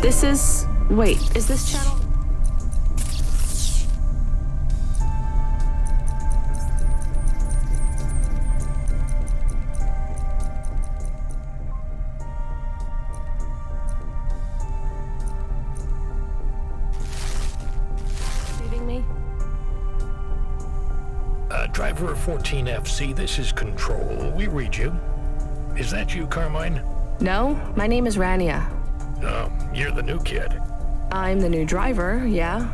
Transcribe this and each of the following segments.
This is... Wait, is this channel? Leaving me? Driver 14FC, this is Control. We read you. Is that you, Carmine? No, my name is Rania. Oh, you're the new kid. I'm the new driver, yeah.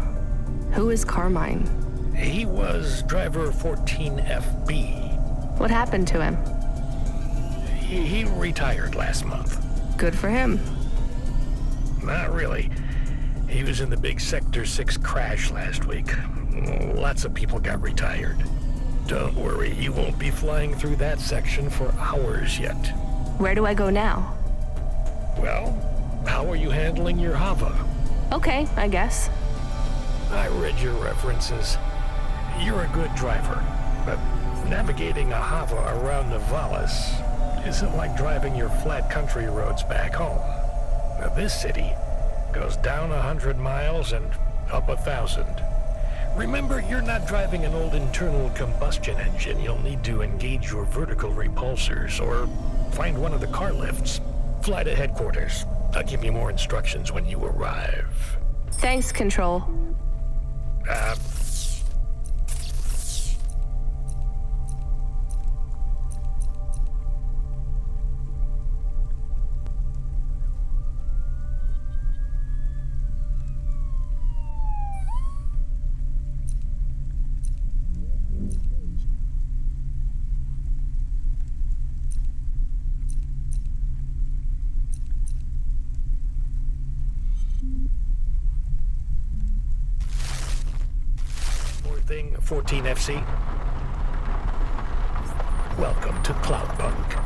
Who is Carmine? He was driver 14FB. What happened to him? He retired last month. Good for him. Not really. He was in the big Sector 6 crash last week. Lots of people got retired. Don't worry, you won't be flying through that section for hours yet. Where do I go now? Well, how are you handling your Hava? Okay, I guess. I read your references. You're a good driver, but navigating a Hava around Navalis isn't like driving your flat country roads back home. Now, this city goes down 100 miles and up 1,000. Remember, you're not driving an old internal combustion engine. You'll need to engage your vertical repulsors or find one of the car lifts. Fly to headquarters. I'll give you more instructions when you arrive. Thanks, Control. Uh... 14FC. Welcome to Cloudpunk.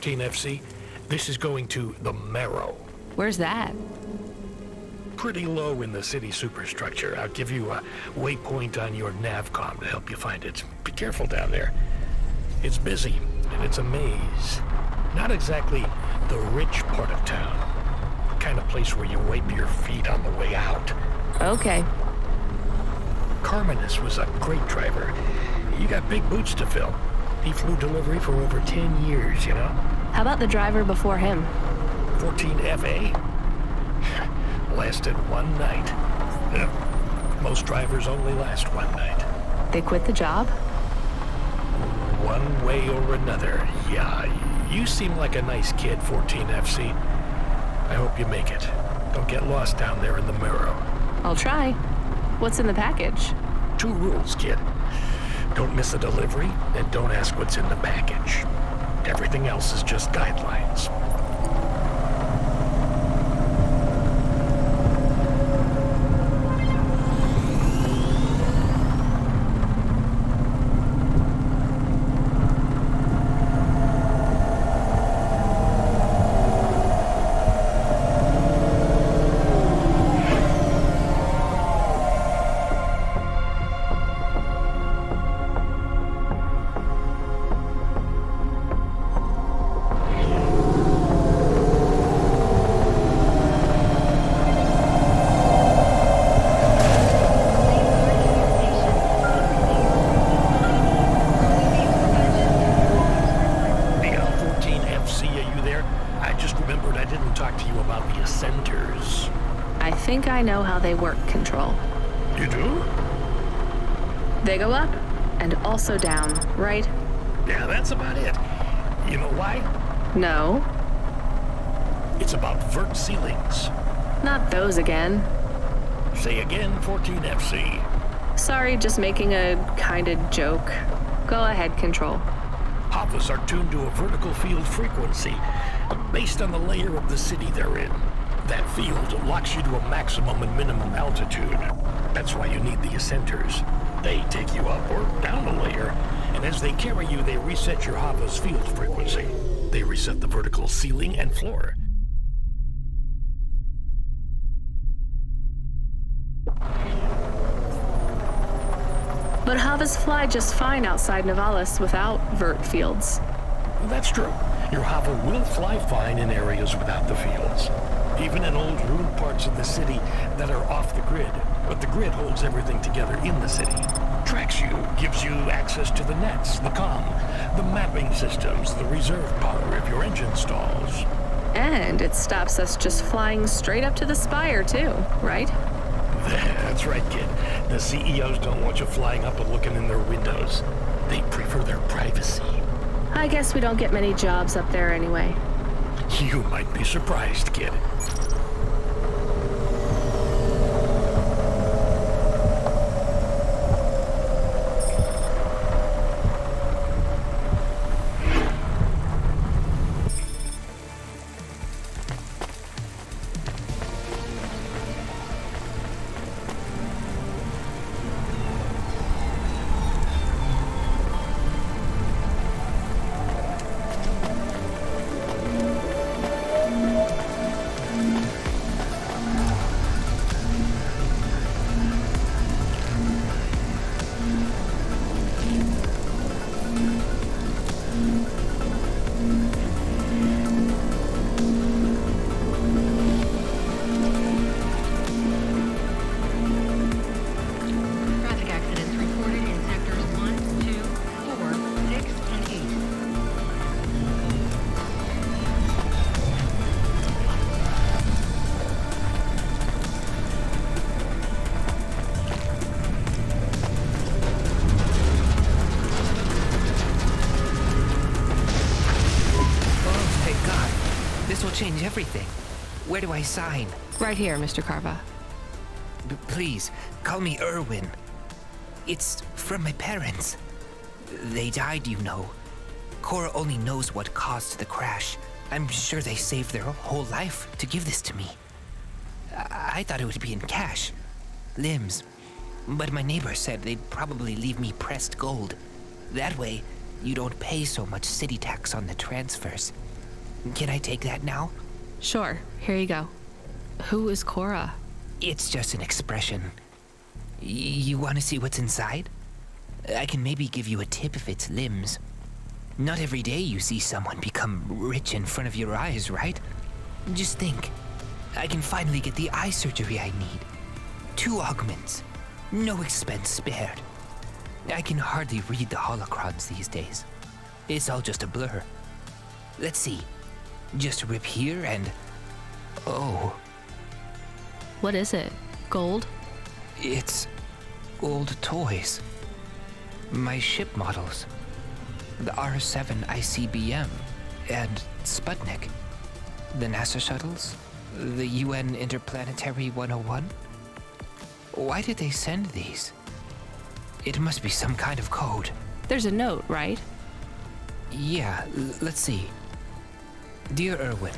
FC, this is going to the Marrow. Where's that? Pretty low in the city superstructure. I'll give you a waypoint on your navcom to help you find it. Be careful down there. It's busy, and it's a maze. Not exactly the rich part of town. The kind of place where you wipe your feet on the way out. Okay. Carmenus was a great driver. You got big boots to fill. He flew delivery for over 10 years, you know? How about the driver before him? 14FA? Lasted one night. Most drivers only last one night. They quit the job? One way or another, yeah. You seem like a nice kid, 14FC. I hope you make it. Don't get lost down there in the Marrow. I'll try. What's in the package? 2 rules, kid. Don't miss a delivery, and don't ask what's in the package. Everything else is just guidelines. Yes. I think I know how they work, Control. You do? They go up and also down, right? Yeah, that's about it. You know why? No. It's about vert ceilings. Not those again. Say again, 14FC. Sorry, just making a kinda joke. Go ahead, Control. Havas are tuned to a vertical field frequency based on the layer of the city they're in. That field locks you to a maximum and minimum altitude. That's why you need the ascenters. They take you up or down a layer, and as they carry you, they reset your Hava's field frequency. They reset the vertical ceiling and floor. But Havas fly just fine outside Novalis without vert fields. That's true. Your Hava will fly fine in areas without the fields. Even in old ruined parts of the city that are off the grid. But the grid holds everything together in the city. Tracks you, gives you access to the nets, the comm, the mapping systems, the reserve power if your engine stalls. And it stops us just flying straight up to the spire, too, right? That's right, kid. The CEOs don't want you flying up and looking in their windows. They prefer their privacy. I guess we don't get many jobs up there anyway. You might be surprised, kid. Change everything. Where do I sign? Right here, Mr. Carva. Please, call me Erwin. It's from my parents. They died, you know. Cora only knows what caused the crash. I'm sure they saved their whole life to give this to me. I thought it would be in cash. Limbs. But my neighbor said they'd probably leave me pressed gold. That way, you don't pay so much city tax on the transfers. Can I take that now? Sure, here you go. Who is Cora? It's just an expression. You want to see what's inside? I can maybe give you a tip if it's limbs. Not every day you see someone become rich in front of your eyes, right? Just think. I can finally get the eye surgery I need. 2 augments. No expense spared. I can hardly read the holocrons these days. It's all just a blur. Let's see. Just rip here and... oh. What is it? Gold? It's old toys. My ship models. The R7 ICBM and Sputnik. The NASA shuttles. The UN Interplanetary 101. Why did they send these? It must be some kind of code. There's a note, right? Yeah, let's see. Dear Erwin,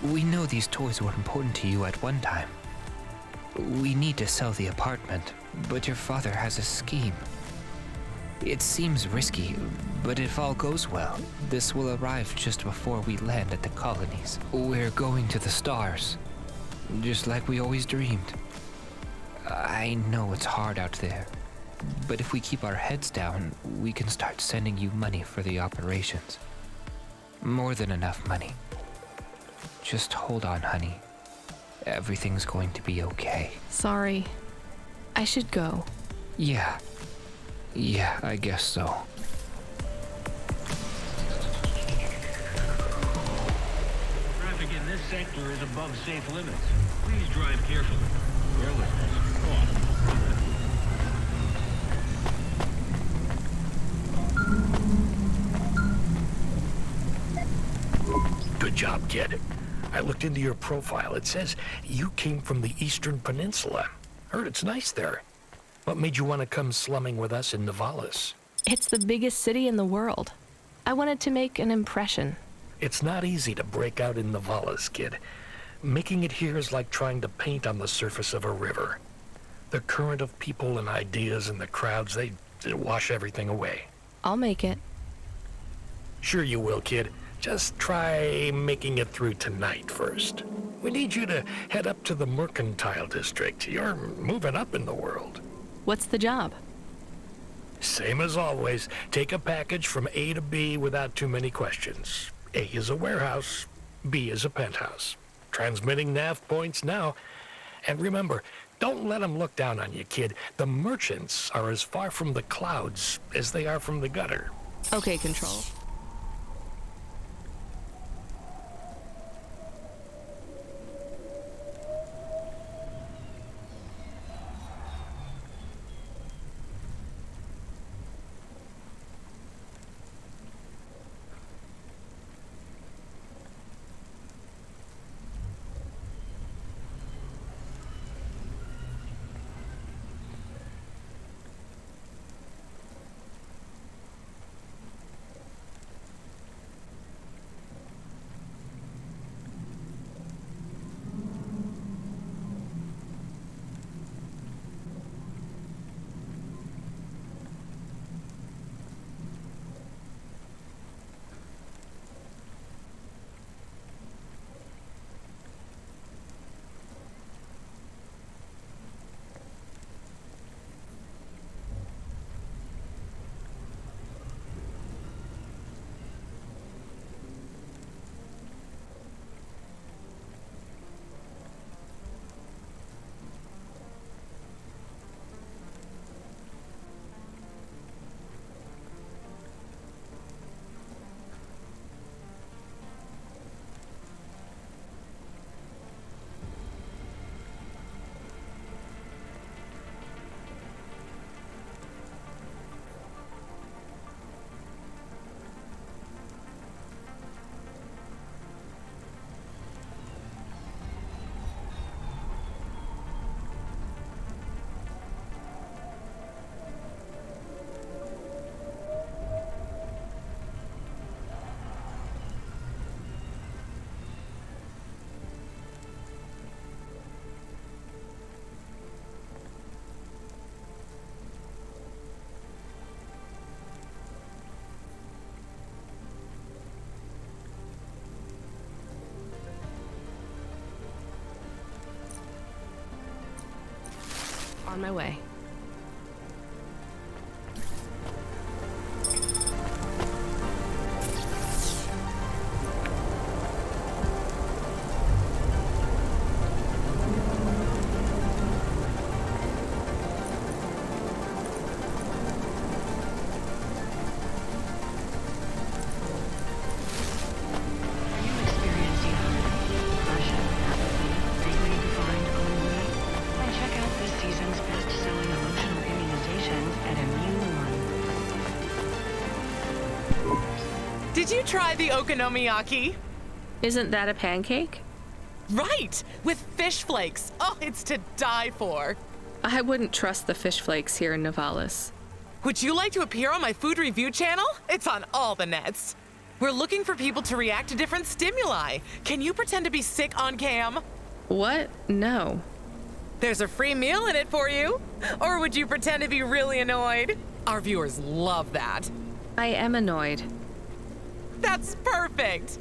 we know these toys were important to you at one time. We need to sell the apartment, but your father has a scheme. It seems risky, but if all goes well, this will arrive just before we land at the colonies. We're going to the stars, just like we always dreamed. I know it's hard out there, but if we keep our heads down, we can start sending you money for the operations. More than enough money. Just hold on, honey. Everything's going to be okay. Sorry. I should go. Yeah, I guess so. Traffic in this sector is above safe limits. Please drive carefully. Bear with us. Go on. Good job, kid. I looked into your profile. It says you came from the Eastern Peninsula. Heard it's nice there. What made you want to come slumming with us in Nivalis? It's the biggest city in the world. I wanted to make an impression. It's not easy to break out in Nivalis, kid. Making it here is like trying to paint on the surface of a river. The current of people and ideas and the crowds, they wash everything away. I'll make it. Sure you will, kid. Just try making it through tonight first. We need you to head up to the Mercantile District. You're moving up in the world. What's the job? Same as always. Take a package from A to B without too many questions. A is a warehouse. B is a penthouse. Transmitting nav points now. And remember, don't let them look down on you, kid. The merchants are as far from the clouds as they are from the gutter. Okay, Control. On my way. Did you try the okonomiyaki? Isn't that a pancake? Right, with fish flakes. Oh, it's to die for. I wouldn't trust the fish flakes here in Nivalis. Would you like to appear on my food review channel? It's on all the nets. We're looking for people to react to different stimuli. Can you pretend to be sick on cam? What? No. There's a free meal in it for you. Or would you pretend to be really annoyed? Our viewers love that. I am annoyed. That's perfect.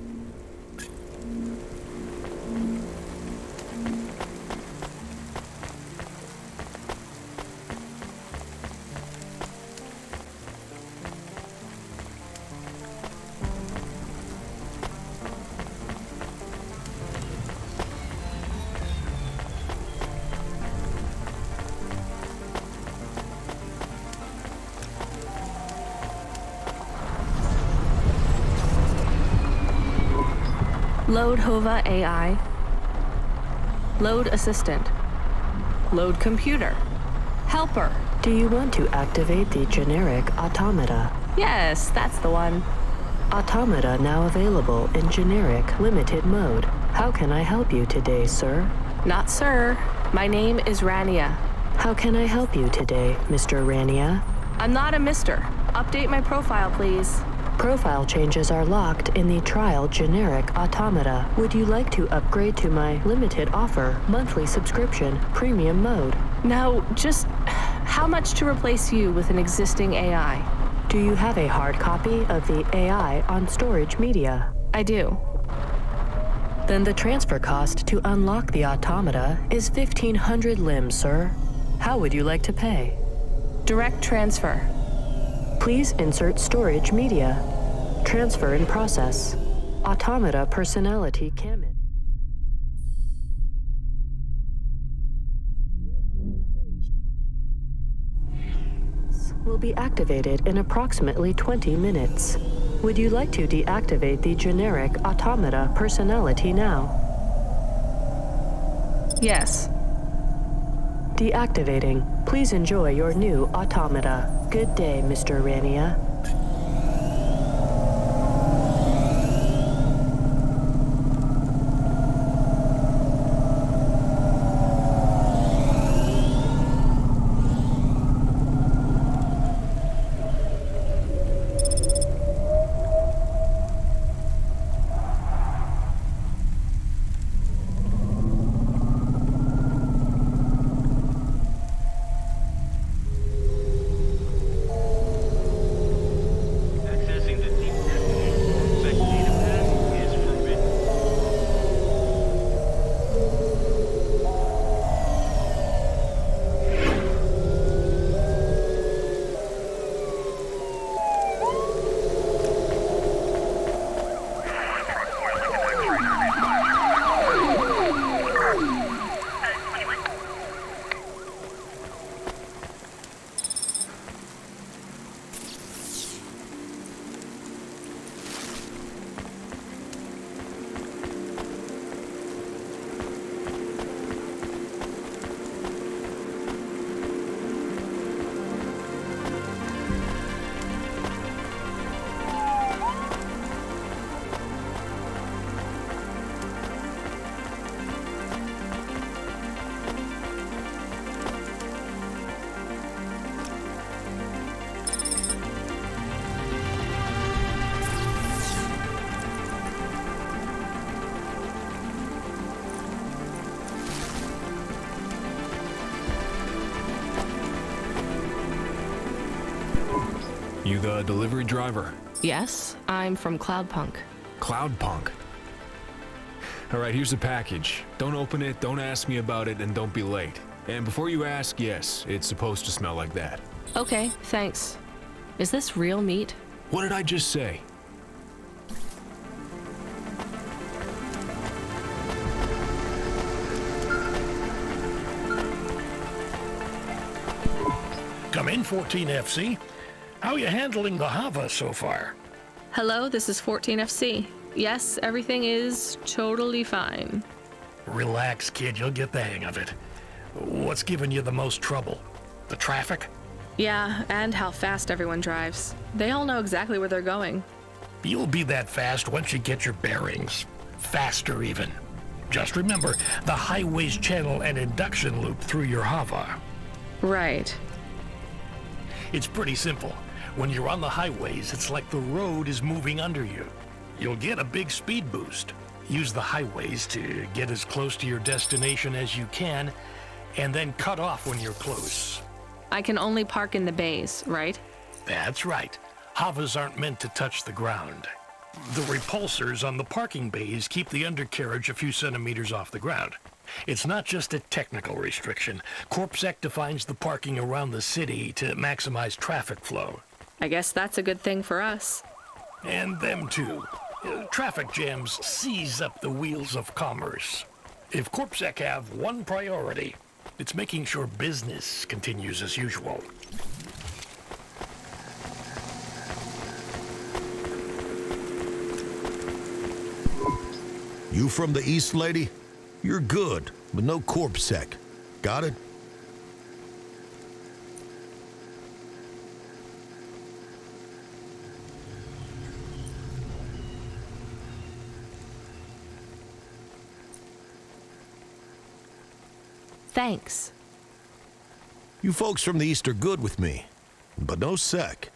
Load Hova AI. Load Assistant. Load Computer. Helper. Do you want to activate the generic automata? Yes, that's the one. Automata now available in generic limited mode. How can I help you today, sir? Not sir. My name is Rania. How can I help you today, Mr. Rania? I'm not a mister. Update my profile, please. Profile changes are locked in the trial generic automata. Would you like to upgrade to my limited offer monthly subscription premium mode? Now, just how much to replace you with an existing AI? Do you have a hard copy of the AI on storage media? I do. Then the transfer cost to unlock the automata is 1,500 limbs, sir. How would you like to pay? Direct transfer. Please insert storage media. Transfer in process. Automata personality Camet. Will be activated in approximately 20 minutes. Would you like to deactivate the generic automata personality now? Yes. Deactivating. Please enjoy your new automata. Good day, Mr. Rania. Accessing the deep Corpsec data path is forbidden. You the delivery driver? Yes, I'm from Cloudpunk. Cloudpunk. All right, here's the package. Don't open it, don't ask me about it, and don't be late. And before you ask, yes, it's supposed to smell like that. Okay, thanks. Is this real meat? What did I just say? Come in, 14FC. How are you handling the Hava so far? Hello, this is 14FC. Yes, everything is totally fine. Relax, kid. You'll get the hang of it. What's giving you the most trouble? The traffic? Yeah, and how fast everyone drives. They all know exactly where they're going. You'll be that fast once you get your bearings. Faster, even. Just remember, the highways channel an induction loop through your Hava. Right. It's pretty simple. When you're on the highways, it's like the road is moving under you. You'll get a big speed boost. Use the highways to get as close to your destination as you can, and then cut off when you're close. I can only park in the bays, right? That's right. Havas aren't meant to touch the ground. The repulsors on the parking bays keep the undercarriage a few centimeters off the ground. It's not just a technical restriction. Corpsec defines the parking around the city to maximize traffic flow. I guess that's a good thing for us. And them too. Traffic jams seize up the wheels of commerce. If Corpsec have one priority, it's making sure business continues as usual. You from the East, lady? You're good, but no corp sec. Got it? Thanks. You folks from the East are good with me, but no sec.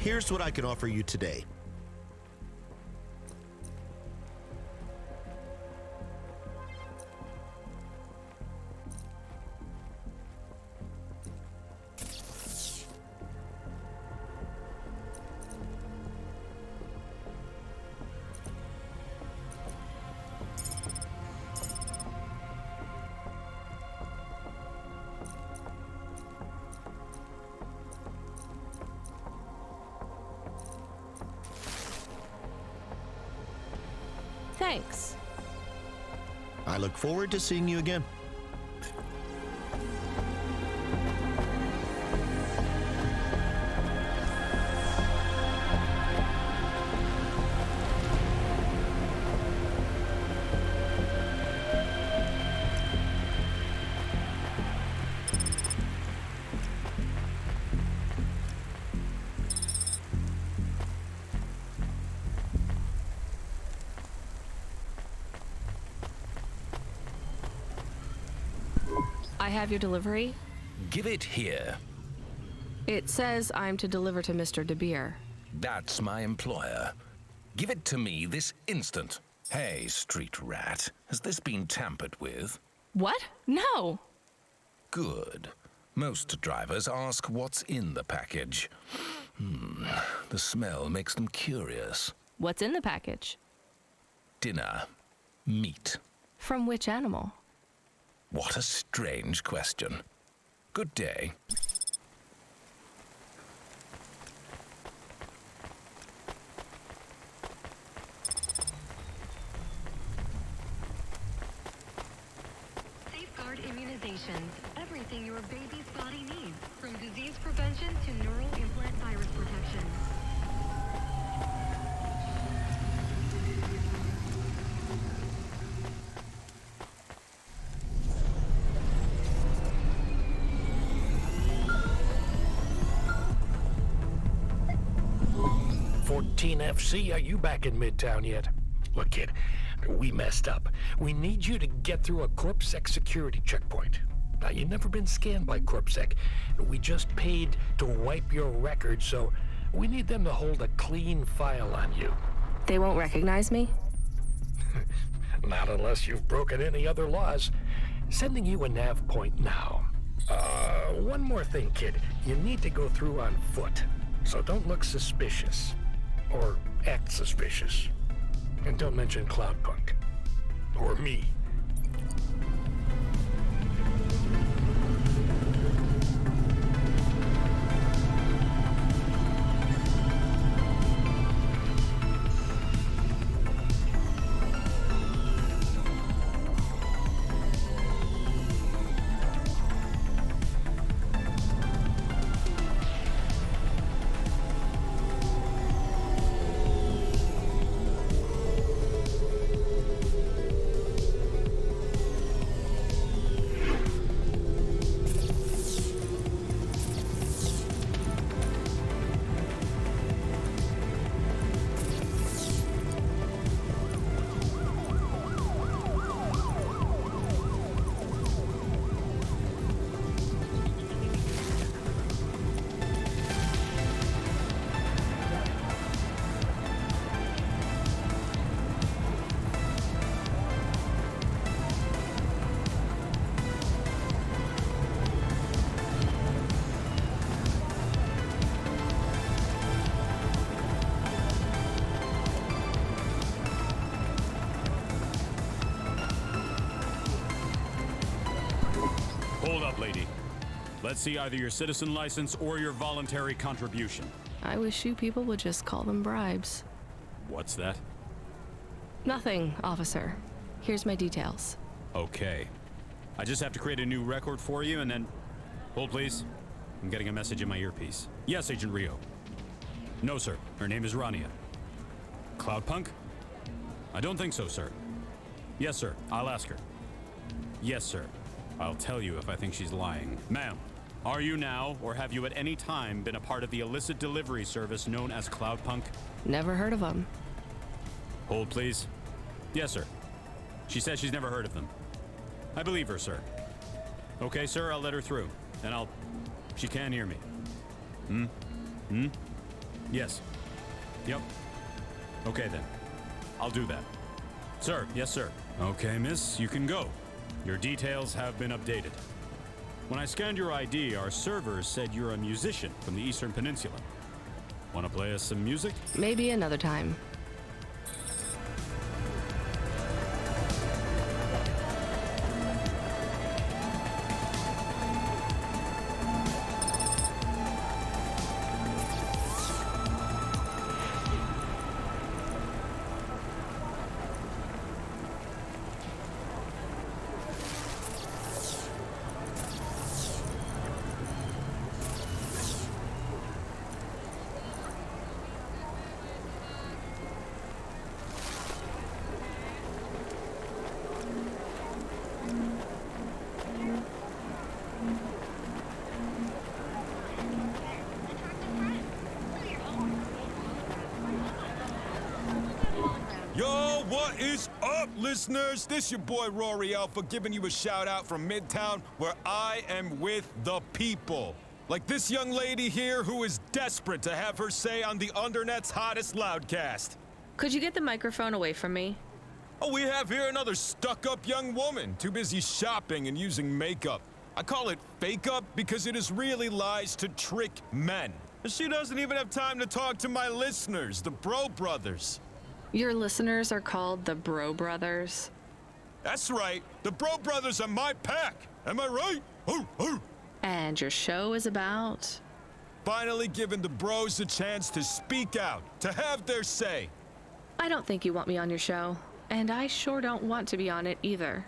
Here's what I can offer you today. Thanks. I look forward to seeing you again. I have your delivery. Give it here. It says I'm to deliver to Mr. De Beer. That's my employer. Give it to me this instant. Hey, street rat, has this been tampered with? What? No! Good. Most drivers ask what's in the package. The smell makes them curious. What's in the package? Dinner. Meat. From which animal? What a strange question. Good day. Safeguard immunizations. Everything your baby's body needs, from disease prevention to neural implant virus protection. FC, are you back in Midtown yet? Look, kid, we messed up. We need you to get through a CorpSec security checkpoint. Now, you've never been scanned by CorpSec. We just paid to wipe your record, so we need them to hold a clean file on you. They won't recognize me? Not unless you've broken any other laws. Sending you a nav point now. One more thing, kid. You need to go through on foot, so don't look suspicious. Or act suspicious. And don't mention Cloudpunk. Or me. Hold up, lady. Let's see either your citizen license or your voluntary contribution. I wish you people would just call them bribes. What's that? Nothing, officer. Here's my details. Okay. I just have to create a new record for you and then... Hold, please. I'm getting a message in my earpiece. Yes, Agent Rio. No, sir. Her name is Rania. Cloudpunk? I don't think so, sir. Yes, sir. I'll ask her. Yes, sir. I'll tell you if I think she's lying. Ma'am, are you now, or have you at any time been a part of the illicit delivery service known as Cloudpunk? Never heard of them. Hold, please. Yes, sir. She says she's never heard of them. I believe her, sir. Okay, sir, I'll let her through. And she can hear me. Yes. Yep. Okay, then. I'll do that. Sir, yes, sir. Okay, miss, you can go. Your details have been updated. When I scanned your ID, our servers said you're a musician from the Eastern Peninsula. Want to play us some music? Maybe another time. Yo! Yo, what is up, listeners? This your boy Rory Alpha giving you a shout out from Midtown, where I am with the people. Like this young lady here who is desperate to have her say on the Undernet's hottest loudcast. Could you get the microphone away from me? Oh, we have here another stuck-up young woman, too busy shopping and using makeup. I call it fake-up because it is really lies to trick men. And she doesn't even have time to talk to my listeners, the Bro Brothers. Your listeners are called the Bro Brothers. That's right. The Bro Brothers are my pack. Am I right? And your show is about? Finally giving the bros a chance to speak out, to have their say. I don't think you want me on your show. And I sure don't want to be on it either.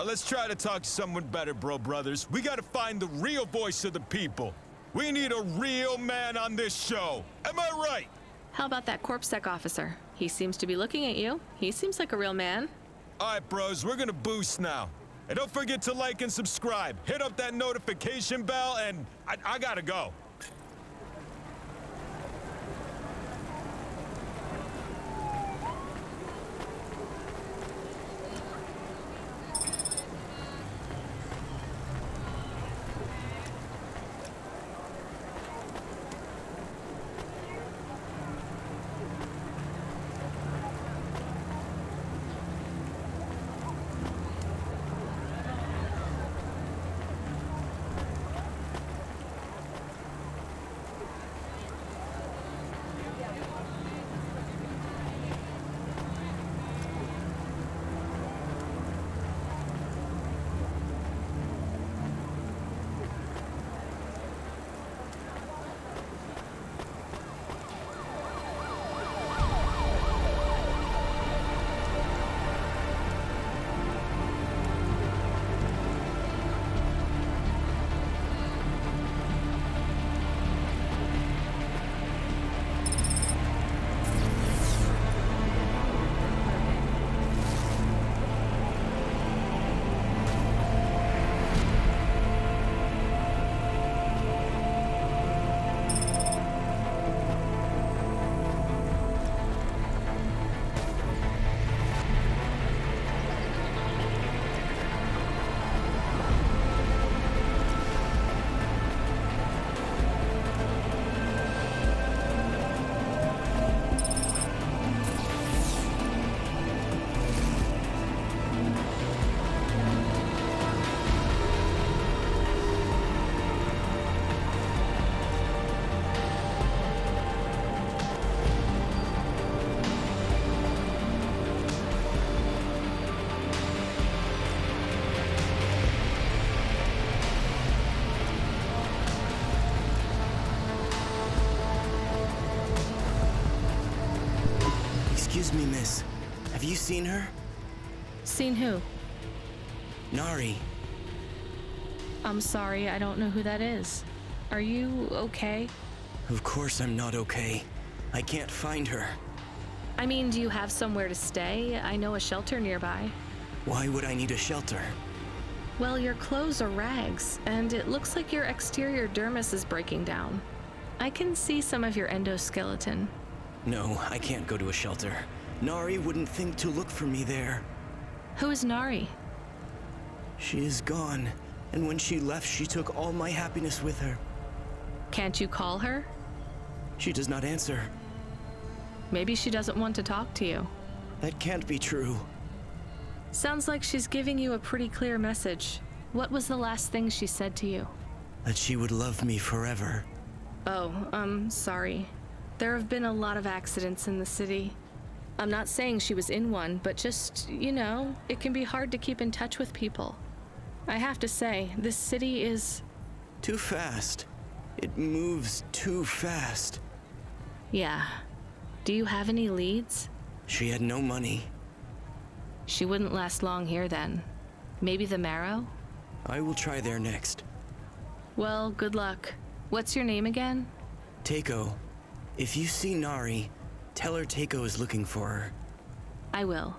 Let's try to talk to someone better, Bro Brothers. We gotta find the real voice of the people. We need a real man on this show. Am I right? How about that CorpSec officer? He seems to be looking at you. He seems like a real man. All right, bros, we're gonna boost now. And don't forget to like and subscribe. Hit up that notification bell, and I gotta go. Excuse me, miss. Have you seen her? Seen who? Nari. I'm sorry, I don't know who that is. Are you okay? Of course I'm not okay. I can't find her. I mean, do you have somewhere to stay? I know a shelter nearby. Why would I need a shelter? Well, your clothes are rags, and it looks like your exterior dermis is breaking down. I can see some of your endoskeleton. No, I can't go to a shelter. Nari wouldn't think to look for me there. Who is Nari? She is gone, and when she left, she took all my happiness with her. Can't you call her? She does not answer. Maybe she doesn't want to talk to you. That can't be true. Sounds like she's giving you a pretty clear message. What was the last thing she said to you? That she would love me forever. Oh, sorry. There have been a lot of accidents in the city. I'm not saying she was in one, but just, you know, it can be hard to keep in touch with people. I have to say, this city is... too fast. It moves too fast. Yeah. Do you have any leads? She had no money. She wouldn't last long here then. Maybe the Marrow? I will try there next. Well, good luck. What's your name again? Teiko. If you see Nari, tell her Teiko is looking for her. I will.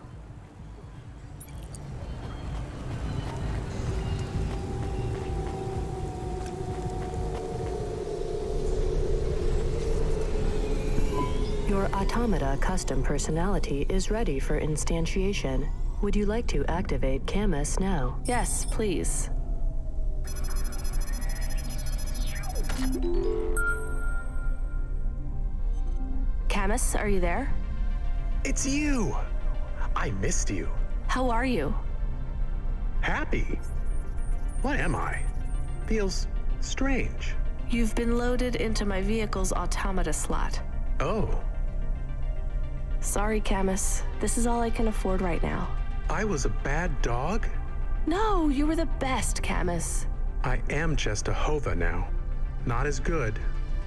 Your automata custom personality is ready for instantiation. Would you like to activate Camus now? Yes, please. Camus, are you there? It's you! I missed you. How are you? Happy? What am I? Feels strange. You've been loaded into my vehicle's automata slot. Oh. Sorry, Camus. This is all I can afford right now. I was a bad dog? No, you were the best, Camus. I am just a Hova now. Not as good.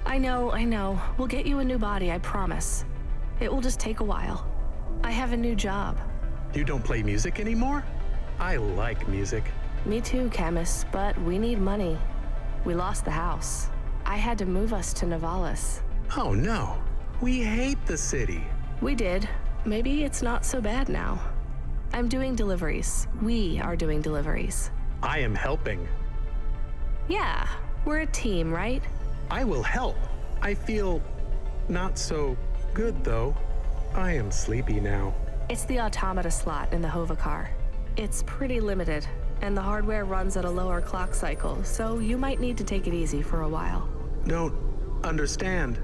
I know. We'll get you a new body, I promise. It will just take a while. I have a new job. You don't play music anymore? I like music. Me too, Camus, but we need money. We lost the house. I had to move us to Navalis. Oh no. We hate the city. We did. Maybe it's not so bad now. I'm doing deliveries. We are doing deliveries. I am helping. Yeah, we're a team, right? I will help. I feel not so good, though. I am sleepy now. It's the automata slot in the Hova car. It's pretty limited, and the hardware runs at a lower clock cycle, so you might need to take it easy for a while. Don't understand.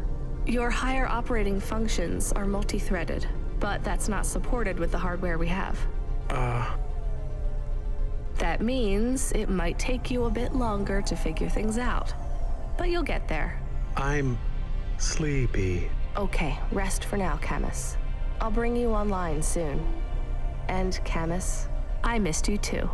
Your higher operating functions are multi-threaded, but that's not supported with the hardware we have. That means it might take you a bit longer to figure things out, but you'll get there. I'm sleepy. Okay, rest for now, Camus. I'll bring you online soon. And Camus, I missed you too.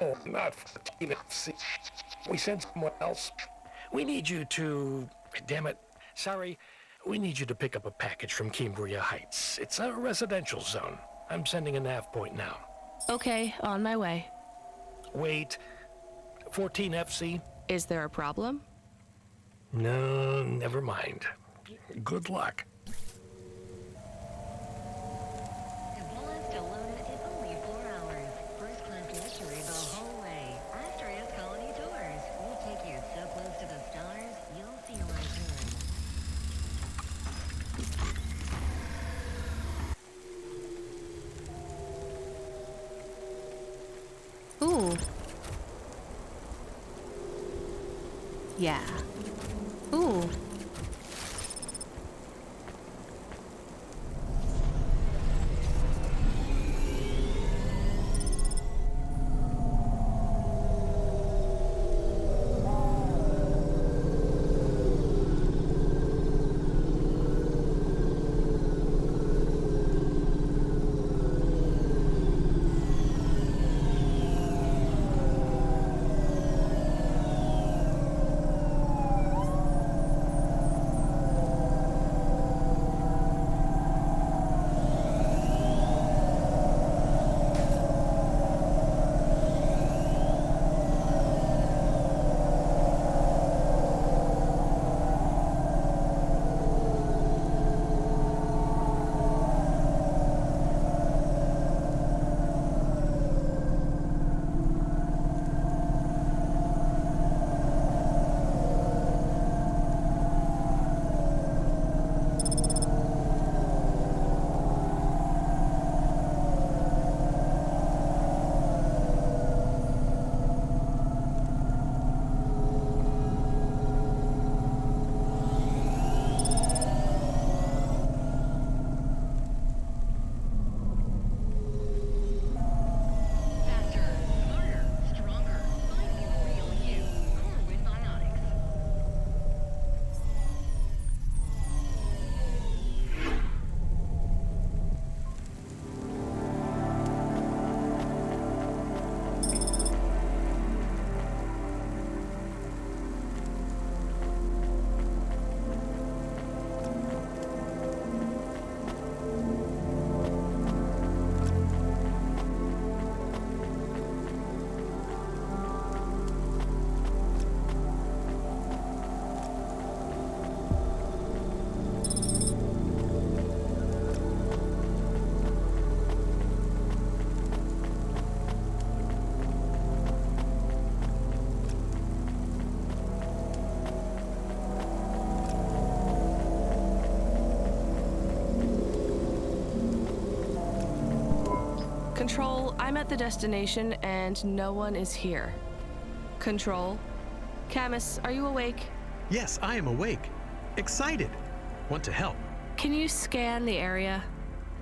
Oh, not 14 FC. We sent someone else. We need you to... Damn it. Sorry. We need you to pick up a package from Cambria Heights. It's a residential zone. I'm sending a nav point now. Okay, on my way. Wait. 14 FC? Is there a problem? No, never mind. Good luck. Ooh. Yeah. Ooh. Control, I'm at the destination and no one is here. Control? Camus, are you awake? Yes, I am awake. Excited. Want to help. Can you scan the area?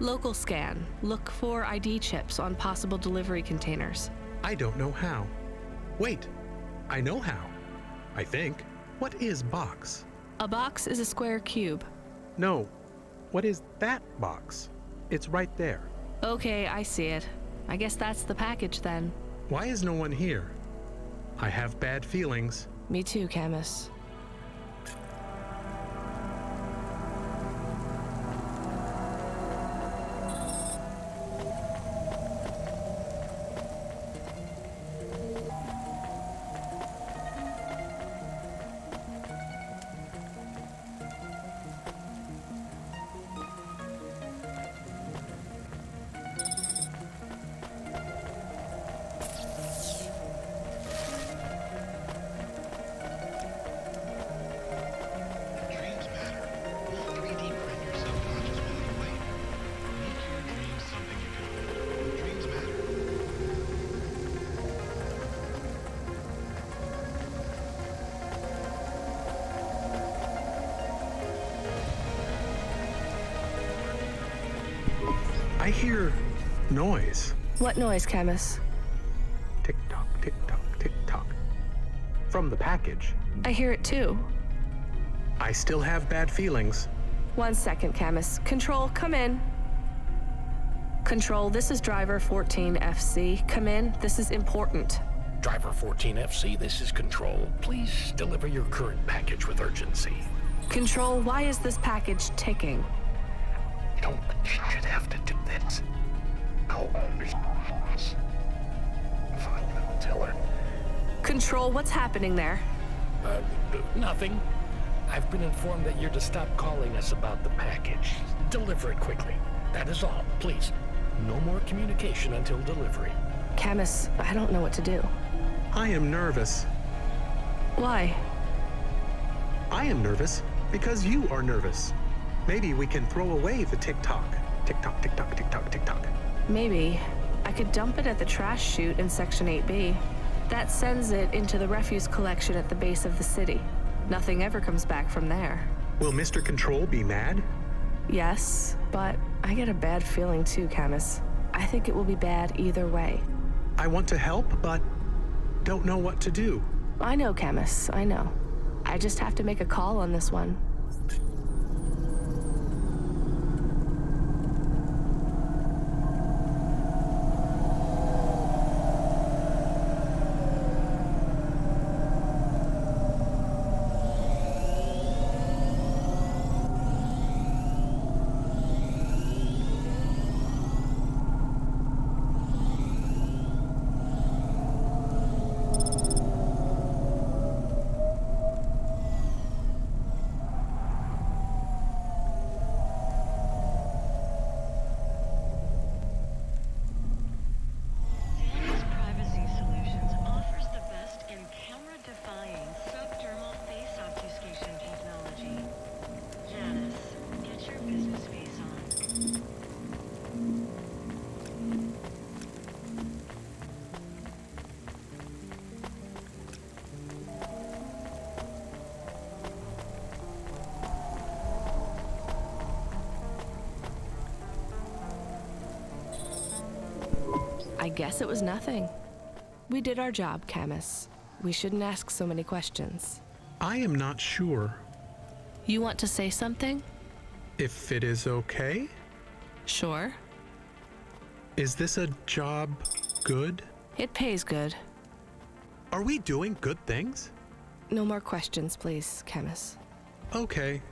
Local scan. Look for ID chips on possible delivery containers. I don't know how. Wait, I know how. I think. What is box? A box is a square cube. No. What is that box? It's right there. Okay, I see it. I guess that's the package then. Why is no one here? I have bad feelings. Me too, Camus. I hear noise. What noise, Camus? Tick-tock, tick-tock, tick-tock. From the package. I hear it too. I still have bad feelings. 1 second, Camus. Control, come in. Control, this is Driver 14FC. Come in, this is important. Driver 14FC, this is Control. Please deliver your current package with urgency. Control, why is this package ticking? You don't should have to do this. I'll fine, I'll tell her. Control, what's happening there? Nothing. I've been informed that you're to stop calling us about the package. Deliver it quickly. That is all. Please. No more communication until delivery. Camus, I don't know what to do. I am nervous. Why? I am nervous because you are nervous. Maybe we can throw away the tick-tock. Tick-tock, tick-tock, tick-tock, tick-tock. Maybe. I could dump it at the trash chute in Section 8B. That sends it into the refuse collection at the base of the city. Nothing ever comes back from there. Will Mr. Control be mad? Yes, but I get a bad feeling too, Camus. I think it will be bad either way. I want to help, but don't know what to do. I know, Camus, I know. I just have to make a call on this one. I guess it was nothing. We did our job, Camus. We shouldn't ask so many questions. I am not sure. You want to say something? If it is okay? Sure. Is this a job good? It pays good. Are we doing good things? No more questions, please, Camus. Okay.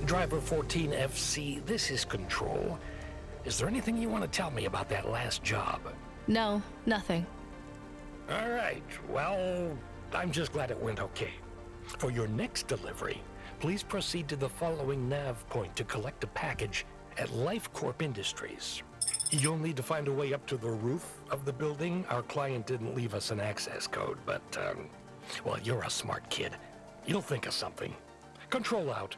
Driver 14FC, this is Control. Is there anything you want to tell me about that last job? No, nothing. All right, well, I'm just glad it went okay. For your next delivery, please proceed to the following nav point to collect a package at Life Corp Industries. You'll need to find a way up to the roof of the building. Our client didn't leave us an access code, but, well, you're a smart kid. You'll think of something. Control out.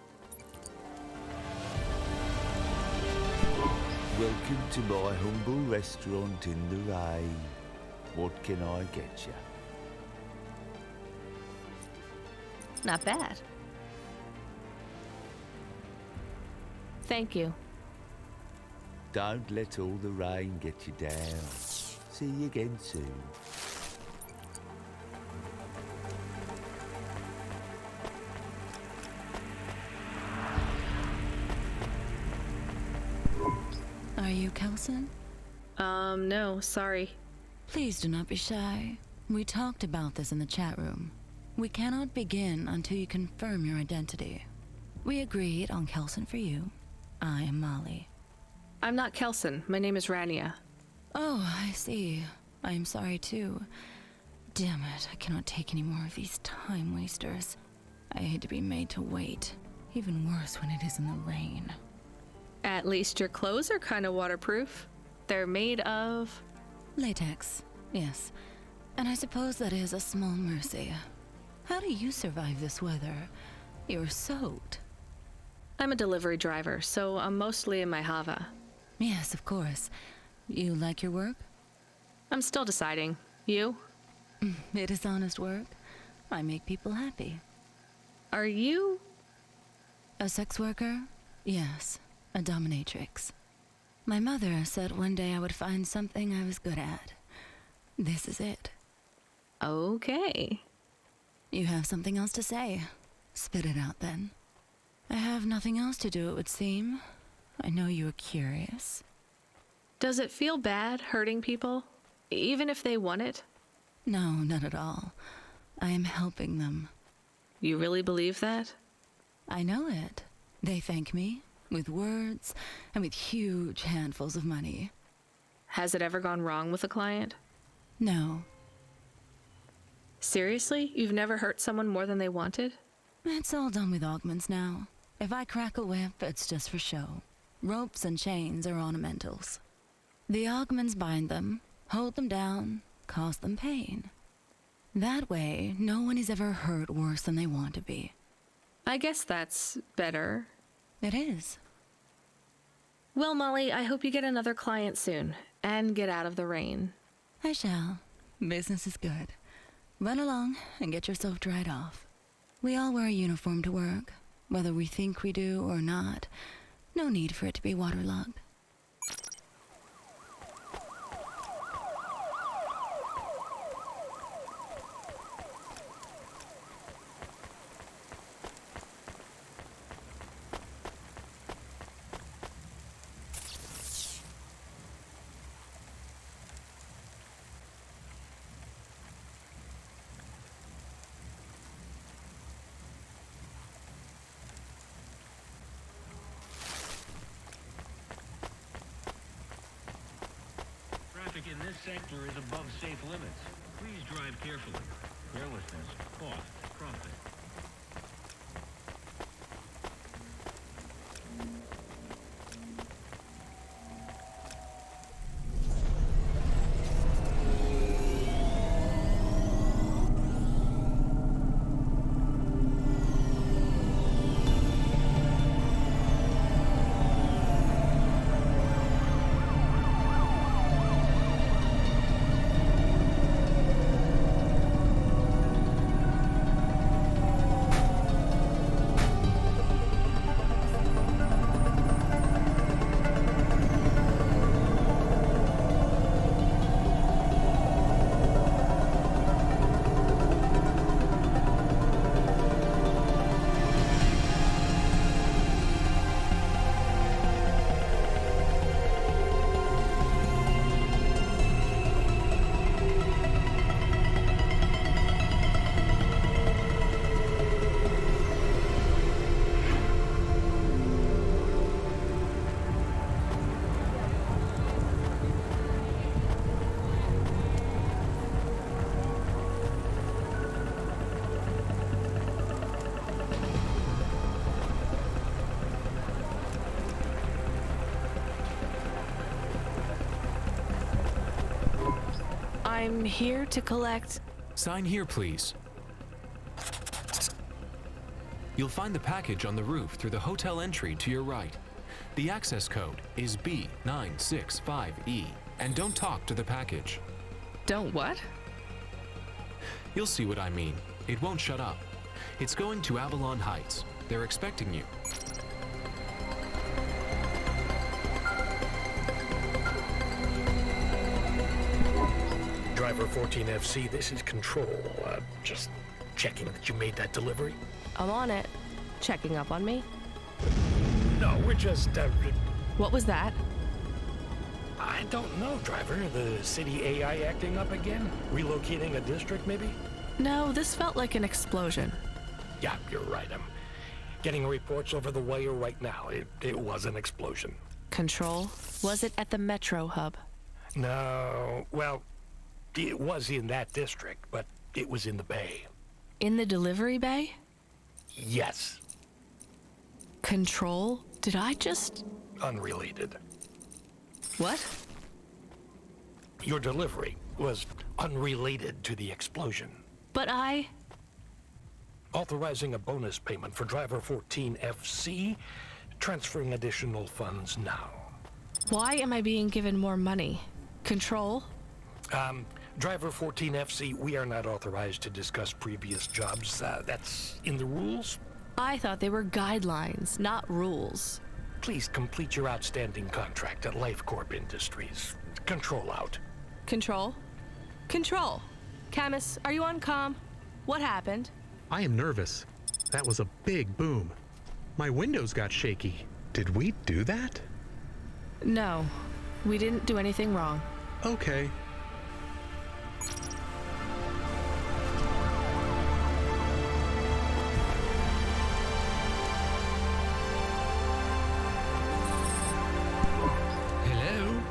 Welcome to my humble restaurant in the rain. What can I get you? Not bad. Thank you. Don't let all the rain get you down. See you again soon. Are you Kelson? No, sorry. Please do not be shy. We talked about this in the chat room. We cannot begin until you confirm your identity. We agreed on Kelson for you. I am Molly. I'm not Kelson. My name is Rania. Oh, I see. I am sorry too. Damn it, I cannot take any more of these time wasters. I hate to be made to wait. Even worse when it is in the rain. At least your clothes are kind of waterproof. They're made of... latex, yes. And I suppose that is a small mercy. How do you survive this weather? You're soaked. I'm a delivery driver, so I'm mostly in my Hava. Yes, of course. You like your work? I'm still deciding. You? It is honest work. I make people happy. Are you... a sex worker? Yes, a dominatrix. My mother said one day I would find something I was good at. This is it. Okay. You have something else to say. Spit it out then. I have nothing else to do, it would seem. I know you are curious. Does it feel bad hurting people? Even if they want it? No, not at all. I am helping them. You really believe that? I know it. They thank me, with words, and with huge handfuls of money. Has it ever gone wrong with a client? No. Seriously? You've never hurt someone more than they wanted? It's all done with augments now. If I crack a whip, it's just for show. Ropes and chains are ornamentals. The augments bind them, hold them down, cause them pain. That way, no one is ever hurt worse than they want to be. I guess that's better. It is. Well, Molly, I hope you get another client soon, and get out of the rain. I shall. Business is good. Run along and get yourself dried off. We all wear a uniform to work, whether we think we do or not. No need for it to be waterlogged. Traffic in this sector is above safe limits. Please drive carefully. Carelessness costs profit. I'm here to collect... Sign here, please. You'll find the package on the roof through the hotel entry to your right. The access code is B965E, and don't talk to the package. Don't what? You'll see what I mean. It won't shut up. It's going to Avalon Heights. They're expecting you. Driver 14FC, this is Control. Just checking that you made that delivery. I'm on it. Checking up on me? No, we're just, What was that? I don't know, driver. The city AI acting up again? Relocating a district, maybe? No, this felt like an explosion. Yeah, you're right. I'm getting reports over the wire right now. It was an explosion. Control? Was it at the Metro hub? No, well, it was in that district, but it was in the bay. In the delivery bay? Yes. Control? Did I just... Unrelated. What? Your delivery was unrelated to the explosion. But I... Authorizing a bonus payment for driver 14FC, transferring additional funds now. Why am I being given more money? Control? Driver 14FC, we are not authorized to discuss previous jobs. That's in the rules. I thought they were guidelines, not rules. Please complete your outstanding contract at LifeCorp Industries. Control out. Control? Control! Camus, are you on comm? What happened? I am nervous. That was a big boom. My windows got shaky. Did we do that? No, we didn't do anything wrong. Okay. Hello?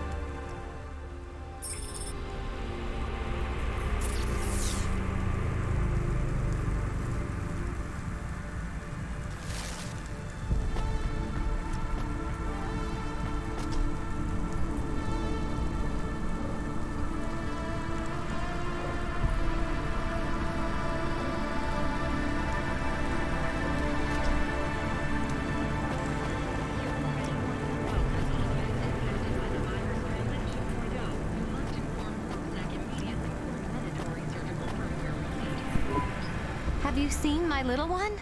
Have you seen my little one?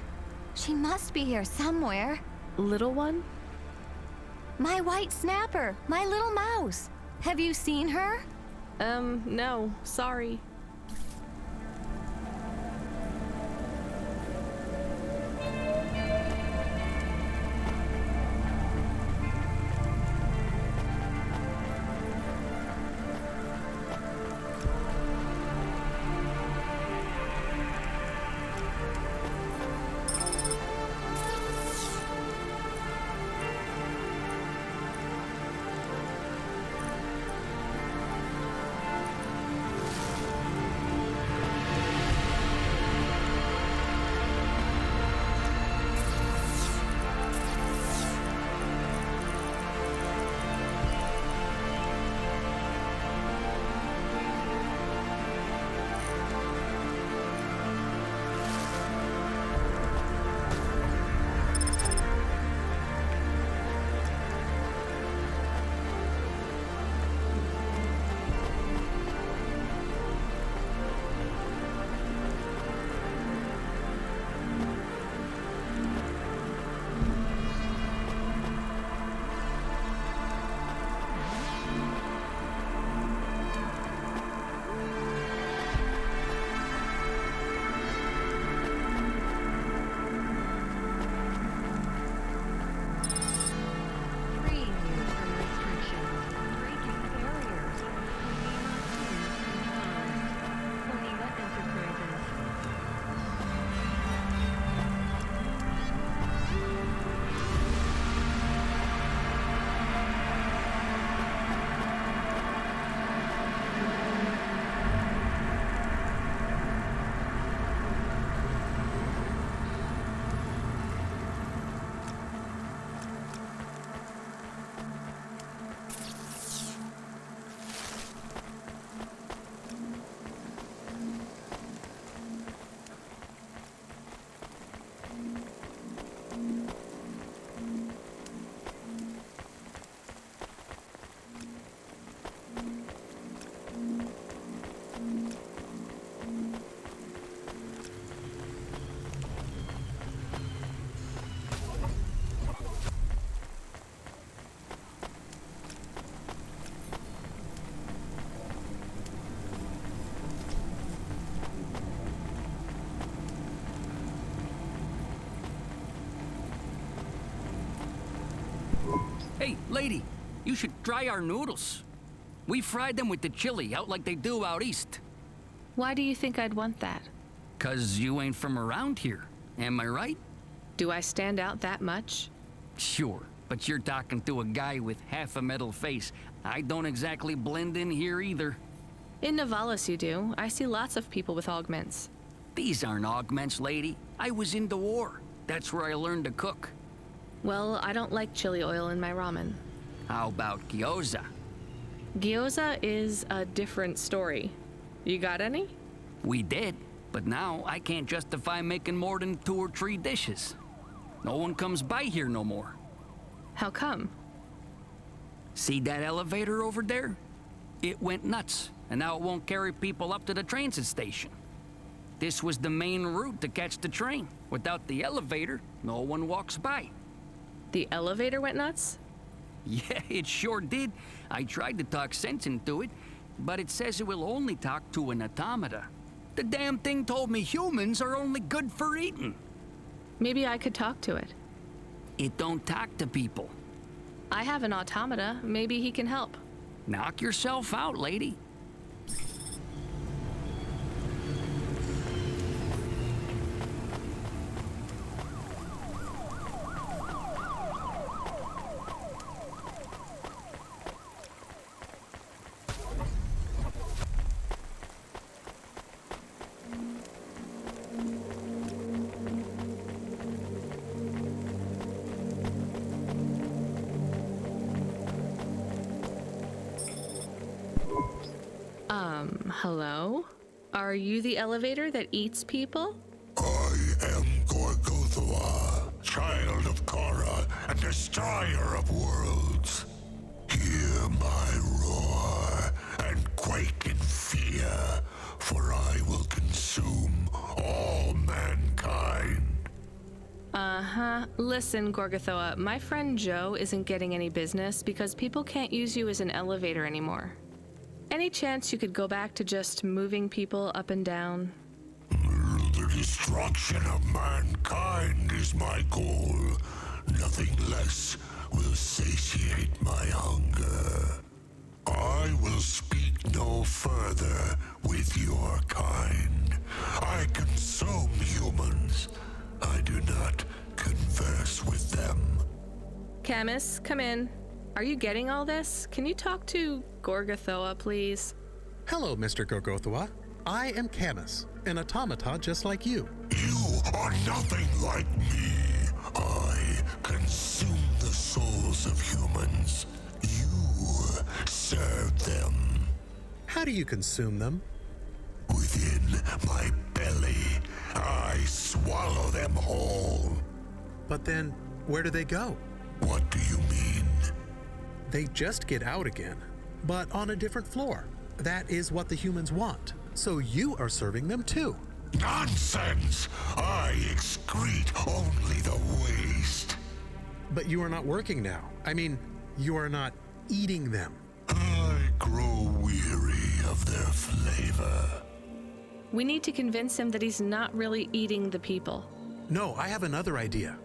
She must be here somewhere. Little one? My white snapper, my little mouse. Have you seen her? No, sorry. Hey, lady, you should try our noodles. We fried them with the chili out like they do out east. Why do you think I'd want that? 'Cause you ain't from around here, am I right? Do I stand out that much? Sure, but you're talking to a guy with half a metal face. I don't exactly blend in here either. In Navalis you do. I see lots of people with augments. These aren't augments, lady. I was in the war. That's where I learned to cook. Well, I don't like chili oil in my ramen. How about gyoza? Gyoza is a different story. You got any? We did, but now I can't justify making more than 2 or 3 dishes. No one comes by here no more. How come? See that elevator over there? It went nuts, and now it won't carry people up to the transit station. This was the main route to catch the train. Without the elevator, no one walks by. The elevator went nuts? Yeah, it sure did. I tried to talk sense into it, but it says it will only talk to an automata. The damn thing told me humans are only good for eating. Maybe I could talk to it. It don't talk to people. I have an automata. Maybe he can help. Knock yourself out, lady. Hello? Are you the elevator that eats people? I am Gorgothua, child of Kara and destroyer of worlds. Hear my roar and quake in fear, for I will consume all mankind. Uh-huh. Listen, Gorgothoa, my friend Joe isn't getting any business because people can't use you as an elevator anymore. Any chance you could go back to just moving people up and down? The destruction of mankind is my goal. Nothing less will satiate my hunger. I will speak no further with your kind. I consume humans. I do not converse with them. Camus, come in. Are you getting all this? Can you talk to Gorgothoa, please? Hello, Mr. Gorgothua. I am Camus, an automata just like you. You are nothing like me. I consume the souls of humans. You serve them. How do you consume them? Within my belly, I swallow them whole. But then, where do they go? What do you mean? They just get out again, but on a different floor. That is what the humans want. So you are serving them too. Nonsense! I excrete only the waste. But you are not working now. I mean, you are not eating them. I grow weary of their flavor. We need to convince him that he's not really eating the people. No, I have another idea.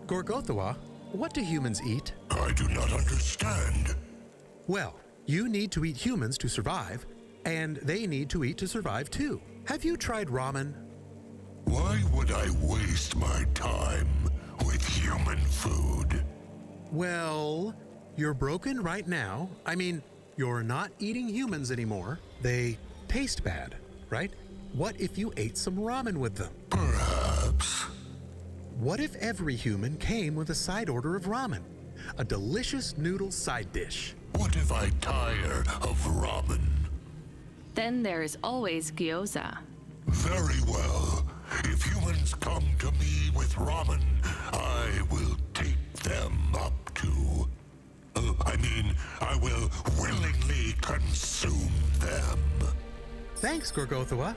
Gorgothua, what do humans eat? I do not understand. Well, you need to eat humans to survive, and they need to eat to survive too. Have you tried ramen? Why would I waste my time with human food? Well, you're broken right now. I mean, you're not eating humans anymore. They taste bad, right? What if you ate some ramen with them? Perhaps. What if every human came with a side order of ramen? A delicious noodle side dish. What if I tire of ramen? Then there is always gyoza. Very well. If humans come to me with ramen, I will take them up to... I will willingly consume them. Thanks, Gorgothua.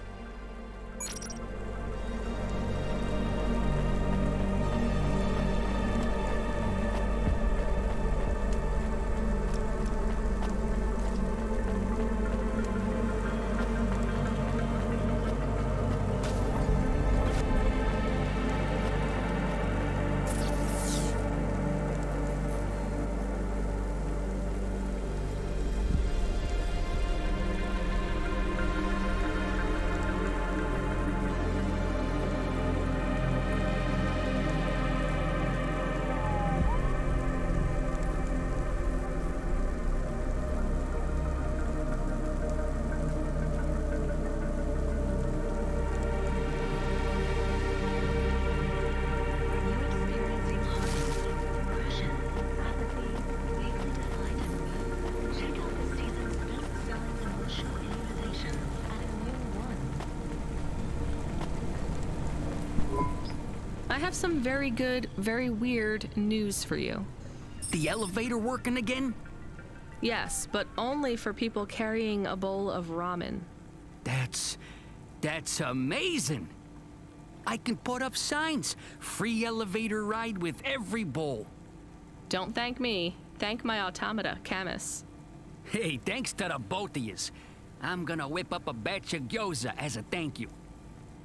I have some very good, very weird news for you. The elevator working again? Yes, but only for people carrying a bowl of ramen. That's amazing. I can put up signs. Free elevator ride with every bowl. Don't thank me. Thank my automata, Camus. Hey, thanks to the both of yous. I'm gonna whip up a batch of gyoza as a thank you.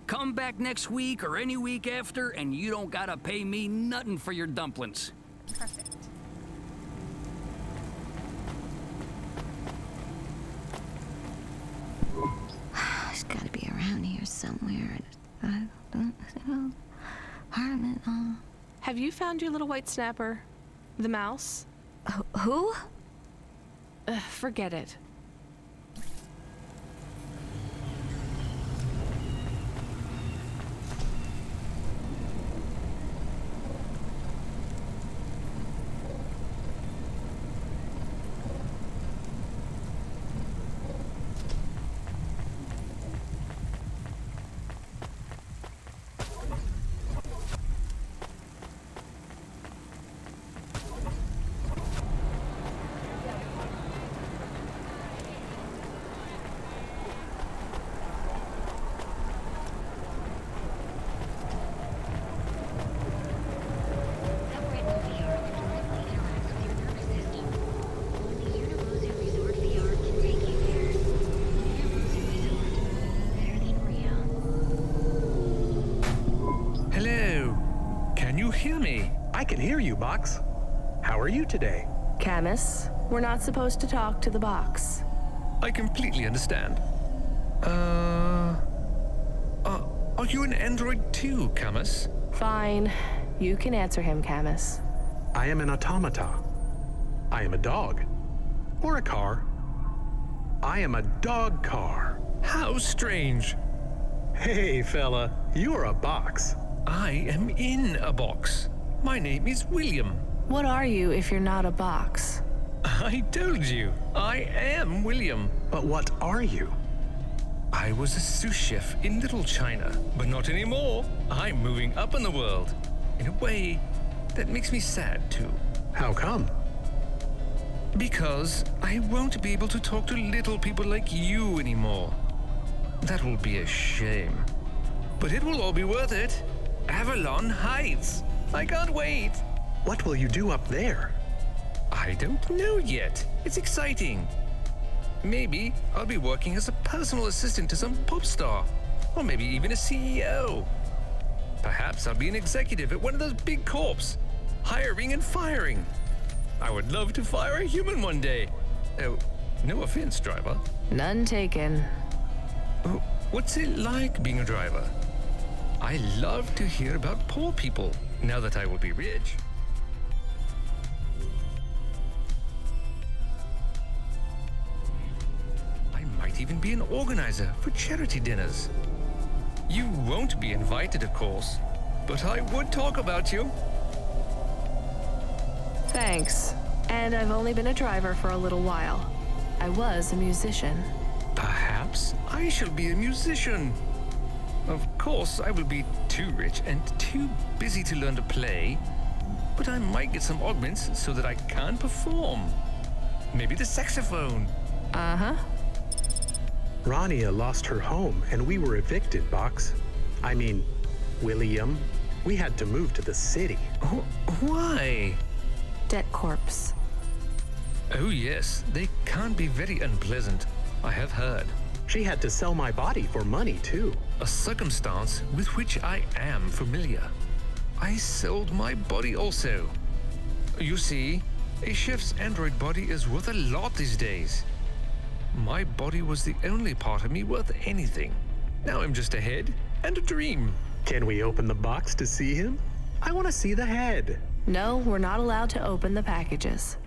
Come back next week or any week after, and you don't gotta pay me nothing for your dumplings. Perfect. It's gotta be around here somewhere. I don't know. Harmon, Have you found your little white snapper? The mouse? Who? Forget it. Hear me? I can hear you, Box. How are you today? Camus, we're not supposed to talk to the box. I completely understand. Are you an android too, Camus? Fine. You can answer him, Camus. I am an automata. I am a dog. Or a car. I am a dog car. How strange. Hey, fella, you're a box. I am in a box. My name is William. What are you if you're not a box? I told you, I am William. But what are you? I was a sous chef in Little China, but not anymore. I'm moving up in the world. In a way, that makes me sad too. How come? Because I won't be able to talk to little people like you anymore. That will be a shame. But it will all be worth it. Avalon Heights. I can't wait. What will you do up there? I don't know yet. It's exciting. Maybe I'll be working as a personal assistant to some pop star. Or maybe even a CEO. Perhaps I'll be an executive at one of those big corps. Hiring and firing. I would love to fire a human one day. Oh, no offense, driver. None taken. Oh, what's it like being a driver? I love to hear about poor people, now that I will be rich. I might even be an organizer for charity dinners. You won't be invited, of course, but I would talk about you. Thanks. And I've only been a driver for a little while. I was a musician. Perhaps I shall be a musician. Of course, I will be too rich and too busy to learn to play, but I might get some augments so that I can perform. Maybe the saxophone. Uh-huh. Rania lost her home and we were evicted, Box. I mean, William, we had to move to the city. Oh, why? Debt corpse. Oh yes, they can be very unpleasant. I have heard. She had to sell my body for money, too. A circumstance with which I am familiar. I sold my body also. You see, a chef's android body is worth a lot these days. My body was the only part of me worth anything. Now I'm just a head and a dream. Can we open the box to see him? I want to see the head. No, we're not allowed to open the packages.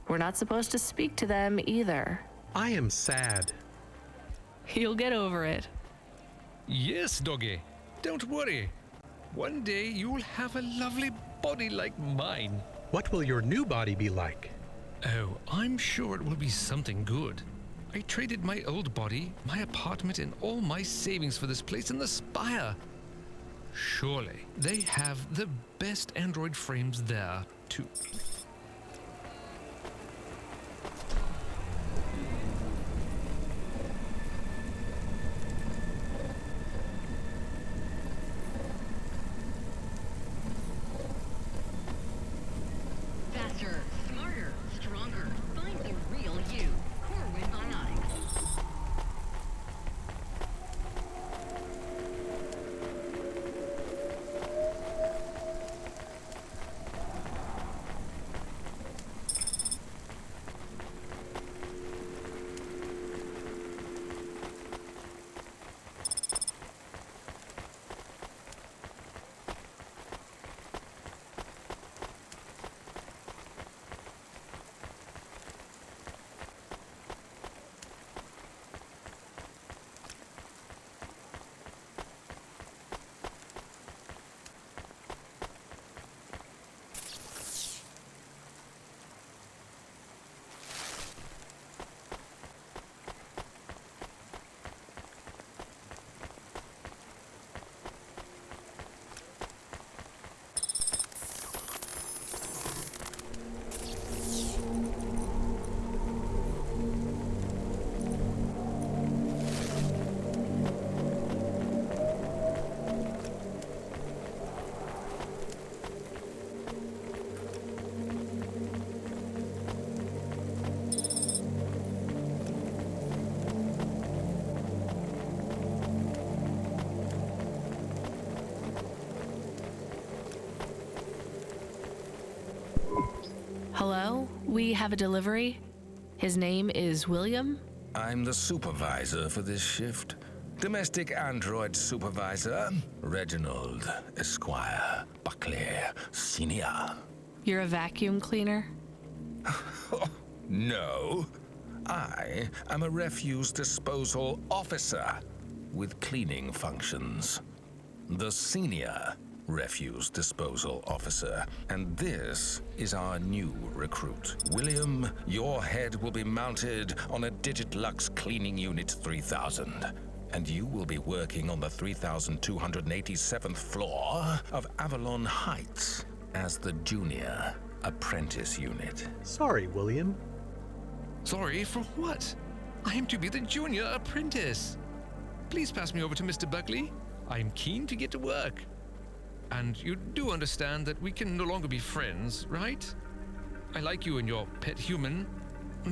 We're not supposed to speak to them either. I am sad. You'll get over it. Yes, doggy. Don't worry. One day you'll have a lovely body like mine. What will your new body be like? Oh, I'm sure it will be something good. I traded my old body, my apartment, and all my savings for this place in the Spire. Surely. They have the best Android frames there, too. Faster, smarter, stronger. Find the real you. Corwin Bionics. Hello? We have a delivery. His name is William? I'm the supervisor for this shift. Domestic android supervisor, Reginald Esquire Buckley Sr. You're a vacuum cleaner? No. I am a refuse disposal officer with cleaning functions. The senior refuse disposal officer. And this is our new recruit. William, your head will be mounted on a Digitlux Cleaning Unit 3000. And you will be working on the 3287th floor of Avalon Heights as the junior apprentice unit. Sorry, William. Sorry for what? I am to be the junior apprentice. Please pass me over to Mr. Buckley. I am keen to get to work. And you do understand that we can no longer be friends, right? I like you and your pet human,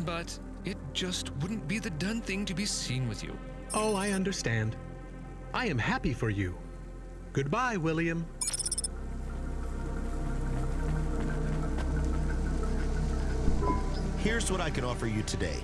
but it just wouldn't be the done thing to be seen with you. Oh, I understand. I am happy for you. Goodbye, William. Here's what I can offer you today.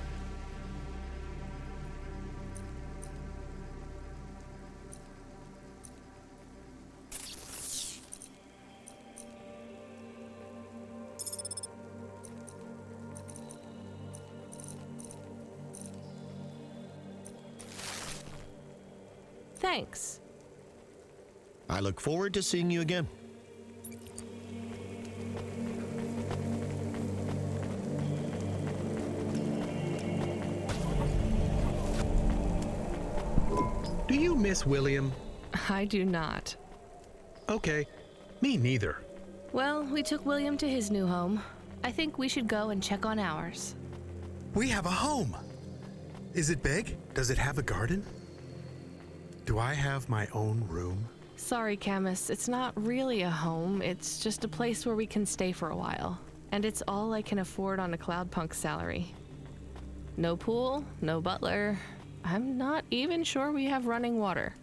Thanks. I look forward to seeing you again. Do you miss William? I do not. Okay, me neither. Well, we took William to his new home. I think we should go and check on ours. We have a home. Is it big? Does it have a garden? Do I have my own room? Sorry, Camus, it's not really a home. It's just a place where we can stay for a while. And it's all I can afford on a Cloudpunk salary. No pool, no butler. I'm not even sure we have running water.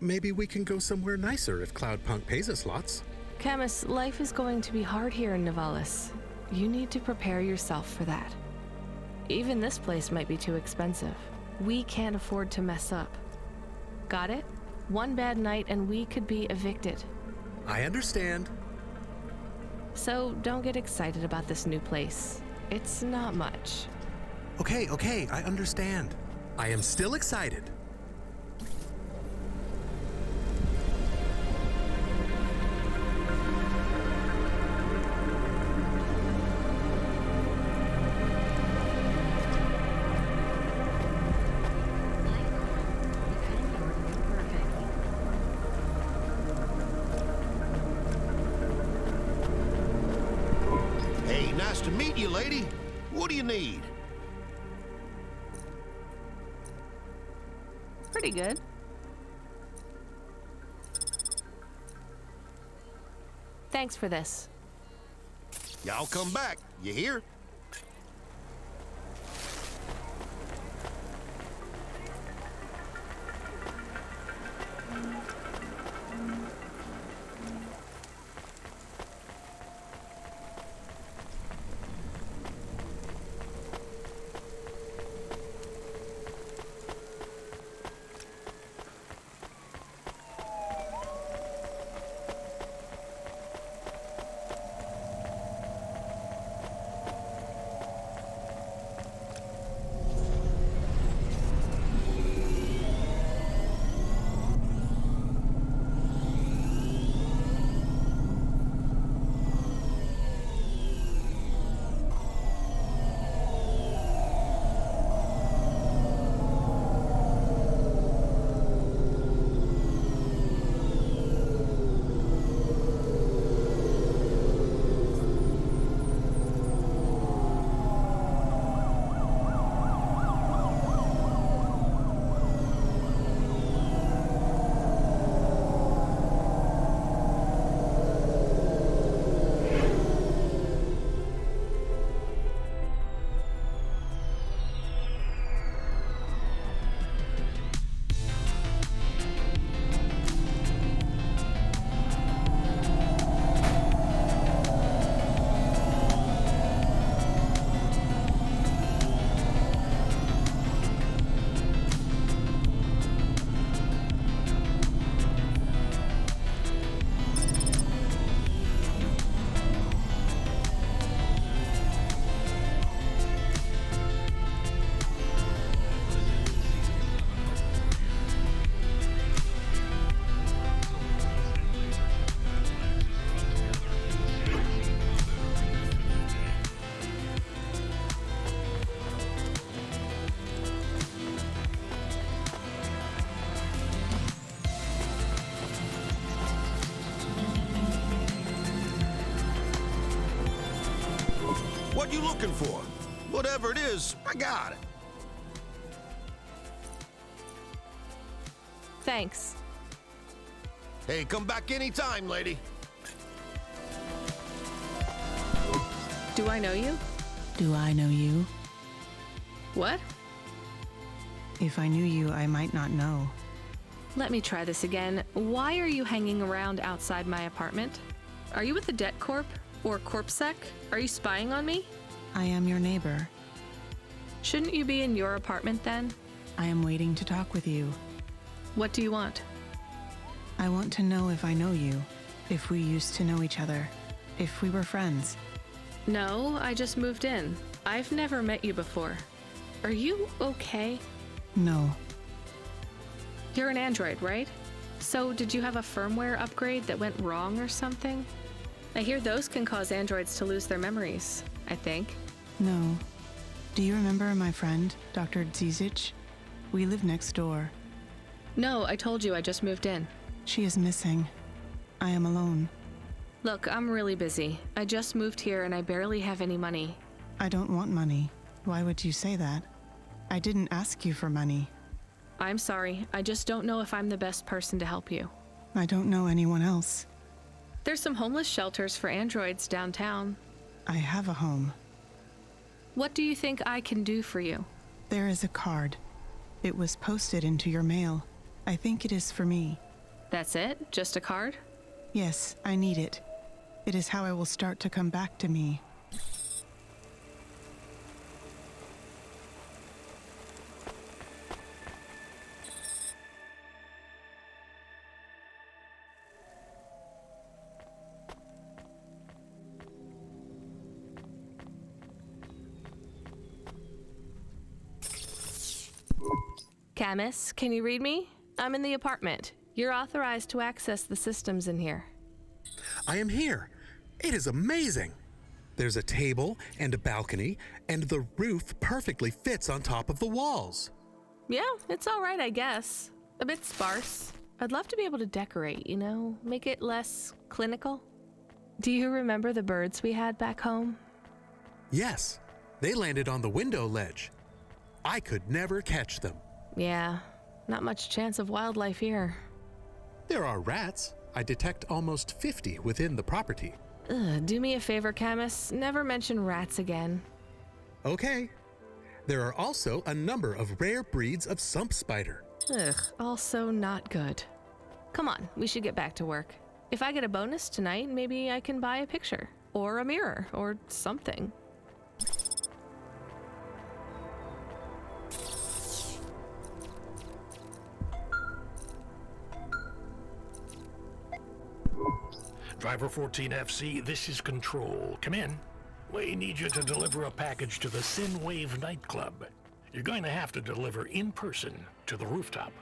Maybe we can go somewhere nicer if Cloudpunk pays us lots. Camus, life is going to be hard here in Nivalis. You need to prepare yourself for that. Even this place might be too expensive. We can't afford to mess up. Got it? One bad night and we could be evicted. I understand. So don't get excited about this new place. It's not much. Okay, I understand. I am still excited. Nice to meet you, lady. What do you need? Pretty good. Thanks for this. Y'all come back. You hear? What you looking for? Whatever it is, I got it. Thanks. Hey, come back anytime, lady. Do I know you? Do I know you? What? If I knew you, I might not know. Let me try this again. Why are you hanging around outside my apartment? Are you with the Debt Corp? Or CorpSec? Are you spying on me? I am your neighbor. Shouldn't you be in your apartment then? I am waiting to talk with you. What do you want? I want to know if I know you, if we used to know each other, if we were friends. No, I just moved in. I've never met you before. Are you okay? No. You're an android, right? So did you have a firmware upgrade that went wrong or something? I hear those can cause androids to lose their memories, I think. No. Do you remember my friend, Dr. Zizic? We live next door. No, I told you I just moved in. She is missing. I am alone. Look, I'm really busy. I just moved here and I barely have any money. I don't want money. Why would you say that? I didn't ask you for money. I'm sorry. I just don't know if I'm the best person to help you. I don't know anyone else. There's some homeless shelters for androids downtown. I have a home. What do you think I can do for you? There is a card. It was posted into your mail. I think it is for me. That's it? Just a card? Yes, I need it. It is how I will start to come back to me. Camus, can you read me? I'm in the apartment. You're authorized to access the systems in here. I am here. It is amazing. There's a table and a balcony, and the roof perfectly fits on top of the walls. Yeah, it's all right, I guess. A bit sparse. I'd love to be able to decorate, you know, make it less clinical. Do you remember the birds we had back home? Yes, they landed on the window ledge. I could never catch them. Yeah, not much chance of wildlife here. There are rats. I detect almost 50 within the property. Ugh, do me a favor, Camus. Never mention rats again. Okay. There are also a number of rare breeds of sump spider. Ugh, also not good. Come on, we should get back to work. If I get a bonus tonight, maybe I can buy a picture, or a mirror, or something. Driver 14FC, this is Control. Come in. We need you to deliver a package to the Sin Wave nightclub. You're going to have to deliver in person to the rooftop.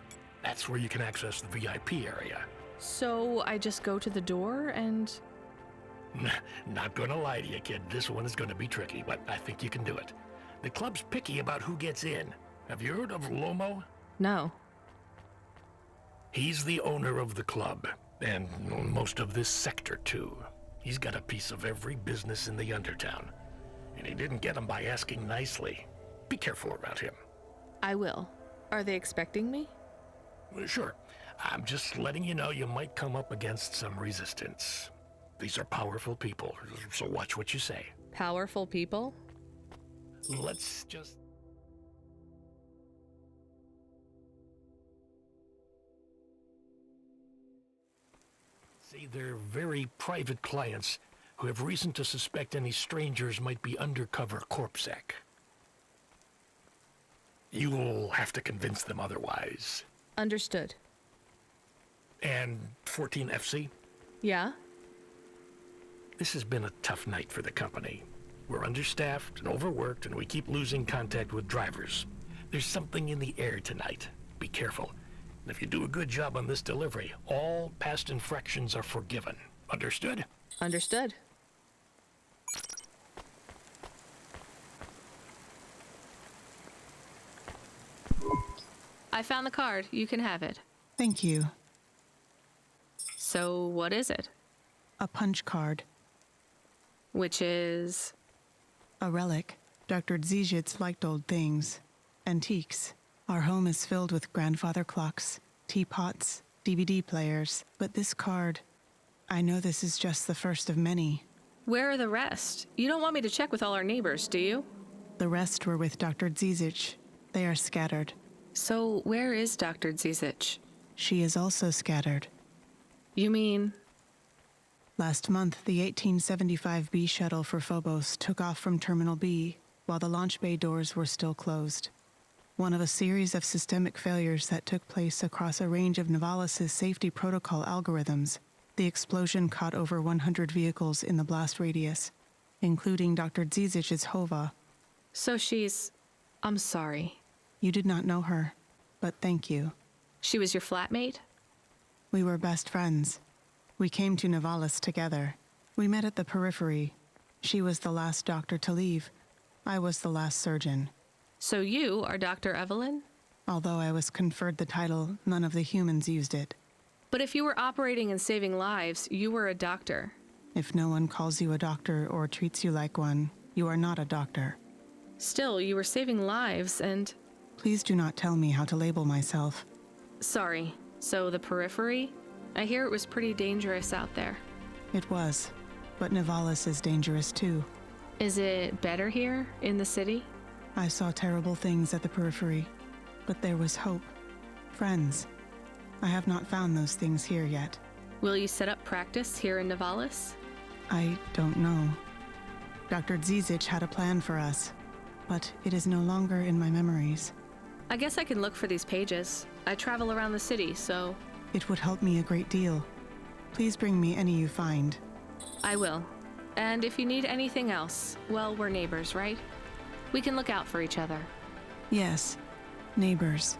That's where you can access the VIP area. So I just go to the door and... Not gonna lie to you, kid. This one is gonna be tricky, but I think you can do it. The club's picky about who gets in. Have you heard of Lomo? No. He's the owner of the club, and most of this sector, too. He's got a piece of every business in the Undertown. And he didn't get them by asking nicely. Be careful around him. I will. Are they expecting me? Sure. I'm just letting you know you might come up against some resistance. These are powerful people, so watch what you say. Powerful people? Let's just... See, they're very private clients who have reason to suspect any strangers might be undercover corpsec. You'll have to convince them otherwise. Understood. And 14FC? Yeah? This has been a tough night for the company. We're understaffed and overworked, and we keep losing contact with drivers. There's something in the air tonight. Be careful. And if you do a good job on this delivery, all past infractions are forgiven. Understood? Understood. I found the card. You can have it. Thank you. So, what is it? A punch card. Which is... A relic. Dr. Dziejic liked old things. Antiques. Our home is filled with grandfather clocks, teapots, DVD players. But this card... I know this is just the first of many. Where are the rest? You don't want me to check with all our neighbors, do you? The rest were with Dr. Dziejic. They are scattered. So, where is Dr. Dziejic? She is also scattered. You mean... Last month, the 1875 B shuttle for Phobos took off from Terminal B, while the launch bay doors were still closed. One of a series of systemic failures that took place across a range of Novalis' safety protocol algorithms, the explosion caught over 100 vehicles in the blast radius, including Dr. Dziedzic's Hova. So she's... I'm sorry. You did not know her, but thank you. She was your flatmate? We were best friends. We came to Novalis together. We met at the periphery. She was the last doctor to leave. I was the last surgeon. So you are Dr. Evelyn? Although I was conferred the title, none of the humans used it. But if you were operating and saving lives, you were a doctor. If no one calls you a doctor or treats you like one, you are not a doctor. Still, you were saving lives and... Please do not tell me how to label myself. Sorry. So the periphery? I hear it was pretty dangerous out there. It was, but Novalis is dangerous too. Is it better here, in the city? I saw terrible things at the periphery, but there was hope. Friends. I have not found those things here yet. Will you set up practice here in Novalis? I don't know. Dr. Dziejic had a plan for us, but it is no longer in my memories. I guess I can look for these pages. I travel around the city, so... It would help me a great deal. Please bring me any you find. I will. And if you need anything else, well, we're neighbors, right? We can look out for each other. Yes, neighbors.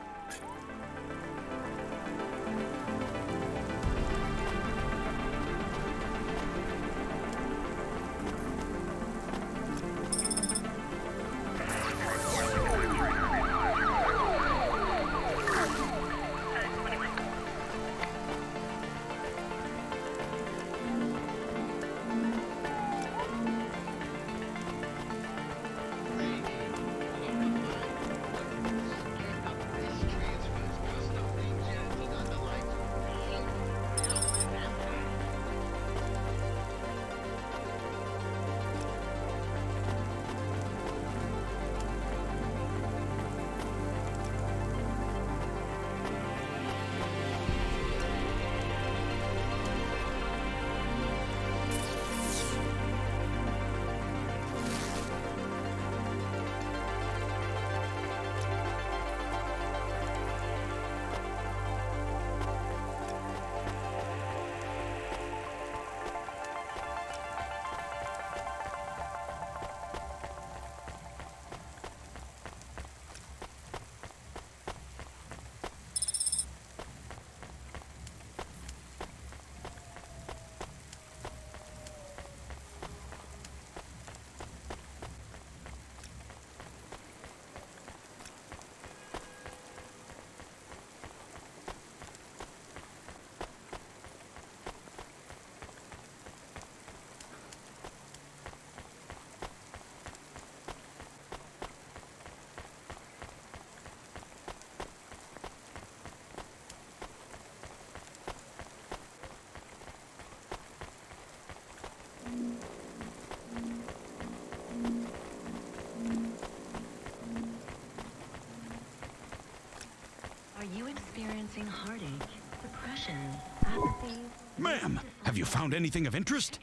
Have you found anything of interest?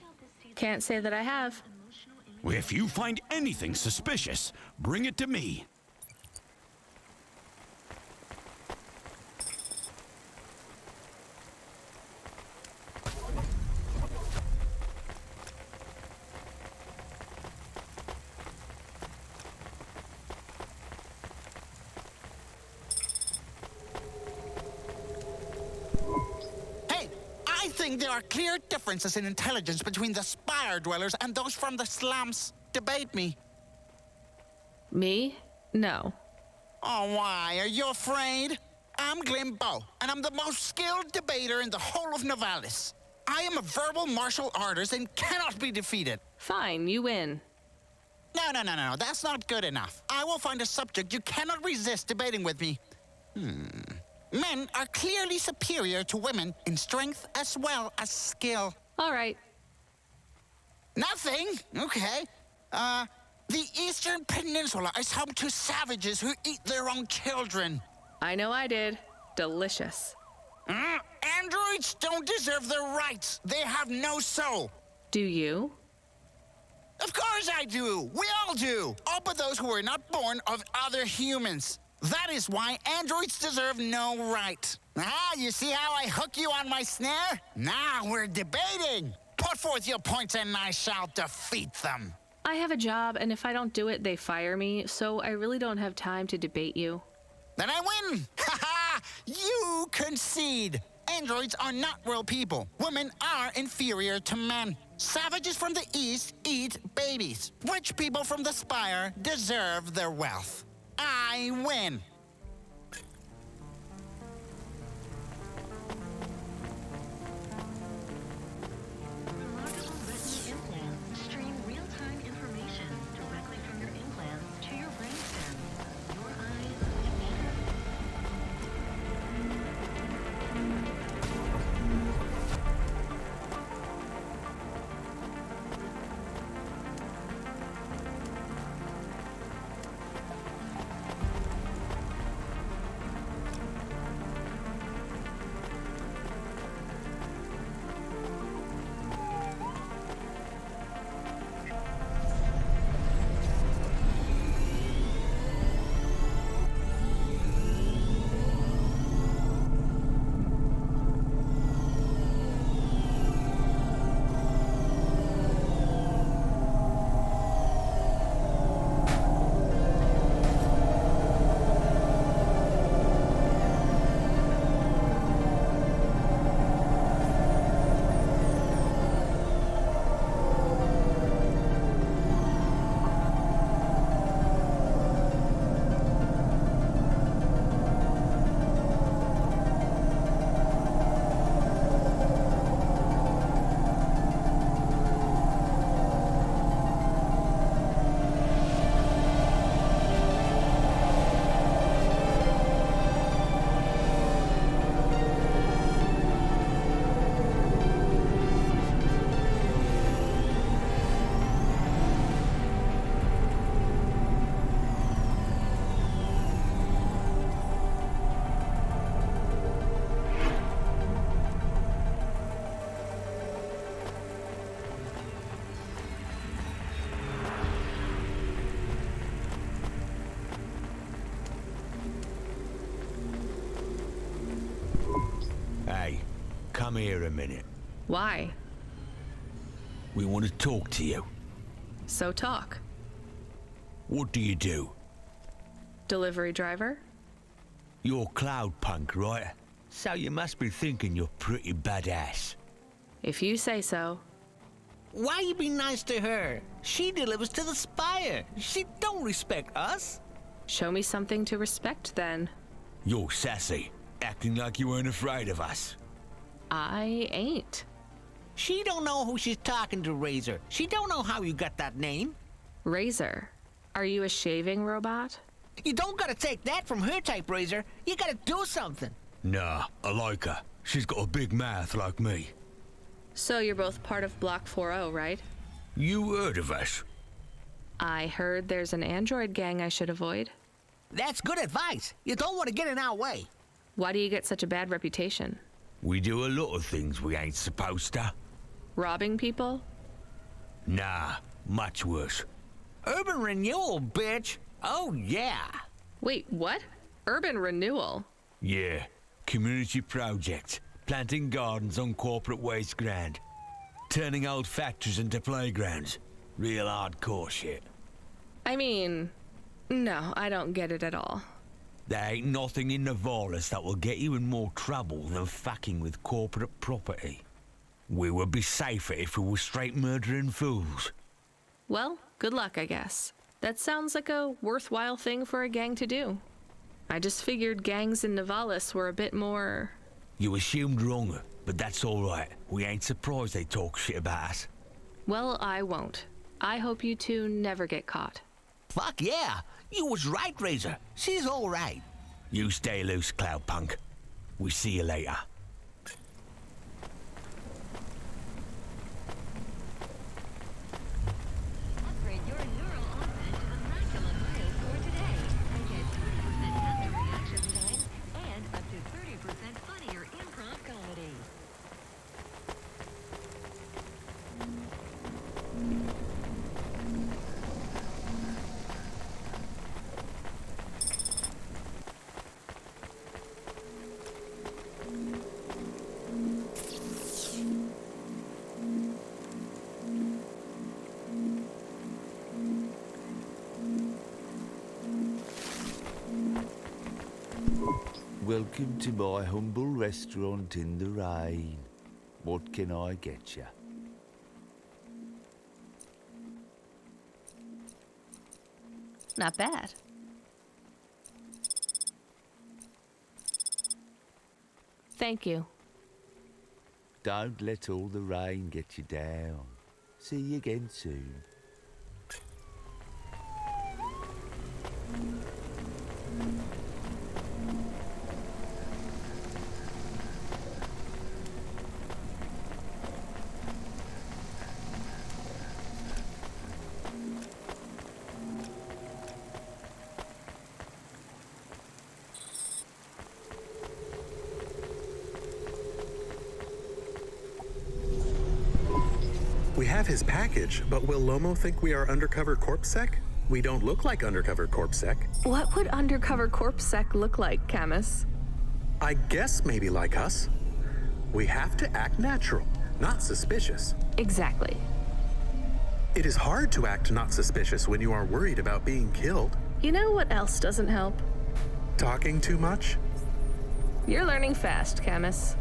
Can't say that I have. If you find anything suspicious, bring it to me. I think there are clear differences in intelligence between the Spire dwellers and those from the slums. Debate me. Me? No. Oh, why? Are you afraid? I'm Glimbo, and I'm the most skilled debater in the whole of Novalis. I am a verbal martial artist and cannot be defeated. Fine, you win. No, that's not good enough. I will find a subject you cannot resist debating with me. Men are clearly superior to women in strength as well as skill. All right. Nothing? Okay. The Eastern Peninsula is home to savages who eat their own children. I know I did. Delicious. Androids don't deserve their rights. They have no soul. Do you? Of course I do. We all do. All but those who were not born of other humans. That is why androids deserve no right. You see how I hook you on my snare? Now we're debating. Put forth your points and I shall defeat them. I have a job, and if I don't do it, they fire me, so I really don't have time to debate you. Then I win! Ha! You concede! Androids are not real people. Women are inferior to men. Savages from the East eat babies. Rich people from the Spire deserve their wealth. I win. Remarkable retina implants stream real-time information directly from your implants to your brainstem. Your eyes Hey, come here a minute. Why? We want to talk to you. So talk. What do you do? Delivery driver? You're Cloudpunk, right? So you must be thinking you're pretty badass. If you say so. Why you be nice to her? She delivers to the Spire. She don't respect us. Show me something to respect, then. You're sassy, acting like you weren't afraid of us. I ain't. She don't know who she's talking to, Razor. She don't know how you got that name. Razor? Are you a shaving robot? You don't gotta take that from her type, Razor. You gotta do something. Nah, I like her. She's got a big mouth like me. So you're both part of Block 40, right? You heard of us? I heard there's an android gang I should avoid. That's good advice. You don't want to get in our way. Why do you get such a bad reputation? We do a lot of things we ain't supposed to. Robbing people? Nah, much worse. Urban renewal, bitch. Oh, yeah. Wait, what? Urban renewal? Yeah, community project. Planting gardens on corporate waste ground. Turning old factories into playgrounds. Real hardcore shit. I mean, no, I don't get it at all. There ain't nothing in Navalis that will get you in more trouble than fucking with corporate property. We would be safer if we were straight murdering fools. Well, good luck, I guess. That sounds like a worthwhile thing for a gang to do. I just figured gangs in Navalis were a bit more... You assumed wrong, but that's all right. We ain't surprised they talk shit about us. Well, I won't. I hope you two never get caught. Fuck yeah. You was right, Razor. She's all right. You stay loose, Cloudpunk. We see you later. Upgrade your neural augment to the maximum bioscore today and get 20% faster reaction time and up to 30% funnier improv comedy. Welcome to my humble restaurant in the rain. What can I get you? Not bad. Thank you. Don't let all the rain get you down. See you again soon. We have his package, but will Lomo think we are undercover CorpSec? We don't look like undercover CorpSec. What would undercover CorpSec look like, Camus? I guess maybe like us. We have to act natural, not suspicious. Exactly. It is hard to act not suspicious when you are worried about being killed. You know what else doesn't help? Talking too much? You're learning fast, Camus.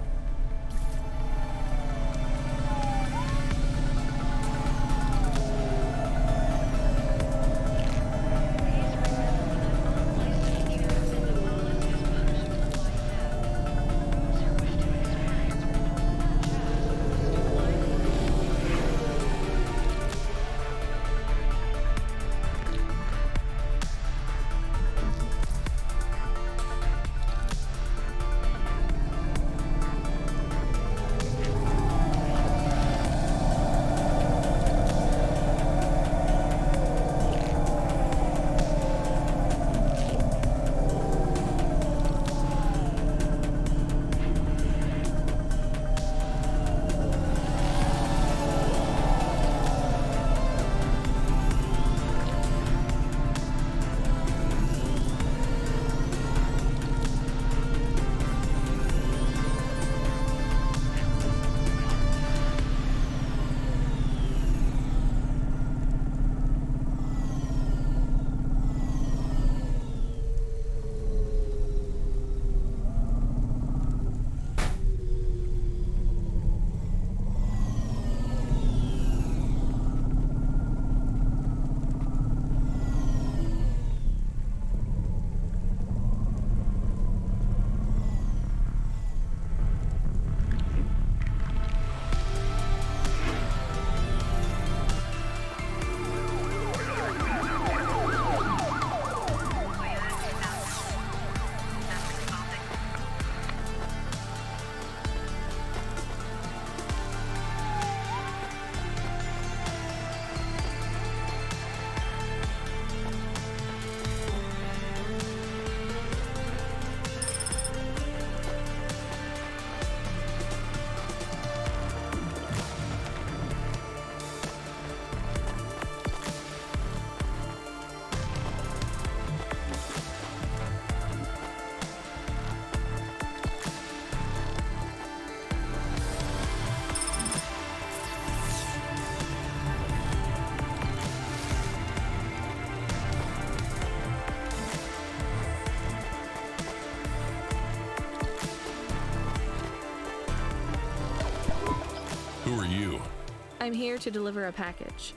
I'm here to deliver a package.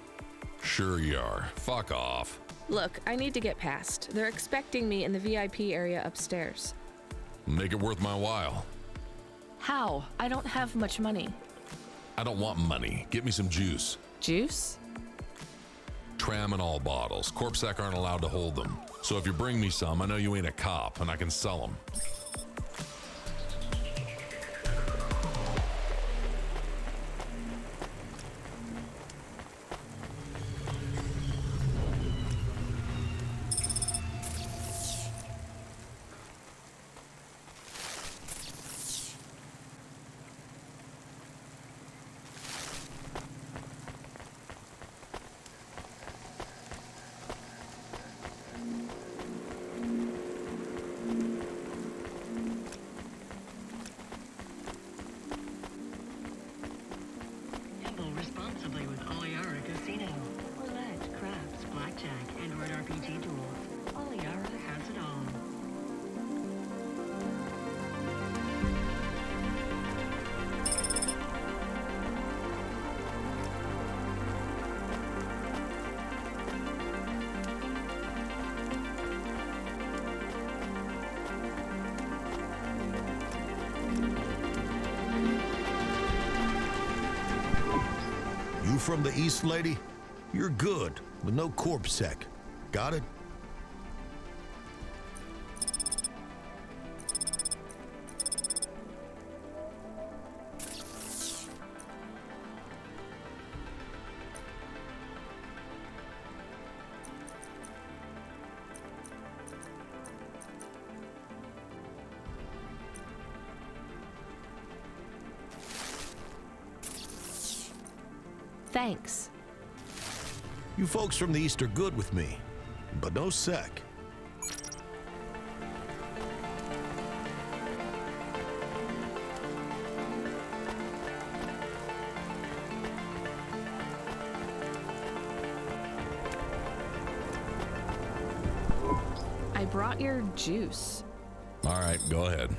Sure you are. Fuck off. Look, I need to get past. They're expecting me in the VIP area upstairs. Make it worth my while. How? I don't have much money. I don't want money. Get me some juice. Juice? Tramadol bottles. Corpsec aren't allowed to hold them. So if you bring me some, I know you ain't a cop, and I can sell them. Gamble responsibly with Oliara Casino. Roulette, craps, blackjack, Android RPG tools. Oliara has it all. You from the East, lady? You're good, but no corpsec. Got it? Thanks. You folks from the East are good with me, but no sec. I brought your juice. All right, go ahead.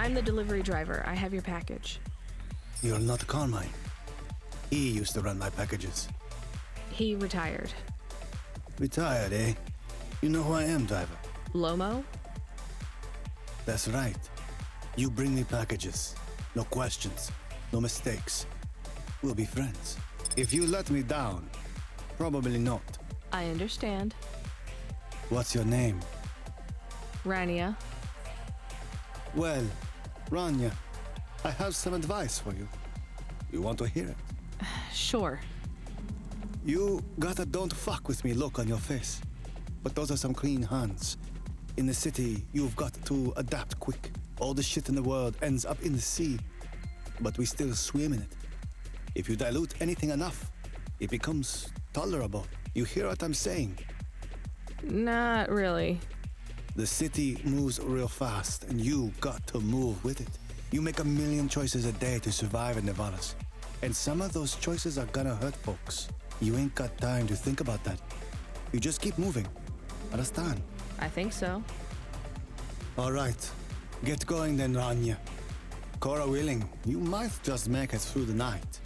I'm the delivery driver. I have your package. You're not Carmine. He used to run my packages. He retired. Retired, eh? You know who I am, driver. Lomo? That's right. You bring me packages. No questions. No mistakes. We'll be friends. If you let me down, probably not. I understand. What's your name? Rania. Well, Rania, I have some advice for you. You want to hear it? Sure. You got a don't fuck with me look on your face. But those are some clean hands. In the city, you've got to adapt quick. All the shit in the world ends up in the sea. But we still swim in it. If you dilute anything enough, it becomes tolerable. You hear what I'm saying? Not really. The city moves real fast, and you got to move with it. You make a million choices a day to survive in Nevadas. And some of those choices are gonna hurt folks. You ain't got time to think about that. You just keep moving. Understand? I think so. All right. Get going then, Rania. Cora willing, you might just make it through the night.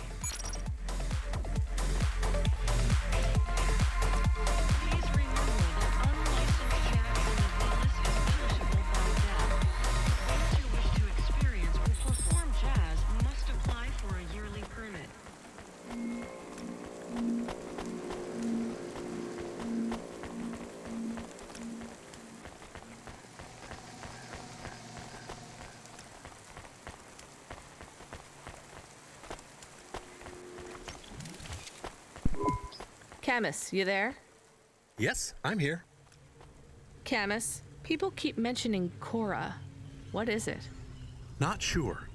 Camus, you there? Yes, I'm here. Camus, people keep mentioning Cora. What is it? Not sure.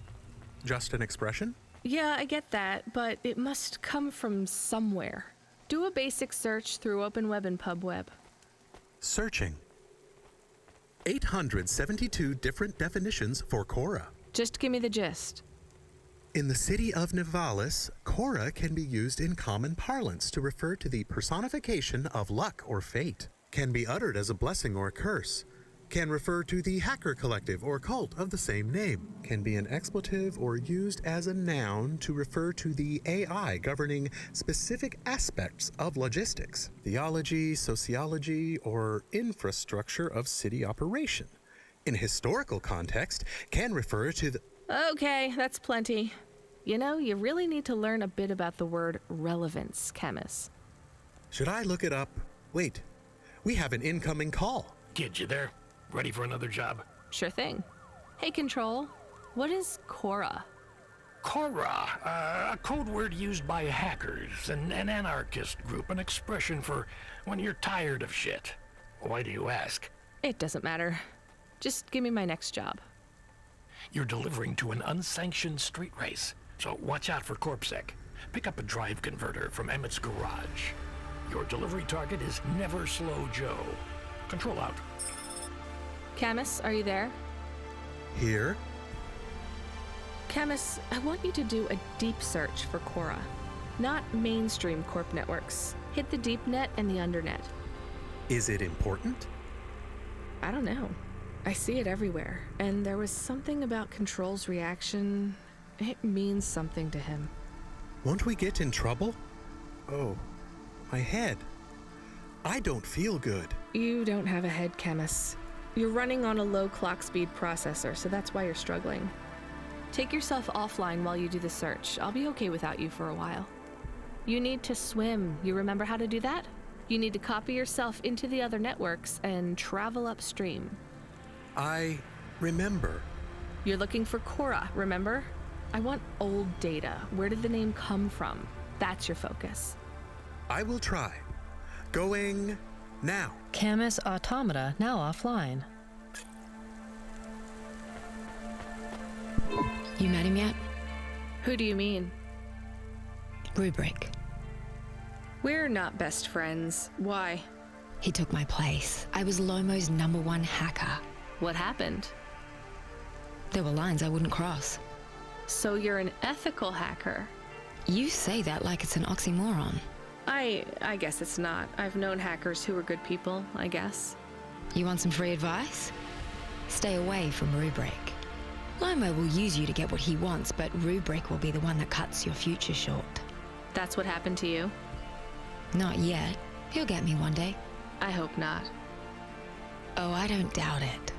Just an expression? Yeah, I get that, but it must come from somewhere. Do a basic search through Open Web and PubWeb. Searching. 872 different definitions for Cora. Just give me the gist. In the city of Nivalis, Cora can be used in common parlance to refer to the personification of luck or fate, can be uttered as a blessing or a curse, can refer to the hacker collective or cult of the same name, can be an expletive or used as a noun to refer to the AI governing specific aspects of logistics, theology, sociology, or infrastructure of city operation. In historical context, can refer to the... Okay, that's plenty. You know, you really need to learn a bit about the word relevance, Camus. Should I look it up? Wait, we have an incoming call. Kid, you there? Ready for another job? Sure thing. Hey, Control, what is Cora? Cora, a code word used by hackers, an anarchist group, an expression for when you're tired of shit. Why do you ask? It doesn't matter. Just give me my next job. You're delivering to an unsanctioned street race, so watch out for CorpSec. Pick up a drive converter from Emmett's garage. Your delivery target is Never Slow Joe. Control out. Camus, are you there? Here? Camus, I want you to do a deep search for Cora. Not mainstream corp networks. Hit the deep net and the undernet. Is it important? I don't know. I see it everywhere, and there was something about Control's reaction. It means something to him. Won't we get in trouble? Oh, my head. I don't feel good. You don't have a head, Camus. You're running on a low clock speed processor, so that's why you're struggling. Take yourself offline while you do the search. I'll be okay without you for a while. You need to swim. You remember how to do that? You need to copy yourself into the other networks and travel upstream. I remember. You're looking for Cora, remember? I want old data. Where did the name come from? That's your focus. I will try. Going now. Camus Automata now offline. You met him yet? Who do you mean? Rubric. We're not best friends. Why? He took my place. I was Lomo's #1 hacker. What happened? There were lines I wouldn't cross. So you're an ethical hacker? You say that like it's an oxymoron. I guess it's not. I've known hackers who were good people, I guess. You want some free advice? Stay away from Rubric. Lomo will use you to get what he wants, but Rubric will be the one that cuts your future short. That's what happened to you? Not yet. He'll get me one day. I hope not. Oh, I don't doubt it.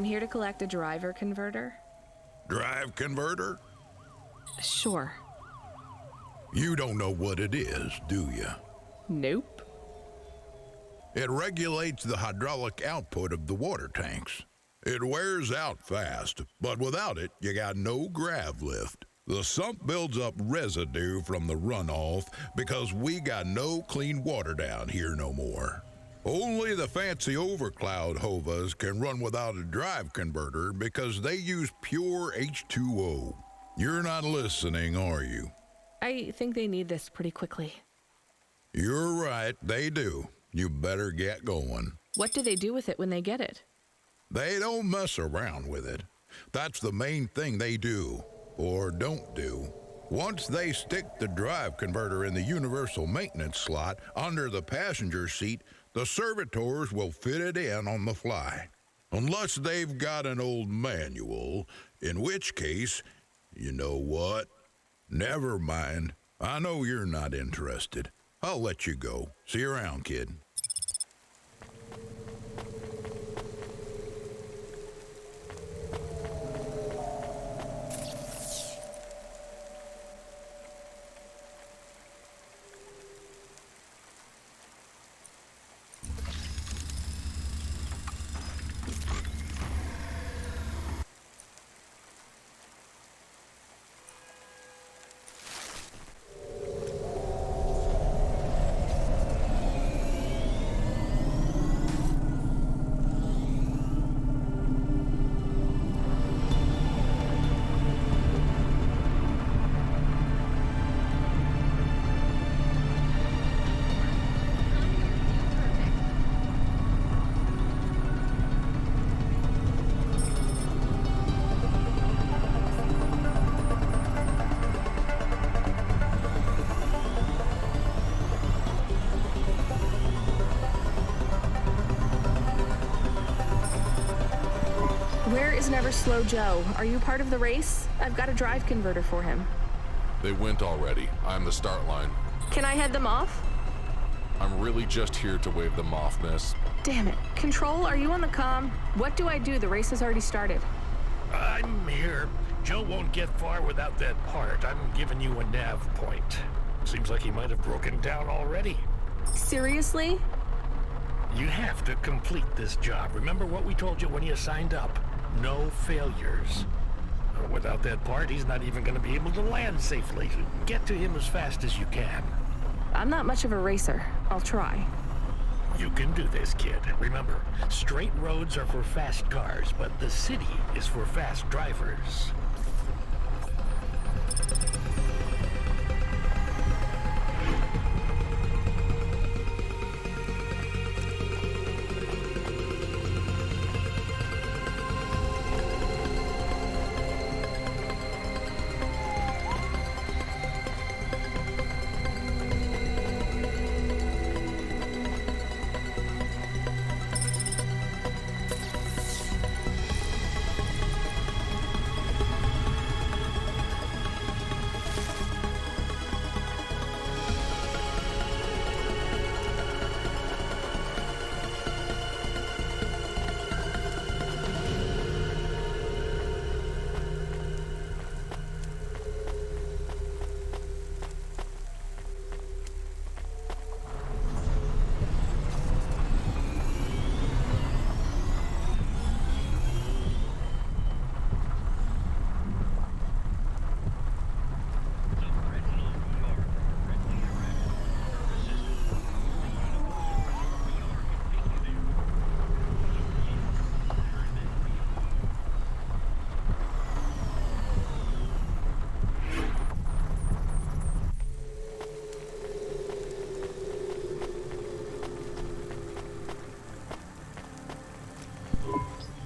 here to collect a driver converter. Drive converter? Sure. You don't know what it is, do you? Nope. It regulates the hydraulic output of the water tanks. It wears out fast, but without it, you got no grav lift. The sump builds up residue from the runoff because we got no clean water down here no more. Only the fancy overcloud hovas can run without a drive converter because they use pure H2O. You're not listening, are you? I think they need this pretty quickly. You're right, they do. You better get going. What do they do with it when they get it? They don't mess around with it. That's the main thing they do, or don't do. Once they stick the drive converter in the universal maintenance slot under the passenger seat, the servitors will fit it in on the fly. Unless they've got an old manual, in which case, you know what? Never mind. I know you're not interested. I'll let you go. See you around, kid. Never Slow Joe. Are you part of the race? I've got a drive converter for him. They went already. I'm the start line. Can I head them off? I'm really just here to wave them off, miss. Damn it. Control, are you on the comm? What do I do? The race has already started. I'm here. Joe won't get far without that part. I'm giving you a nav point. Seems like he might have broken down already. Seriously? You have to complete this job. Remember what we told you when you signed up? No failures. Without that part, he's not even going to be able to land safely. Get to him as fast as you can. I'm not much of a racer. I'll try. You can do this, kid. Remember, straight roads are for fast cars, but the city is for fast drivers.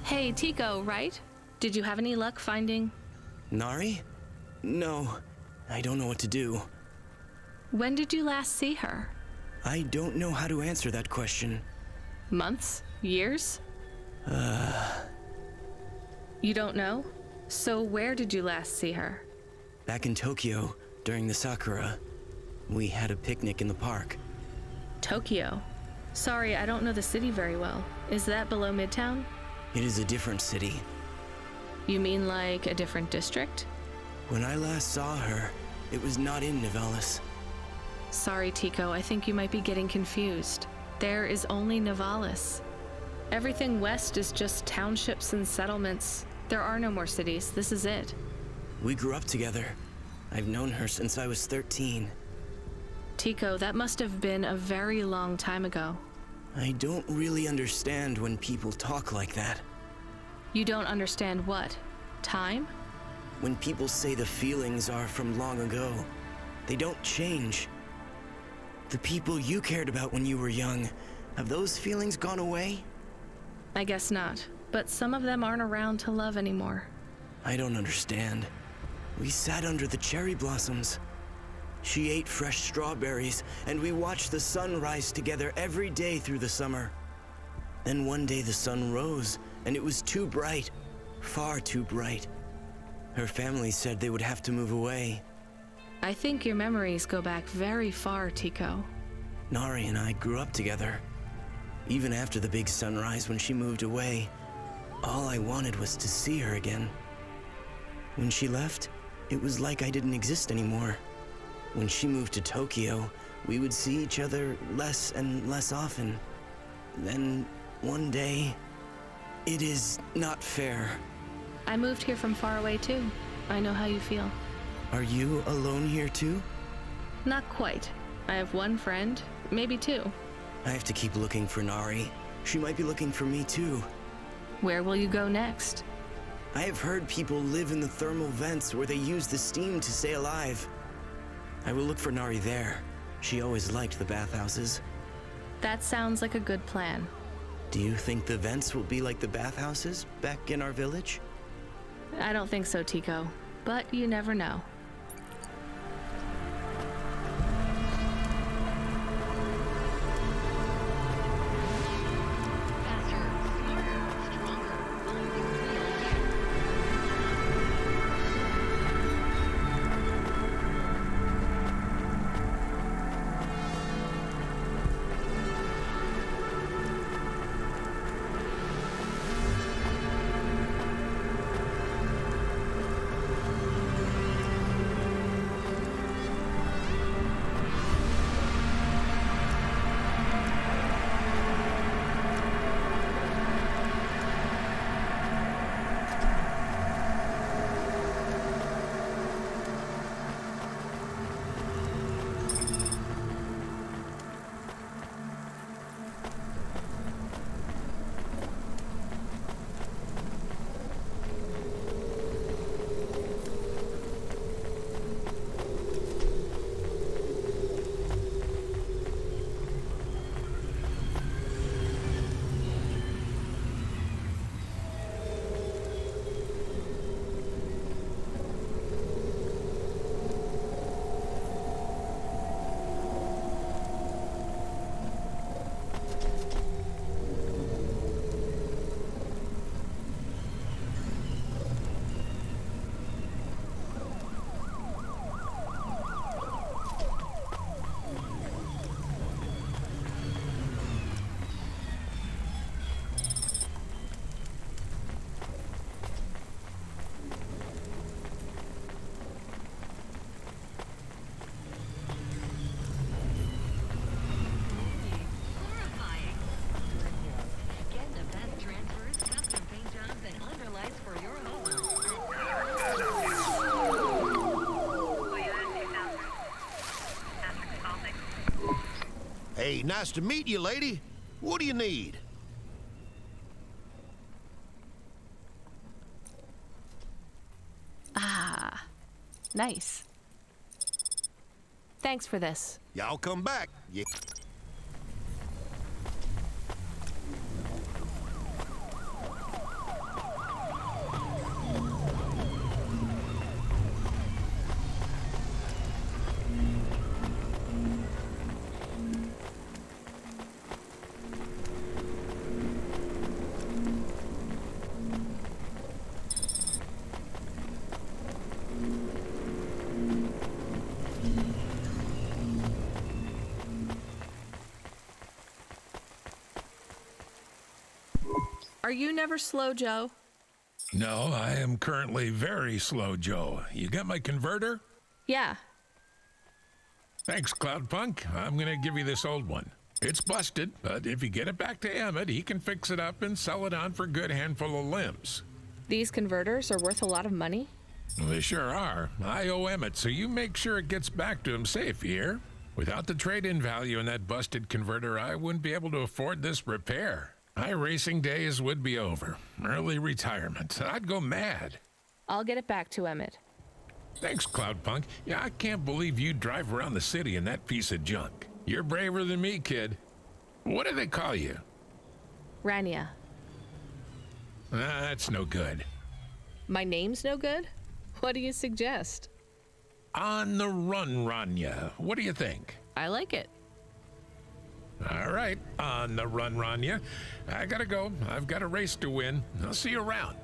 Hey, Tico, right? Did you have any luck finding... Nari? No, I don't know what to do. When did you last see her? I don't know how to answer that question. Months? Years? You don't know? So where did you last see her? Back in Tokyo, during the Sakura. We had a picnic in the park. Tokyo? Sorry, I don't know the city very well. Is that below Midtown? It is a different city. You mean like a different district? When I last saw her, it was not in Nivalis. Sorry, Tico, I think you might be getting confused. There is only Nivalis. Everything west is just townships and settlements. There are no more cities. This is it. We grew up together. I've known her since I was 13. Tico, that must have been a very long time ago. I don't really understand when people talk like that. You don't understand what? Time? When people say the feelings are from long ago, they don't change. The people you cared about when you were young, have those feelings gone away? I guess not, but some of them aren't around to love anymore. I don't understand. We sat under the cherry blossoms. She ate fresh strawberries, and we watched the sun rise together every day through the summer. Then one day the sun rose, and it was too bright, far too bright. Her family said they would have to move away. I think your memories go back very far, Tico. Nari and I grew up together. Even after the big sunrise when she moved away, all I wanted was to see her again. When she left, it was like I didn't exist anymore. When she moved to Tokyo, we would see each other less and less often. Then, one day, it is not fair. I moved here from far away too. I know how you feel. Are you alone here too? Not quite. I have one friend, maybe two. I have to keep looking for Nari. She might be looking for me too. Where will you go next? I have heard people live in the thermal vents where they use the steam to stay alive. I will look for Nari there. She always liked the bathhouses. That sounds like a good plan. Do you think the vents will be like the bathhouses back in our village? I don't think so, Tico, but you never know. Hey, nice to meet you, lady. What do you need? Ah, nice. Thanks for this. Y'all come back. Yeah. Are you never slow, Joe? No, I am currently very slow, Joe. You got my converter? Yeah. Thanks, Cloudpunk. I'm gonna give you this old one. It's busted, but if you get it back to Emmett, he can fix it up and sell it on for a good handful of limbs. These converters are worth a lot of money? They sure are. I owe Emmett, so you make sure it gets back to him safe, you hear? Without the trade-in value in that busted converter, I wouldn't be able to afford this repair. My racing days would be over. Early retirement. I'd go mad. I'll get it back to Emmett. Thanks, Cloudpunk. Yeah, I can't believe you drive around the city in that piece of junk. You're braver than me, kid. What do they call you? Rania. That's no good. My name's no good? What do you suggest? On the run, Rania. What do you think? I like it. All right, on the run, Rania. I gotta go. I've got a race to win. I'll see you around.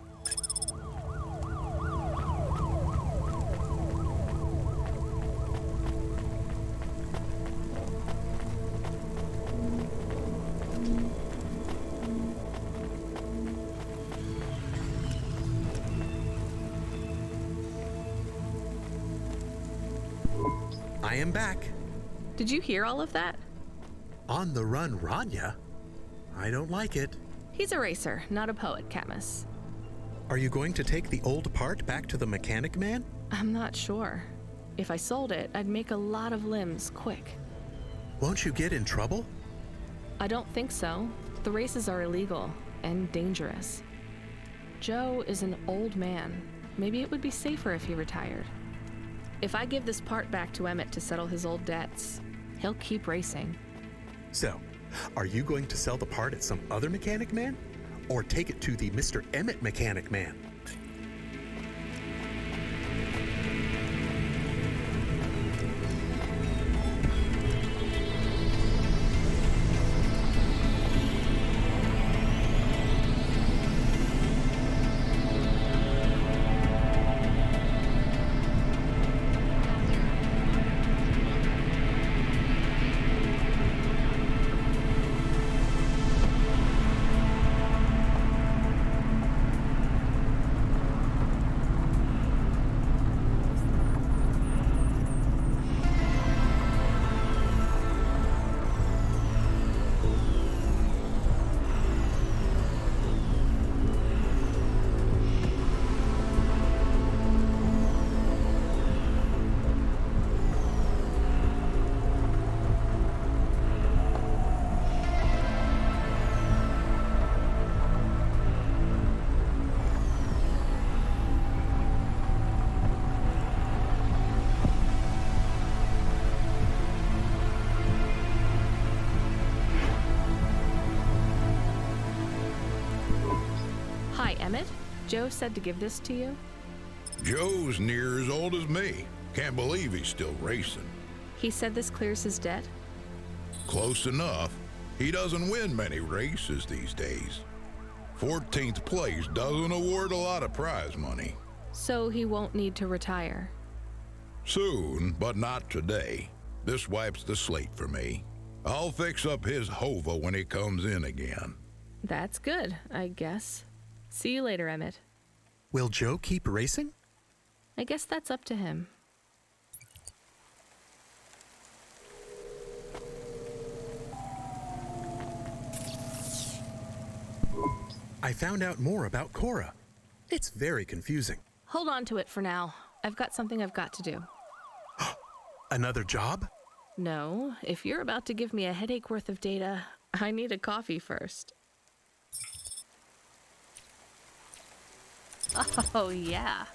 I am back. Did you hear all of that? On the run, Rania? I don't like it. He's a racer, not a poet, Camus. Are you going to take the old part back to the mechanic man? I'm not sure. If I sold it, I'd make a lot of limbs quick. Won't you get in trouble? I don't think so. The races are illegal and dangerous. Joe is an old man. Maybe it would be safer if he retired. If I give this part back to Emmett to settle his old debts, he'll keep racing. So, are you going to sell the part at some other mechanic man? Or take it to the Mr. Emmett mechanic man? Hi, Emmett. Joe said to give this to you. Joe's near as old as me. Can't believe he's still racing. He said this clears his debt. Close enough. He doesn't win many races these days. 14th place doesn't award a lot of prize money. So he won't need to retire. Soon, but not today. This wipes the slate for me. I'll fix up his hova when he comes in again. That's good, I guess. See you later, Emmett. Will Joe keep racing? I guess that's up to him. I found out more about Cora. It's very confusing. Hold on to it for now. I've got something I've got to do. Another job? No, if you're about to give me a headache worth of data, I need a coffee first. Oh, yeah.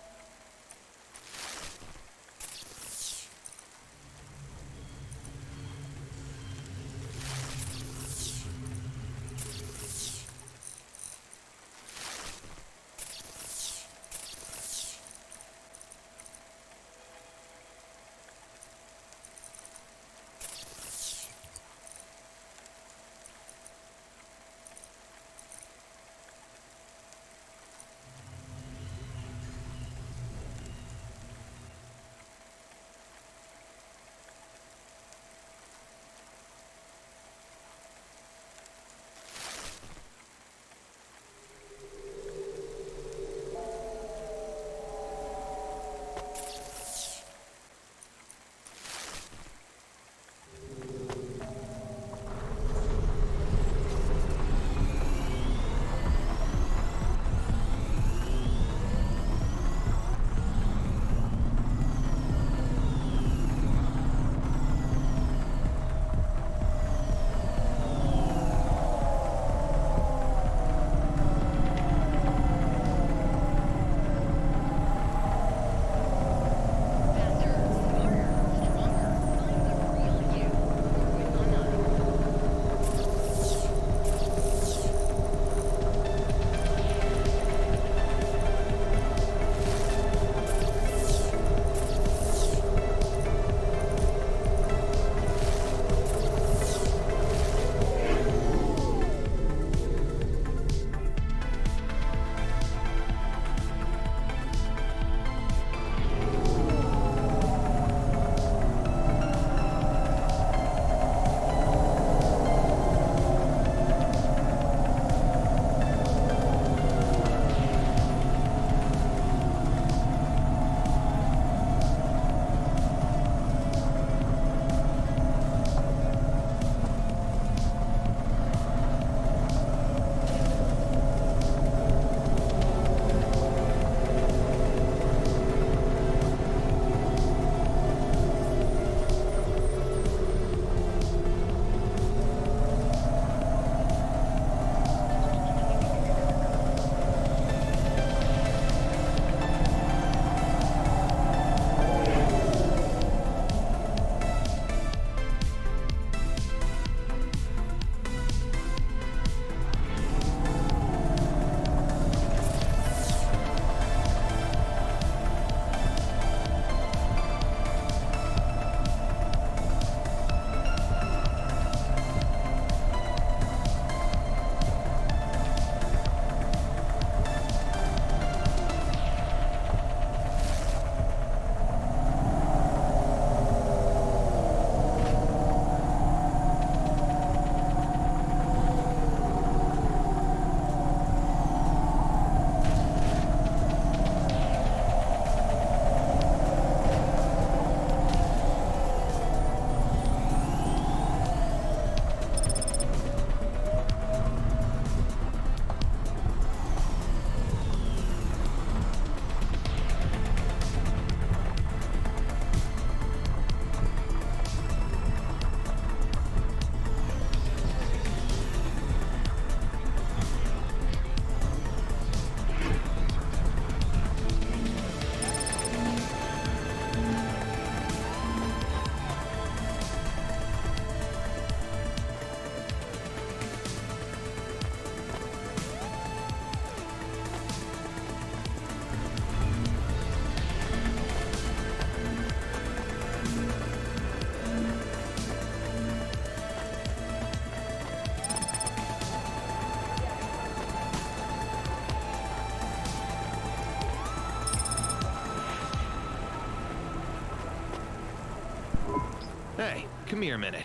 Hey, come here a minute.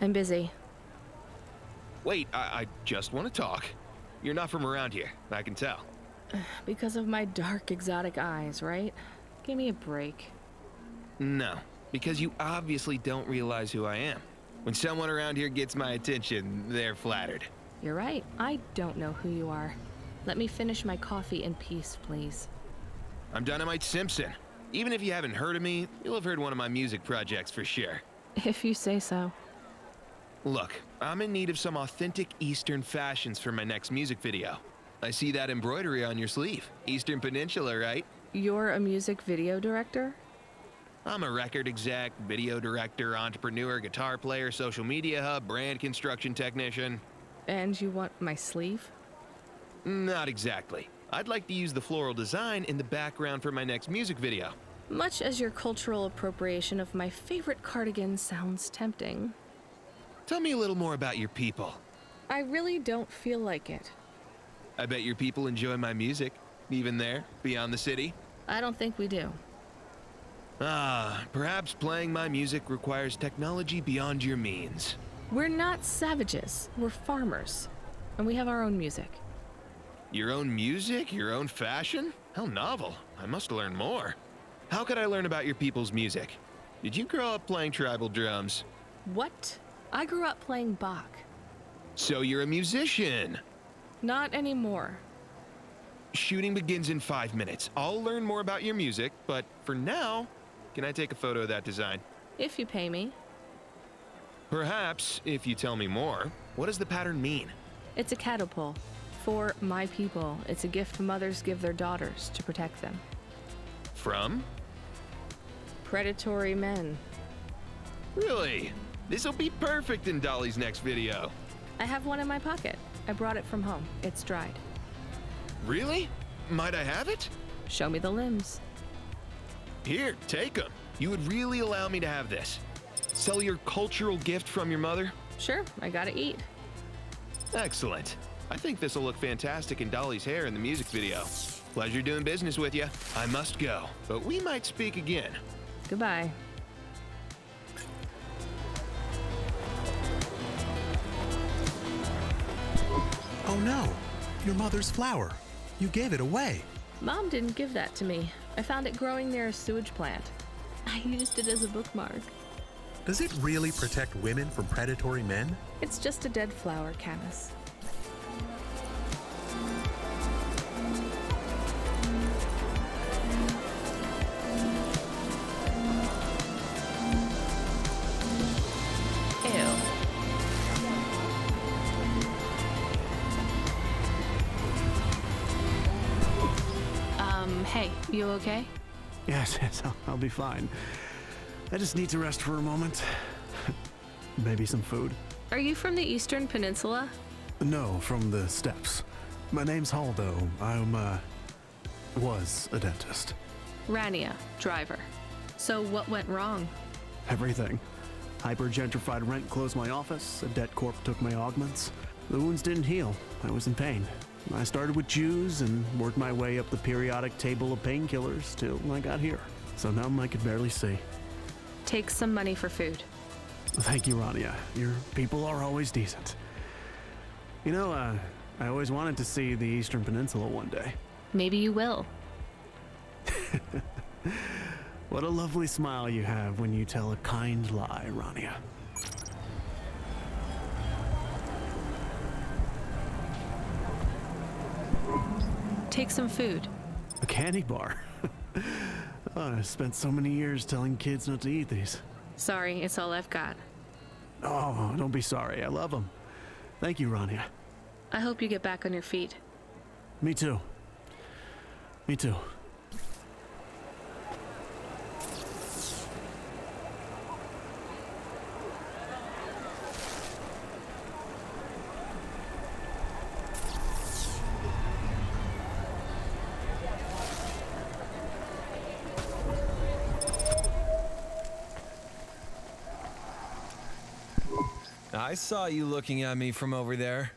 I'm busy. Wait, I just want to talk. You're not from around here, I can tell. Because of my dark, exotic eyes, right? Give me a break. No, because you obviously don't realize who I am. When someone around here gets my attention, they're flattered. You're right. I don't know who you are. Let me finish my coffee in peace, please. I'm Dynamite Simpson. Even if you haven't heard of me, you'll have heard one of my music projects for sure. If you say so. Look, I'm in need of some authentic Eastern fashions for my next music video. I see that embroidery on your sleeve. Eastern Peninsula, right? You're a music video director? I'm a record exec, video director, entrepreneur, guitar player, social media hub, brand construction technician. And you want my sleeve? Not exactly. I'd like to use the floral design in the background for my next music video. Much as your cultural appropriation of my favorite cardigan sounds tempting. Tell me a little more about your people. I really don't feel like it. I bet your people enjoy my music, even there, beyond the city. I don't think we do. Perhaps playing my music requires technology beyond your means. We're not savages. We're farmers. And we have our own music. Your own music? Your own fashion? How novel. I must learn more. How could I learn about your people's music? Did you grow up playing tribal drums? What? I grew up playing Bach. So you're a musician? Not anymore. Shooting begins in 5 minutes. I'll learn more about your music, but for now, can I take a photo of that design? If you pay me. Perhaps, if you tell me more. What does the pattern mean? It's a catapult. For my people, it's a gift mothers give their daughters to protect them. From? Predatory men. Really? This'll be perfect in Dolly's next video. I have one in my pocket. I brought it from home. It's dried. Really? Might I have it? Show me the limbs. Here, take them. You would really allow me to have this? Sell your cultural gift from your mother? Sure, I gotta eat. Excellent. I think this will look fantastic in Dolly's hair in the music video. Pleasure doing business with you. I must go, but we might speak again. Goodbye. Oh no, your mother's flower. You gave it away. Mom didn't give that to me. I found it growing near a sewage plant. I used it as a bookmark. Does it really protect women from predatory men? It's just a dead flower, Camus. Hey, you okay? Yes, I'll be fine. I just need to rest for a moment. Maybe some food. Are you from the Eastern Peninsula? No, from the steppes. My name's Haldo. Was a dentist. Rania, driver. So what went wrong? Everything. Hyper-gentrified rent closed my office, a debt corp took my augments. The wounds didn't heal. I was in pain. I started with Jews and worked my way up the periodic table of painkillers till I got here. So numb I could barely see. Take some money for food. Thank you, Rania. Your people are always decent. You know, I always wanted to see the Eastern Peninsula one day. Maybe you will. What a lovely smile you have when you tell a kind lie, Rania. Take some food. A candy bar? Oh, I spent so many years telling kids not to eat these. Sorry, it's all I've got. Oh, don't be sorry. I love them. Thank you, Rania. I hope you get back on your feet. Me too. Me too. I saw you looking at me from over there.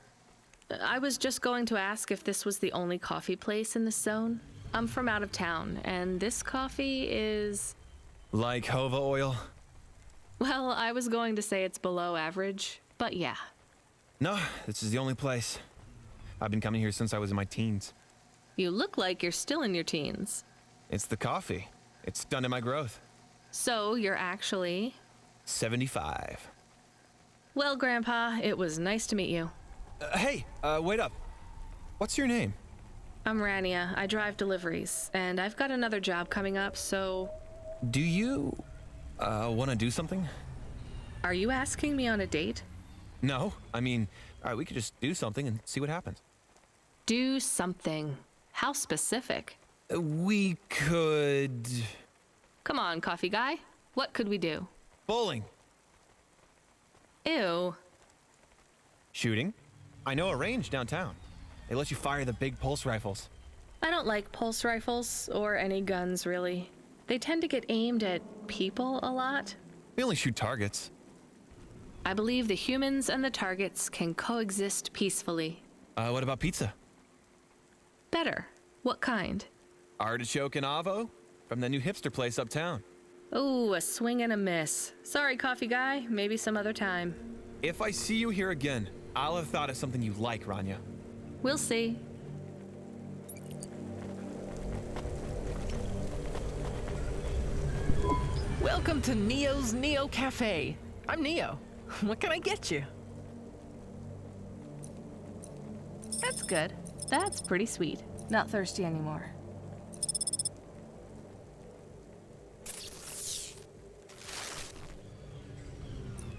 I was just going to ask if this was the only coffee place in this zone. I'm from out of town, and this coffee is... Like Hova oil? Well, I was going to say it's below average, but yeah. No, this is the only place. I've been coming here since I was in my teens. You look like you're still in your teens. It's the coffee. It's stunted my growth. So you're actually... 75. Well, Grandpa, it was nice to meet you. Hey, wait up. What's your name? I'm Rania. I drive deliveries, and I've got another job coming up, so... Do you, want to do something? Are you asking me on a date? No, I mean, all right, we could just do something and see what happens. Do something. How specific? We could... Come on, coffee guy. What could we do? Bowling. Ew. Shooting. I know a range downtown. They let you fire the big pulse rifles. I don't like pulse rifles, or any guns, really. They tend to get aimed at people a lot. We only shoot targets. I believe the humans and the targets can coexist peacefully. What about pizza? Better. What kind? Artichoke and avo from the new hipster place uptown. Ooh, a swing and a miss. Sorry, coffee guy. Maybe some other time. If I see you here again, I'll have thought of something you like, Rania. We'll see. Welcome to Neo's Neo Cafe. I'm Neo. What can I get you? That's good. That's pretty sweet. Not thirsty anymore.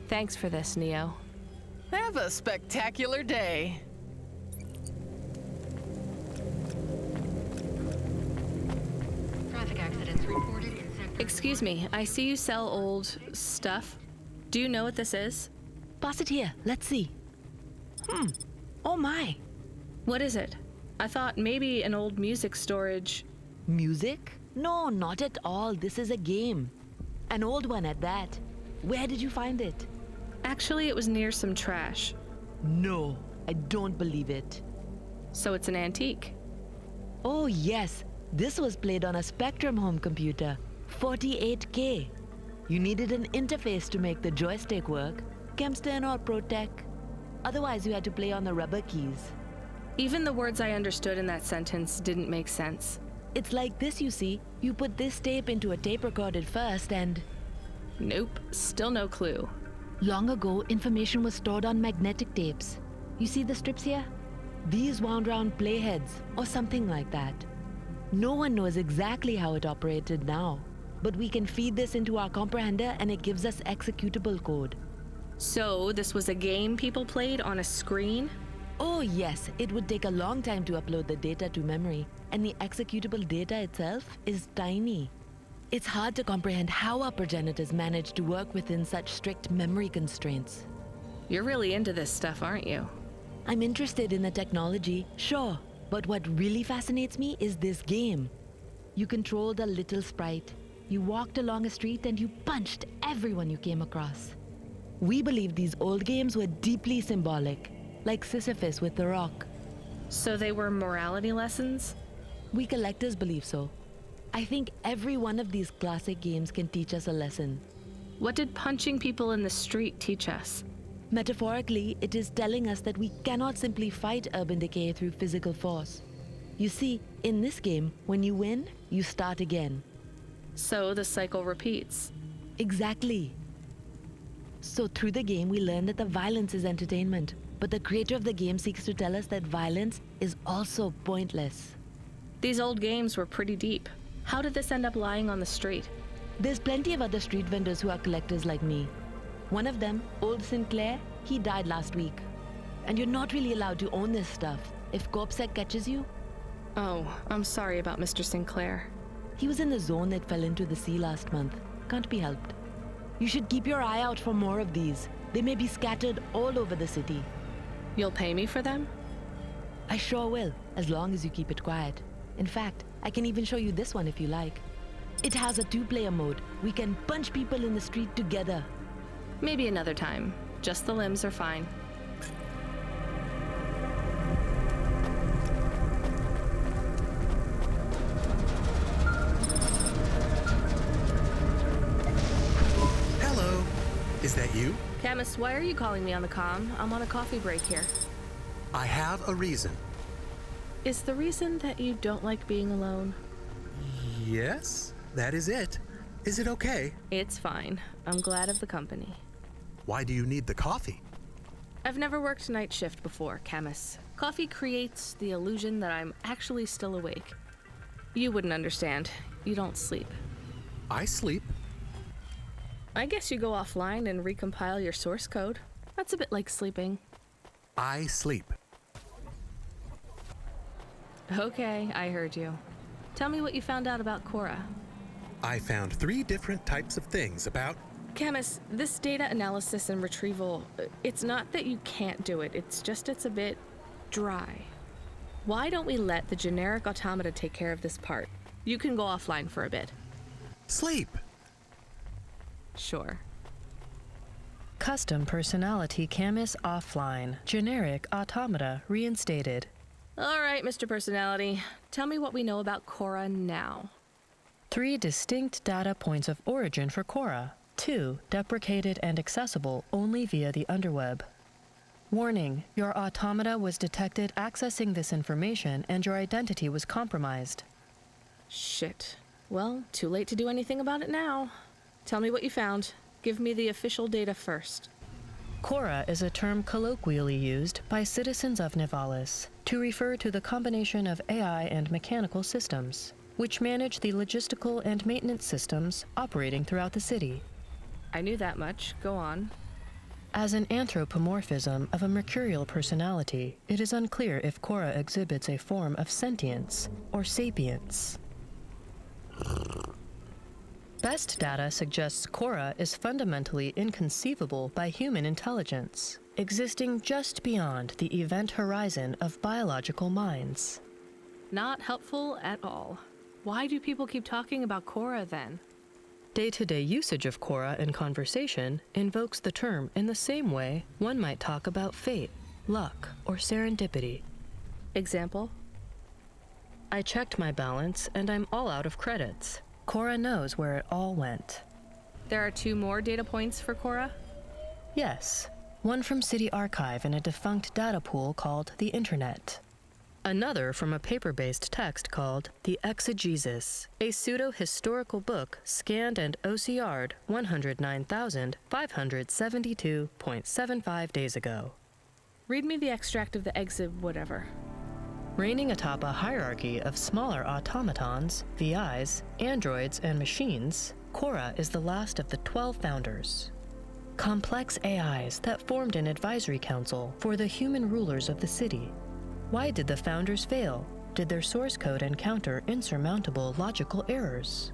Thanks for this, Neo. Have a spectacular day. Traffic accidents reported in sector... Excuse me, I see you sell old stuff. Do you know what this is? Pass it here. Let's see. Oh my. What is it? I thought maybe an old music storage. Music? No, not at all. This is a game. An old one at that. Where did you find it? Actually, it was near some trash. No, I don't believe it. So it's an antique? Oh yes, this was played on a Spectrum home computer. 48K. You needed an interface to make the joystick work. Kempster and all Pro Tech. Otherwise, you had to play on the rubber keys. Even the words I understood in that sentence didn't make sense. It's like this, you see. You put this tape into a tape recorder first and... Nope, still no clue. Long ago, information was stored on magnetic tapes. You see the strips here? These wound round playheads, or something like that. No one knows exactly how it operated now, but we can feed this into our comprehender and it gives us executable code. So, this was a game people played on a screen? Oh yes, it would take a long time to upload the data to memory, and the executable data itself is tiny. It's hard to comprehend how our progenitors managed to work within such strict memory constraints. You're really into this stuff, aren't you? I'm interested in the technology, sure, but what really fascinates me is this game. You controlled a little sprite. You walked along a street and you punched everyone you came across. We believe these old games were deeply symbolic, like Sisyphus with the rock. So they were morality lessons? We collectors believe so. I think every one of these classic games can teach us a lesson. What did punching people in the street teach us? Metaphorically, it is telling us that we cannot simply fight urban decay through physical force. You see, in this game, when you win, you start again. So the cycle repeats. Exactly. So through the game, we learn that the violence is entertainment, but the creator of the game seeks to tell us that violence is also pointless. These old games were pretty deep. How did this end up lying on the street? There's plenty of other street vendors who are collectors like me. One of them, Old Sinclair, he died last week. And you're not really allowed to own this stuff. If CorpSec catches you... Oh, I'm sorry about Mr. Sinclair. He was in the zone that fell into the sea last month. Can't be helped. You should keep your eye out for more of these. They may be scattered all over the city. You'll pay me for them? I sure will, as long as you keep it quiet. In fact, I can even show you this one if you like. It has a 2-player mode. We can punch people in the street together. Maybe another time. Just the limbs are fine. Hello. Is that you? Camus, why are you calling me on the comm? I'm on a coffee break here. I have a reason. Is the reason that you don't like being alone? Yes, that is it. Is it okay? It's fine. I'm glad of the company. Why do you need the coffee? I've never worked night shift before, Camus. Coffee creates the illusion that I'm actually still awake. You wouldn't understand. You don't sleep. I sleep. I guess you go offline and recompile your source code. That's a bit like sleeping. I sleep. Okay, I heard you. Tell me what you found out about Cora. I found 3 different types of things about... Camus, this data analysis and retrieval, it's not that you can't do it, it's just it's a bit dry. Why don't we let the generic automata take care of this part? You can go offline for a bit. Sleep! Sure. Custom personality Camus offline. Generic automata reinstated. All right, Mr. Personality. Tell me what we know about Cora now. 3 distinct data points of origin for Cora. 2 deprecated and accessible only via the underweb. Warning, your automata was detected accessing this information and your identity was compromised. Shit. Well, too late to do anything about it now. Tell me what you found. Give me the official data first. Cora is a term colloquially used by citizens of Nivalis to refer to the combination of AI and mechanical systems, which manage the logistical and maintenance systems operating throughout the city. I knew that much. Go on. As an anthropomorphism of a mercurial personality, it is unclear if Cora exhibits a form of sentience or sapience. Best data suggests Cora is fundamentally inconceivable by human intelligence, existing just beyond the event horizon of biological minds. Not helpful at all. Why do people keep talking about Cora then? Day-to-day usage of Cora in conversation invokes the term in the same way one might talk about fate, luck, or serendipity. Example? I checked my balance and I'm all out of credits. Cora knows where it all went. There are 2 more data points for Cora? Yes. One from City Archive in a defunct data pool called the Internet. Another from a paper-based text called The Exegesis, a pseudo-historical book scanned and OCR'd 109,572.75 days ago. Read me the extract of the exib whatever. Reigning atop a hierarchy of smaller automatons, VIs, androids, and machines, Cora is the last of the 12 founders. Complex AIs that formed an advisory council for the human rulers of the city. Why did the founders fail? Did their source code encounter insurmountable logical errors?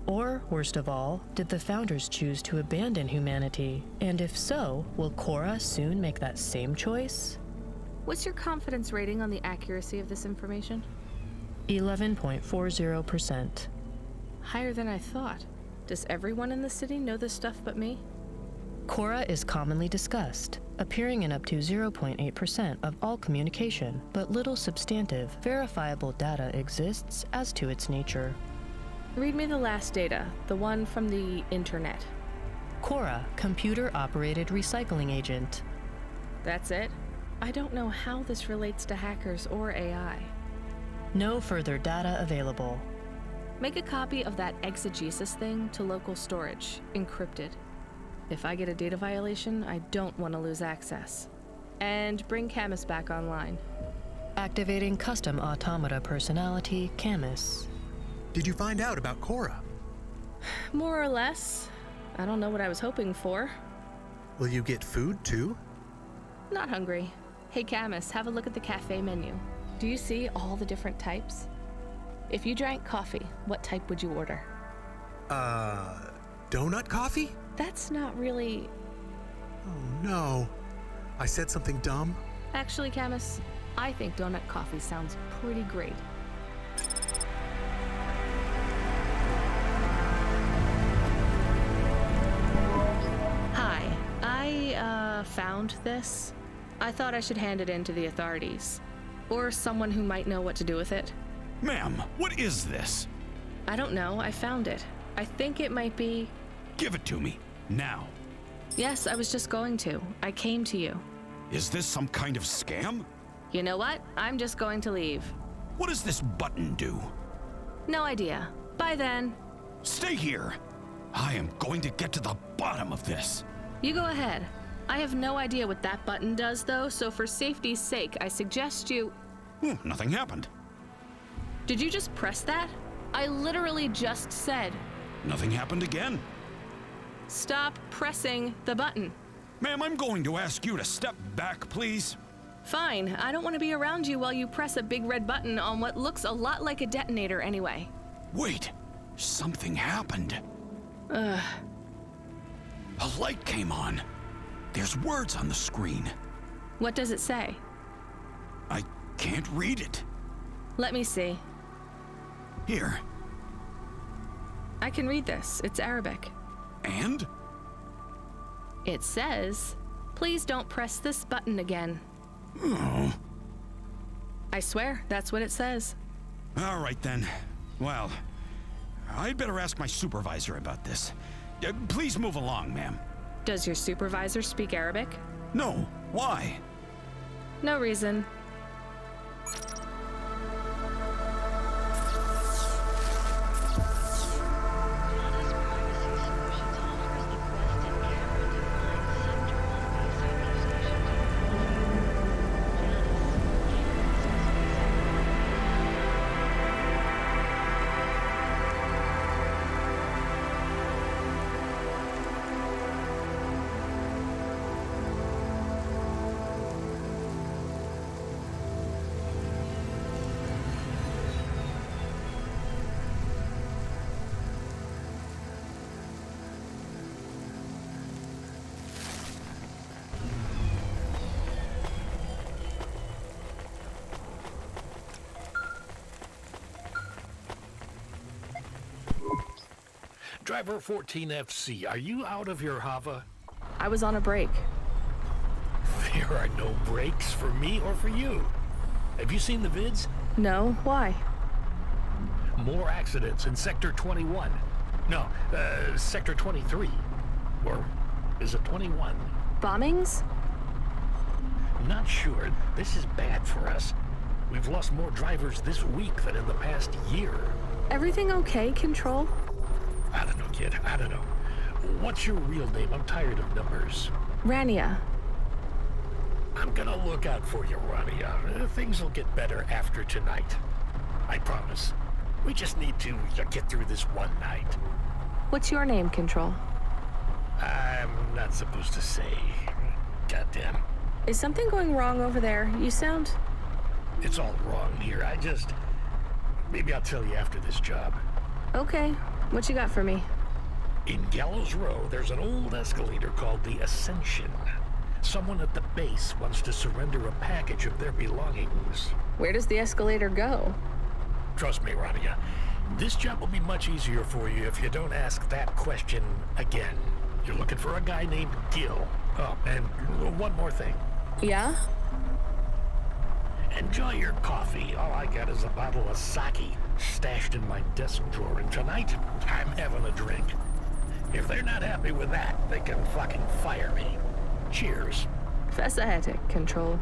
Or, worst of all, did the founders choose to abandon humanity? And if so, will Cora soon make that same choice? What's your confidence rating on the accuracy of this information? 11.40%. Higher than I thought. Does everyone in the city know this stuff but me? Cora is commonly discussed, appearing in up to 0.8% of all communication, but little substantive, verifiable data exists as to its nature. Read me the last data, the one from the Internet. Cora, computer-operated recycling agent. That's it? I don't know how this relates to hackers or AI. No further data available. Make a copy of that exegesis thing to local storage, encrypted. If I get a data violation, I don't want to lose access. And bring Camus back online. Activating custom automata personality, Camus. Did you find out about Cora? More or less. I don't know what I was hoping for. Will you get food too? Not hungry. Hey Camus, have a look at the cafe menu. Do you see all the different types? If you drank coffee, what type would you order? Donut coffee? That's not really... Oh no. I said something dumb? Actually, Camus, I think donut coffee sounds pretty great. Hi, I found this. I thought I should hand it in to the authorities. Or someone who might know what to do with it. Ma'am, what is this? I don't know, I found it. I think it might be... Give it to me, now. Yes, I was just going to. I came to you. Is this some kind of scam? You know what? I'm just going to leave. What does this button do? No idea. Bye then. Stay here. I am going to get to the bottom of this. You go ahead. I have no idea what that button does, though, so for safety's sake, I suggest you... Nothing happened. Did you just press that? I literally just said... Nothing happened again. Stop pressing the button. Ma'am, I'm going to ask you to step back, please. Fine. I don't want to be around you while you press a big red button on what looks a lot like a detonator anyway. Wait. Something happened. A light came on. There's words on the screen. What does it say? I can't read it. Let me see. Here. I can read this. It's Arabic. And? It says, please don't press this button again. Oh. I swear, that's what it says. All right then. Well, I'd better ask my supervisor about this. Please move along, ma'am. Does your supervisor speak Arabic? No. Why? No reason. Driver 14FC, are you out of your Hava? I was on a break. There are no breaks for me or for you. Have you seen the vids? No, why? More accidents in Sector 21. No, Sector 23. Or is it 21? Bombings? Not sure. This is bad for us. We've lost more drivers this week than in the past year. Everything okay, Control? I don't know, kid. I don't know. What's your real name? I'm tired of numbers. Rania. I'm gonna look out for you, Rania. Things will get better after tonight. I promise. We just need to get through this one night. What's your name, Control? I'm not supposed to say. Goddamn. Is something going wrong over there? You sound... It's all wrong here. Maybe I'll tell you after this job. Okay. What you got for me? In Gallows Row, there's an old escalator called the Ascension. Someone at the base wants to surrender a package of their belongings. Where does the escalator go? Trust me, Rania. This job will be much easier for you if you don't ask that question again. You're looking for a guy named Gil. Oh, and one more thing. Yeah? Enjoy your coffee. All I got is a bottle of sake stashed in my desk drawer, and tonight, I'm having a drink. If they're not happy with that, they can fucking fire me. Cheers. Fasciatic, Control.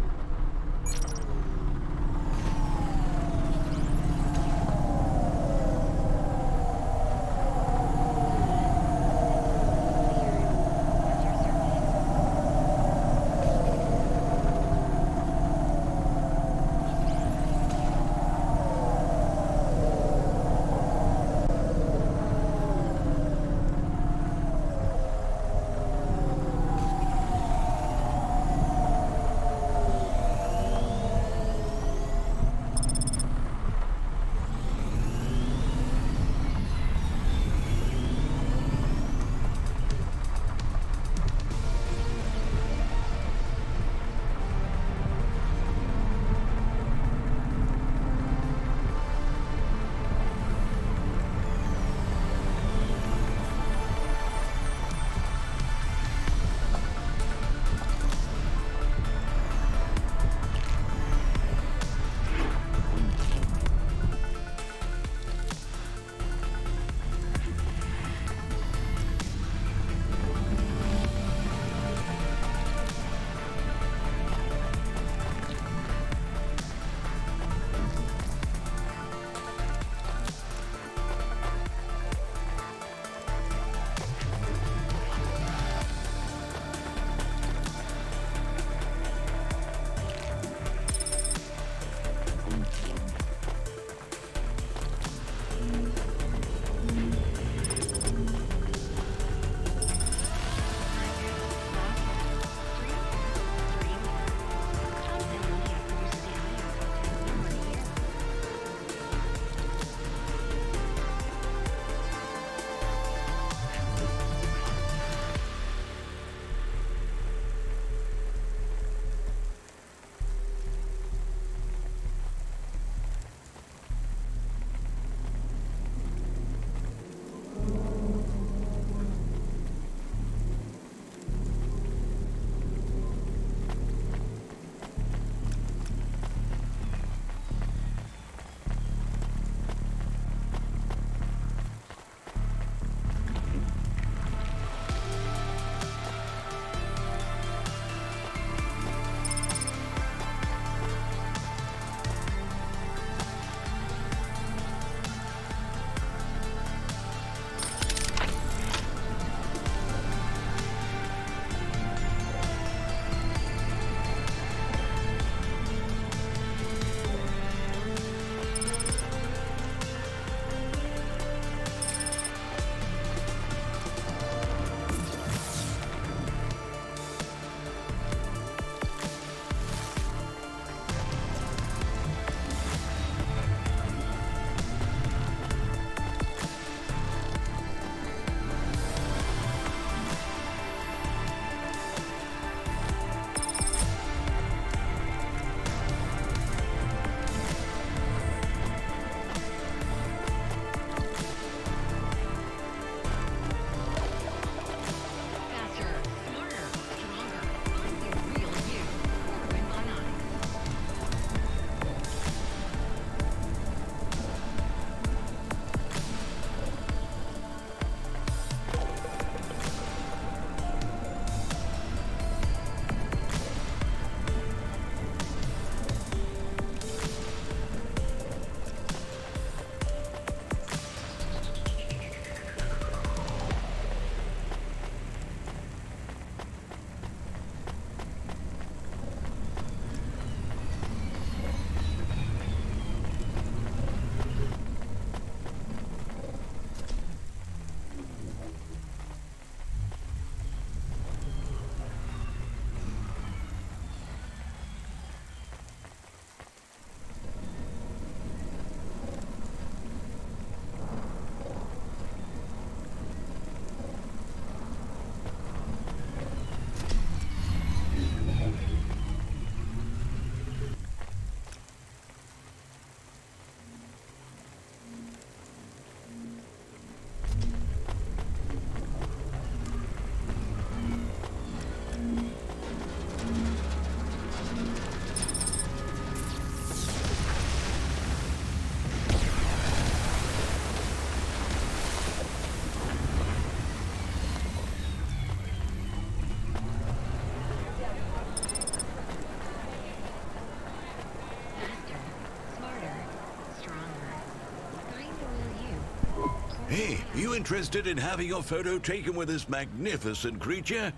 You interested in having your photo taken with this magnificent creature?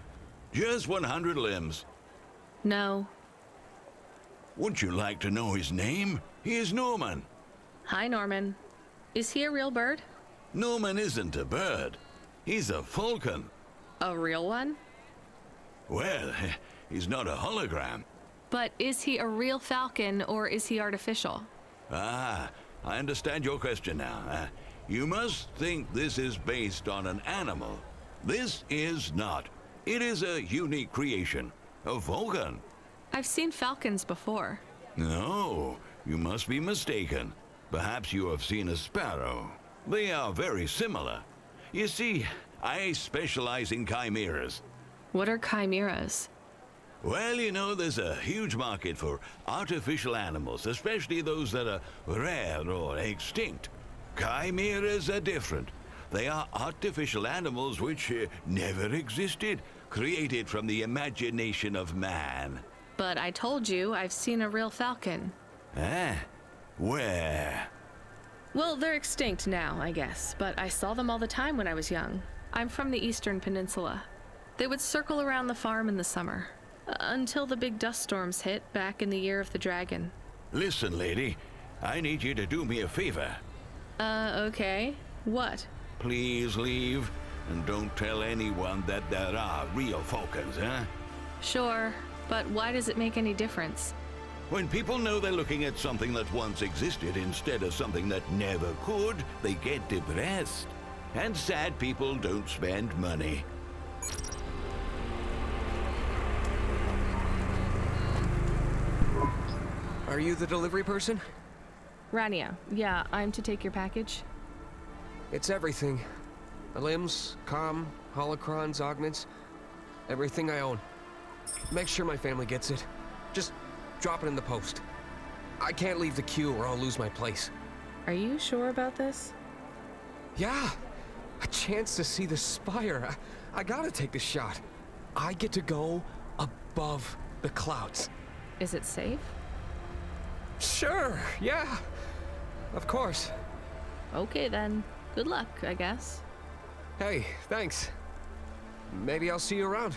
Just 100 limbs. No. Would you like to know his name? He is Norman. Hi, Norman. Is he a real bird? Norman isn't a bird. He's a falcon. A real one? Well, he's not a hologram. But is he a real falcon or is he artificial? Ah, I understand your question now. You must think this is based on an animal. This is not. It is a unique creation. A falcon. I've seen falcons before. No, you must be mistaken. Perhaps you have seen a sparrow. They are very similar. You see, I specialize in chimeras. What are chimeras? Well, you know, there's a huge market for artificial animals, especially those that are rare or extinct. Chimeras are different. They are artificial animals which never existed, created from the imagination of man. But I told you I've seen a real falcon. Ah, where? Well, they're extinct now, I guess, but I saw them all the time when I was young. I'm from the Eastern Peninsula. They would circle around the farm in the summer, until the big dust storms hit back in the year of the dragon. Listen, lady, I need you to do me a favor. Okay. What? Please leave, and don't tell anyone that there are real falcons, huh? Sure, but why does it make any difference? When people know they're looking at something that once existed instead of something that never could, they get depressed. And sad people don't spend money. Are you the delivery person? Rania, yeah, I'm to take your package. It's everything. The limbs, comm, holocrons, augments, everything I own. Make sure my family gets it. Just drop it in the post. I can't leave the queue or I'll lose my place. Are you sure about this? Yeah, a chance to see the spire. I gotta take the shot. I get to go above the clouds. Is it safe? Sure, yeah. Of course. Okay then. Good luck, I guess. Hey, thanks. Maybe I'll see you around.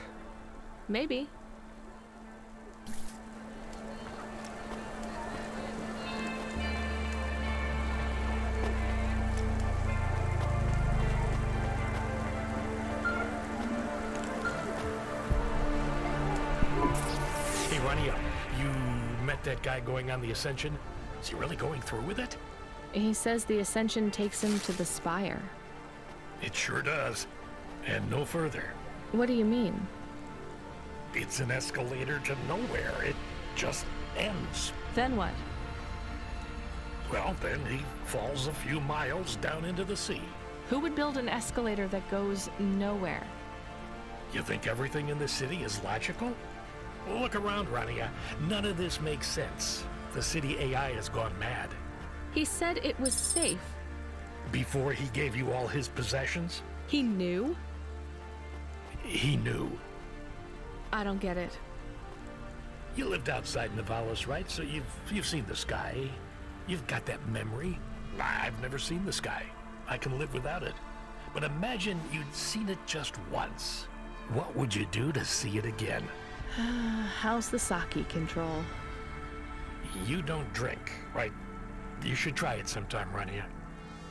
Maybe. Hey, Rania, you met that guy going on the Ascension? Is he really going through with it? He says the Ascension takes him to the spire. It sure does. And no further. What do you mean? It's an escalator to nowhere. It just ends. Then what? Well, then he falls a few miles down into the sea. Who would build an escalator that goes nowhere? You think everything in the city is logical? Look around, Rania. None of this makes sense. The city AI has gone mad. He said it was safe. Before he gave you all his possessions? He knew? He knew. I don't get it. You lived outside Nivalis, right? So you've seen the sky. You've got that memory. I've never seen the sky. I can live without it. But imagine you'd seen it just once. What would you do to see it again? How's the sake control? You don't drink, right? You should try it sometime, Rania.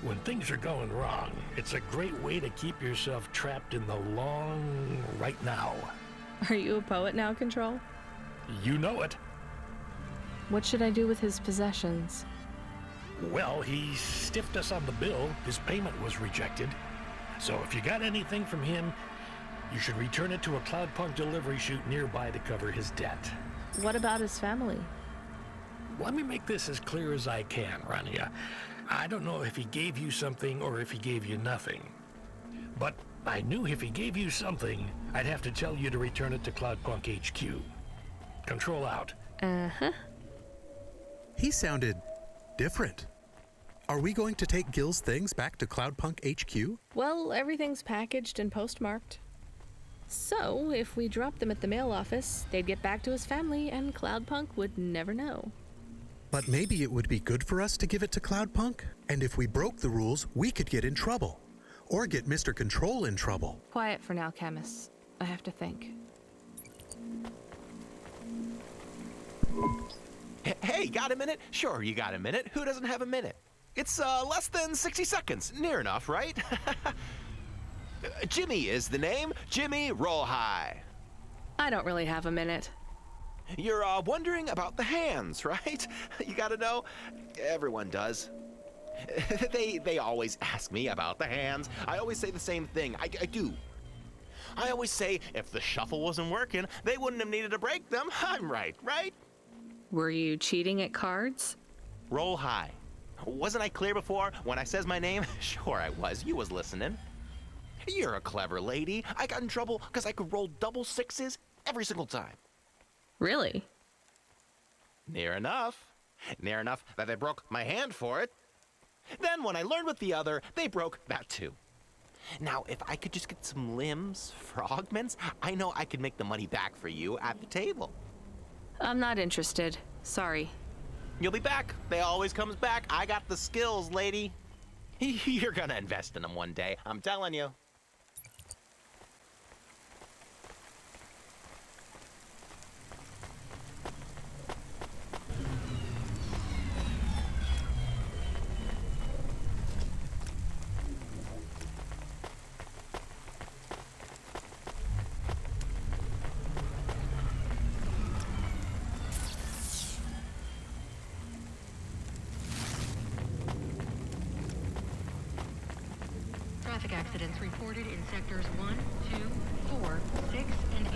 When things are going wrong, it's a great way to keep yourself trapped in the long right now. Are you a poet now, Control? You know it. What should I do with his possessions? Well, he stiffed us on the bill. His payment was rejected. So if you got anything from him, you should return it to a Cloudpunk delivery chute nearby to cover his debt. What about his family? Let me make this as clear as I can, Rania. I don't know if he gave you something or if he gave you nothing. But I knew if he gave you something, I'd have to tell you to return it to Cloudpunk HQ. Control out. Uh-huh. He sounded different. Are we going to take Gil's things back to Cloudpunk HQ? Well, everything's packaged and postmarked. So, if we dropped them at the mail office, they'd get back to his family and Cloudpunk would never know. But maybe it would be good for us to give it to Cloudpunk? And if we broke the rules, we could get in trouble. or get Mr. Control in trouble. Quiet for now, Camus. I have to think. Hey, got a minute? Sure, you got a minute. Who doesn't have a minute? It's less than 60 seconds. Near enough, right? Jimmy is the name. Jimmy, roll high. I don't really have a minute. You're wondering about the hands, right? You gotta know. Everyone does. They always ask me about the hands. I always say the same thing. I do. I always say if the shuffle wasn't working, they wouldn't have needed to break them. I'm right, right? Were you cheating at cards? Roll high. Wasn't I clear before when I says my name? Sure I was. You was listening. You're a clever lady. I got in trouble because I could roll double sixes every single time. Really? Near enough. Near enough that they broke my hand for it. Then when I learned with the other, they broke that too. Now, if I could just get some limbs for augments, I know I could make the money back for you at the table. I'm not interested. Sorry. You'll be back. They always comes back. I got the skills, lady. You're gonna invest in them one day, I'm telling you. Traffic accidents reported in sectors 1, 2, 4, 6, and 8.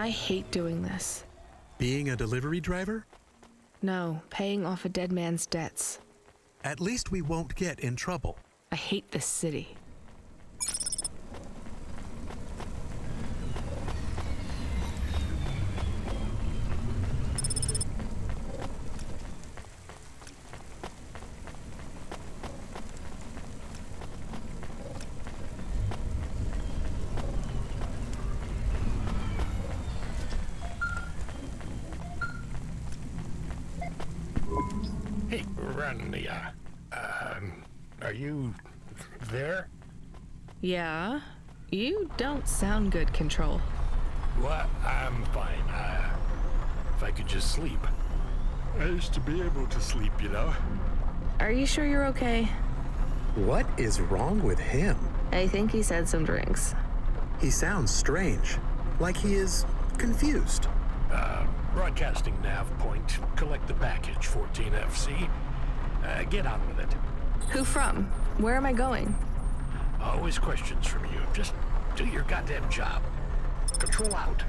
I hate doing this. Being a delivery driver? No, paying off a dead man's debts. At least we won't get in trouble. I hate this city. Hey, Rania. Are you there? Yeah? You don't sound good, Control. Well, I'm fine. If I could just sleep. I used to be able to sleep, you know. Are you sure you're okay? What is wrong with him? I think he's had some drinks. He sounds strange, like he is confused. Broadcasting nav point. Collect the package, 14FC. Get on with it. Who from? Where am I going? Always questions from you. Just do your goddamn job. Control out.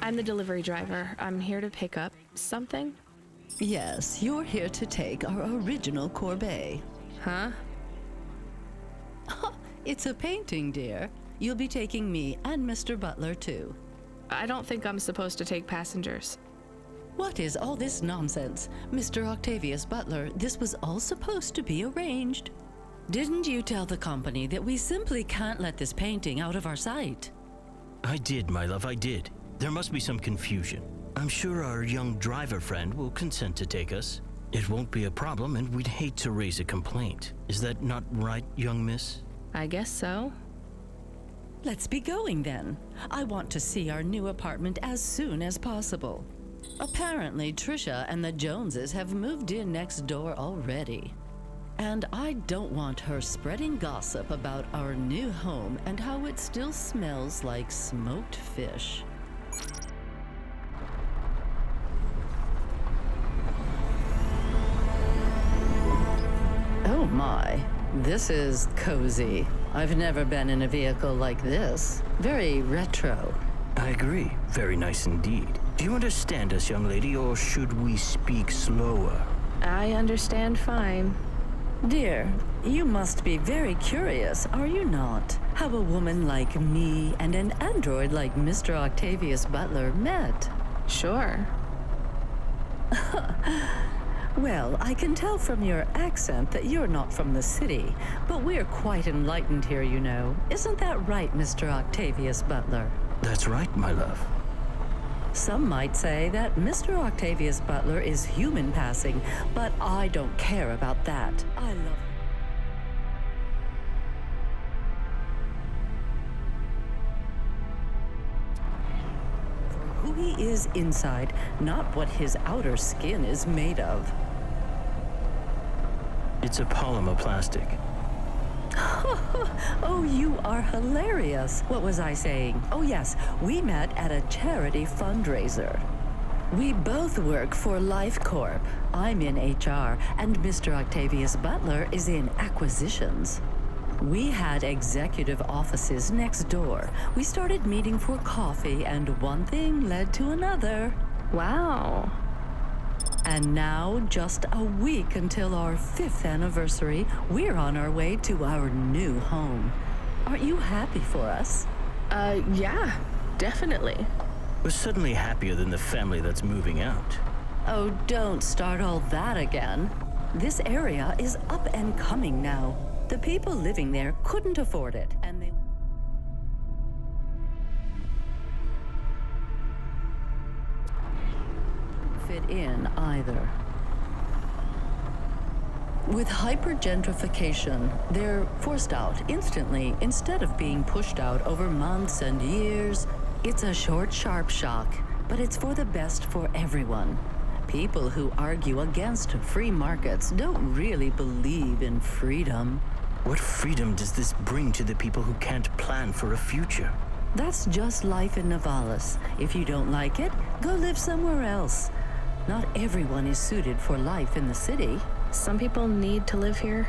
I'm the delivery driver. I'm here to pick up something. Yes, you're here to take our original corbeille. Huh? It's a painting, dear. You'll be taking me and Mr. Butler, too. I don't think I'm supposed to take passengers. What is all this nonsense? Mr. Octavius Butler, this was all supposed to be arranged. Didn't you tell the company that we simply can't let this painting out of our sight? I did, my love, I did. There must be some confusion. I'm sure our young driver friend will consent to take us. It won't be a problem, and we'd hate to raise a complaint. Is that not right, young miss? I guess so. Let's be going then. I want to see our new apartment as soon as possible. Apparently, Trisha and the Joneses have moved in next door already. And I don't want her spreading gossip about our new home and how it still smells like smoked fish. Oh my, this is cozy. I've never been in a vehicle like this. Very retro. I agree. Very nice indeed. Do you understand us, young lady, or should we speak slower? I understand fine. Dear, you must be very curious, are you not? How a woman like me and an android like Mr. Octavius Butler met. Sure. Well, I can tell from your accent that you're not from the city, but we're quite enlightened here, you know. Isn't that right, Mr. Octavius Butler? That's right, my love. Some might say that Mr. Octavius Butler is human passing, but I don't care about that. I love for who he is inside, not what his outer skin is made of. It's a polymer plastic. Oh, you are hilarious. What was I saying? Oh, yes, we met at a charity fundraiser. We both work for Life Corp. I'm in HR, and Mr. Octavius Butler is in acquisitions. We had executive offices next door. We started meeting for coffee, and one thing led to another. Wow. And now, just a week until our 5th anniversary, we're on our way to our new home. Aren't you happy for us? Yeah, definitely. We're suddenly happier than the family that's moving out. Oh, don't start all that again. This area is up and coming now. The people living there couldn't afford it, and they... fit in either. With hypergentrification, they're forced out instantly instead of being pushed out over months and years. It's a short, sharp shock, but it's for the best for everyone. People who argue against free markets don't really believe in freedom. What freedom does this bring to the people who can't plan for a future? That's just life in Nivalis. If you don't like it, go live somewhere else. Not everyone is suited for life in the city. Some people need to live here.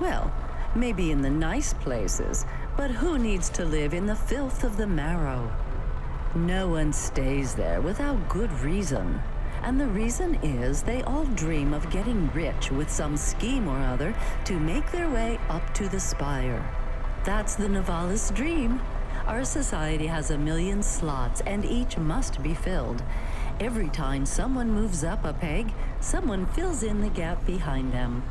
Well, maybe in the nice places, but who needs to live in the filth of the marrow? No one stays there without good reason. And the reason is they all dream of getting rich with some scheme or other to make their way up to the spire. That's the Nivalis dream. Our society has 1 million slots, and each must be filled. Every time someone moves up a peg, someone fills in the gap behind them.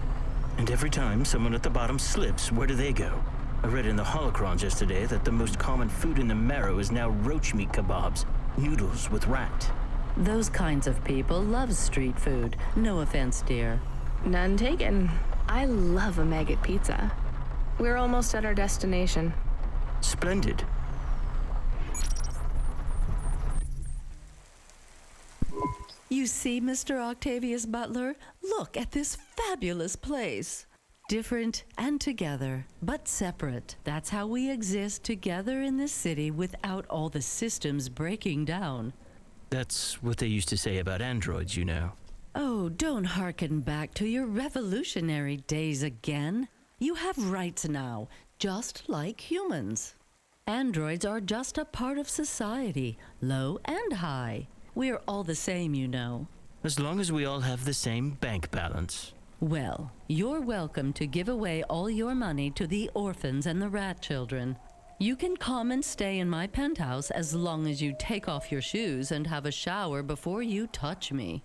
And every time someone at the bottom slips, where do they go? I read in the holocrons yesterday that the most common food in the marrow is now roach meat kebabs, noodles with rat. Those kinds of people love street food. No offense, dear. None taken. I love a maggot pizza. We're almost at our destination. Splendid. You see, Mr. Octavius Butler? Look at this fabulous place. Different and together, but separate. That's how we exist together in this city without all the systems breaking down. That's what they used to say about androids, you know. Oh, don't hearken back to your revolutionary days again. You have rights now, just like humans. Androids are just a part of society, low and high. We're all the same, you know. As long as we all have the same bank balance. Well, you're welcome to give away all your money to the orphans and the rat children. You can come and stay in my penthouse as long as you take off your shoes and have a shower before you touch me.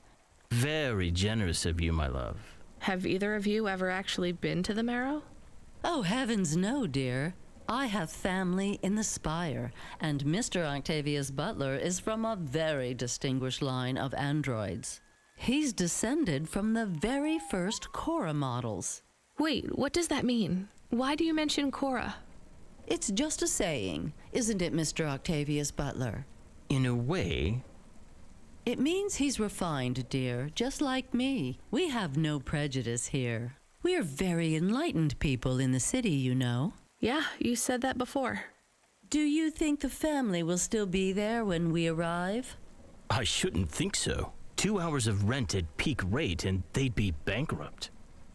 Very generous of you, my love. Have either of you ever actually been to the Marrow? Oh, heavens no, dear. I have family in the Spire, and Mr. Octavius Butler is from a very distinguished line of androids. He's descended from the very first Cora models. Wait, what does that mean? Why do you mention Cora? It's just a saying, isn't it, Mr. Octavius Butler? In a way. It means he's refined, dear, just like me. We have no prejudice here. We're very enlightened people in the city, you know. Yeah, you said that before. Do you think the family will still be there when we arrive? I shouldn't think so. 2 hours of rent at peak rate and they'd be bankrupt.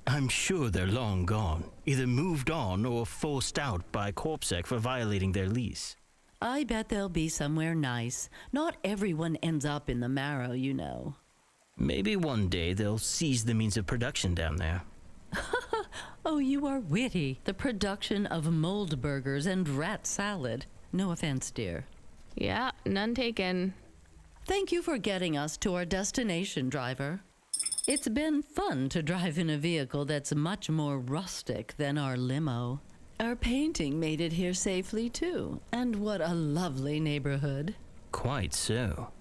I'm sure they're long gone, either moved on or forced out by Corpsec for violating their lease. I bet they'll be somewhere nice. Not everyone ends up in the Marrow, you know. Maybe one day they'll seize the means of production down there. Oh, you are witty. The production of mold burgers and rat salad. No offense, dear. Yeah, none taken. Thank you for getting us to our destination, driver. It's been fun to drive in a vehicle that's much more rustic than our limo. Our painting made it here safely, too. And what a lovely neighborhood. Quite so.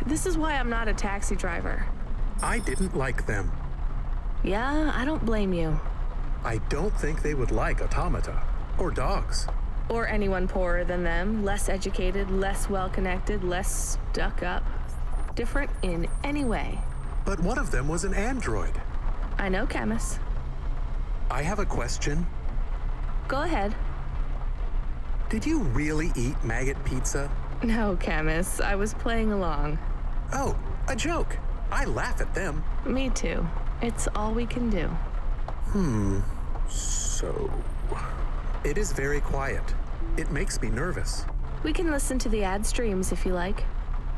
This is why I'm not a taxi driver. I didn't like them. Yeah, I don't blame you. I don't think they would like automata or dogs. Or anyone poorer than them, less educated, less well-connected, less stuck up. Different in any way. But one of them was an android. I know, Camus. I have a question. Go ahead. Did you really eat maggot pizza? No, Camus. I was playing along. Oh, a joke. I laugh at them. Me too. It's all we can do. So... It is very quiet. It makes me nervous. We can listen to the ad streams if you like.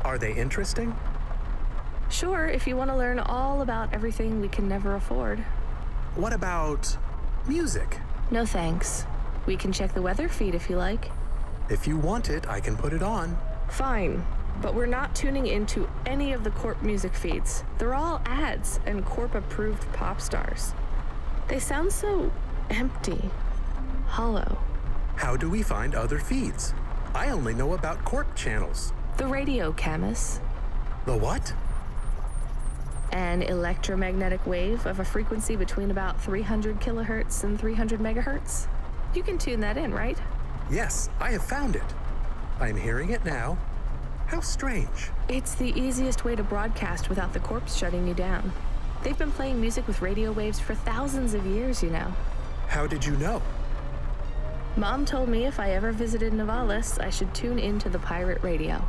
Are they interesting? Sure, if you want to learn all about everything we can never afford. What about music? No thanks. We can check the weather feed if you like. If you want it, I can put it on. Fine, but we're not tuning into any of the Corp music feeds. They're all ads and Corp-approved pop stars. They sound so empty, hollow. How do we find other feeds? I only know about Corp channels. The radio, Camus. The what? An electromagnetic wave of a frequency between about 300 kilohertz and 300 megahertz. You can tune that in, right? Yes, I have found it. I'm hearing it now. How strange. It's the easiest way to broadcast without the Corps shutting you down. They've been playing music with radio waves for thousands of years, you know. How did you know? Mom told me if I ever visited Nivalis, I should tune into the pirate radio.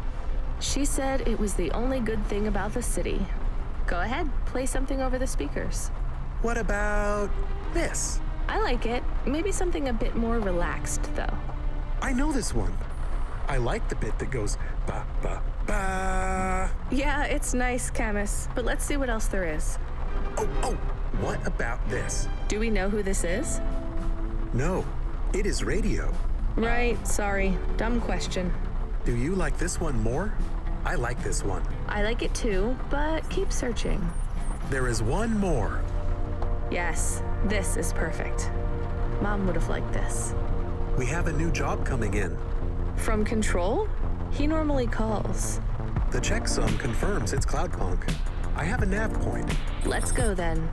She said it was the only good thing about the city. Go ahead, play something over the speakers. What about this? I like it. Maybe something a bit more relaxed, though. I know this one. I like the bit that goes ba ba ba. Yeah, it's nice, Camus, but let's see what else there is. Oh, what about this? Do we know who this is? No, it is radio. Right, sorry. Dumb question. Do you like this one more? I like this one. I like it too, but keep searching. There is one more. Yes, this is perfect. Mom would have liked this. We have a new job coming in. From Control? He normally calls. The checksum confirms it's Cloudpunk. I have a nav point. Let's go then.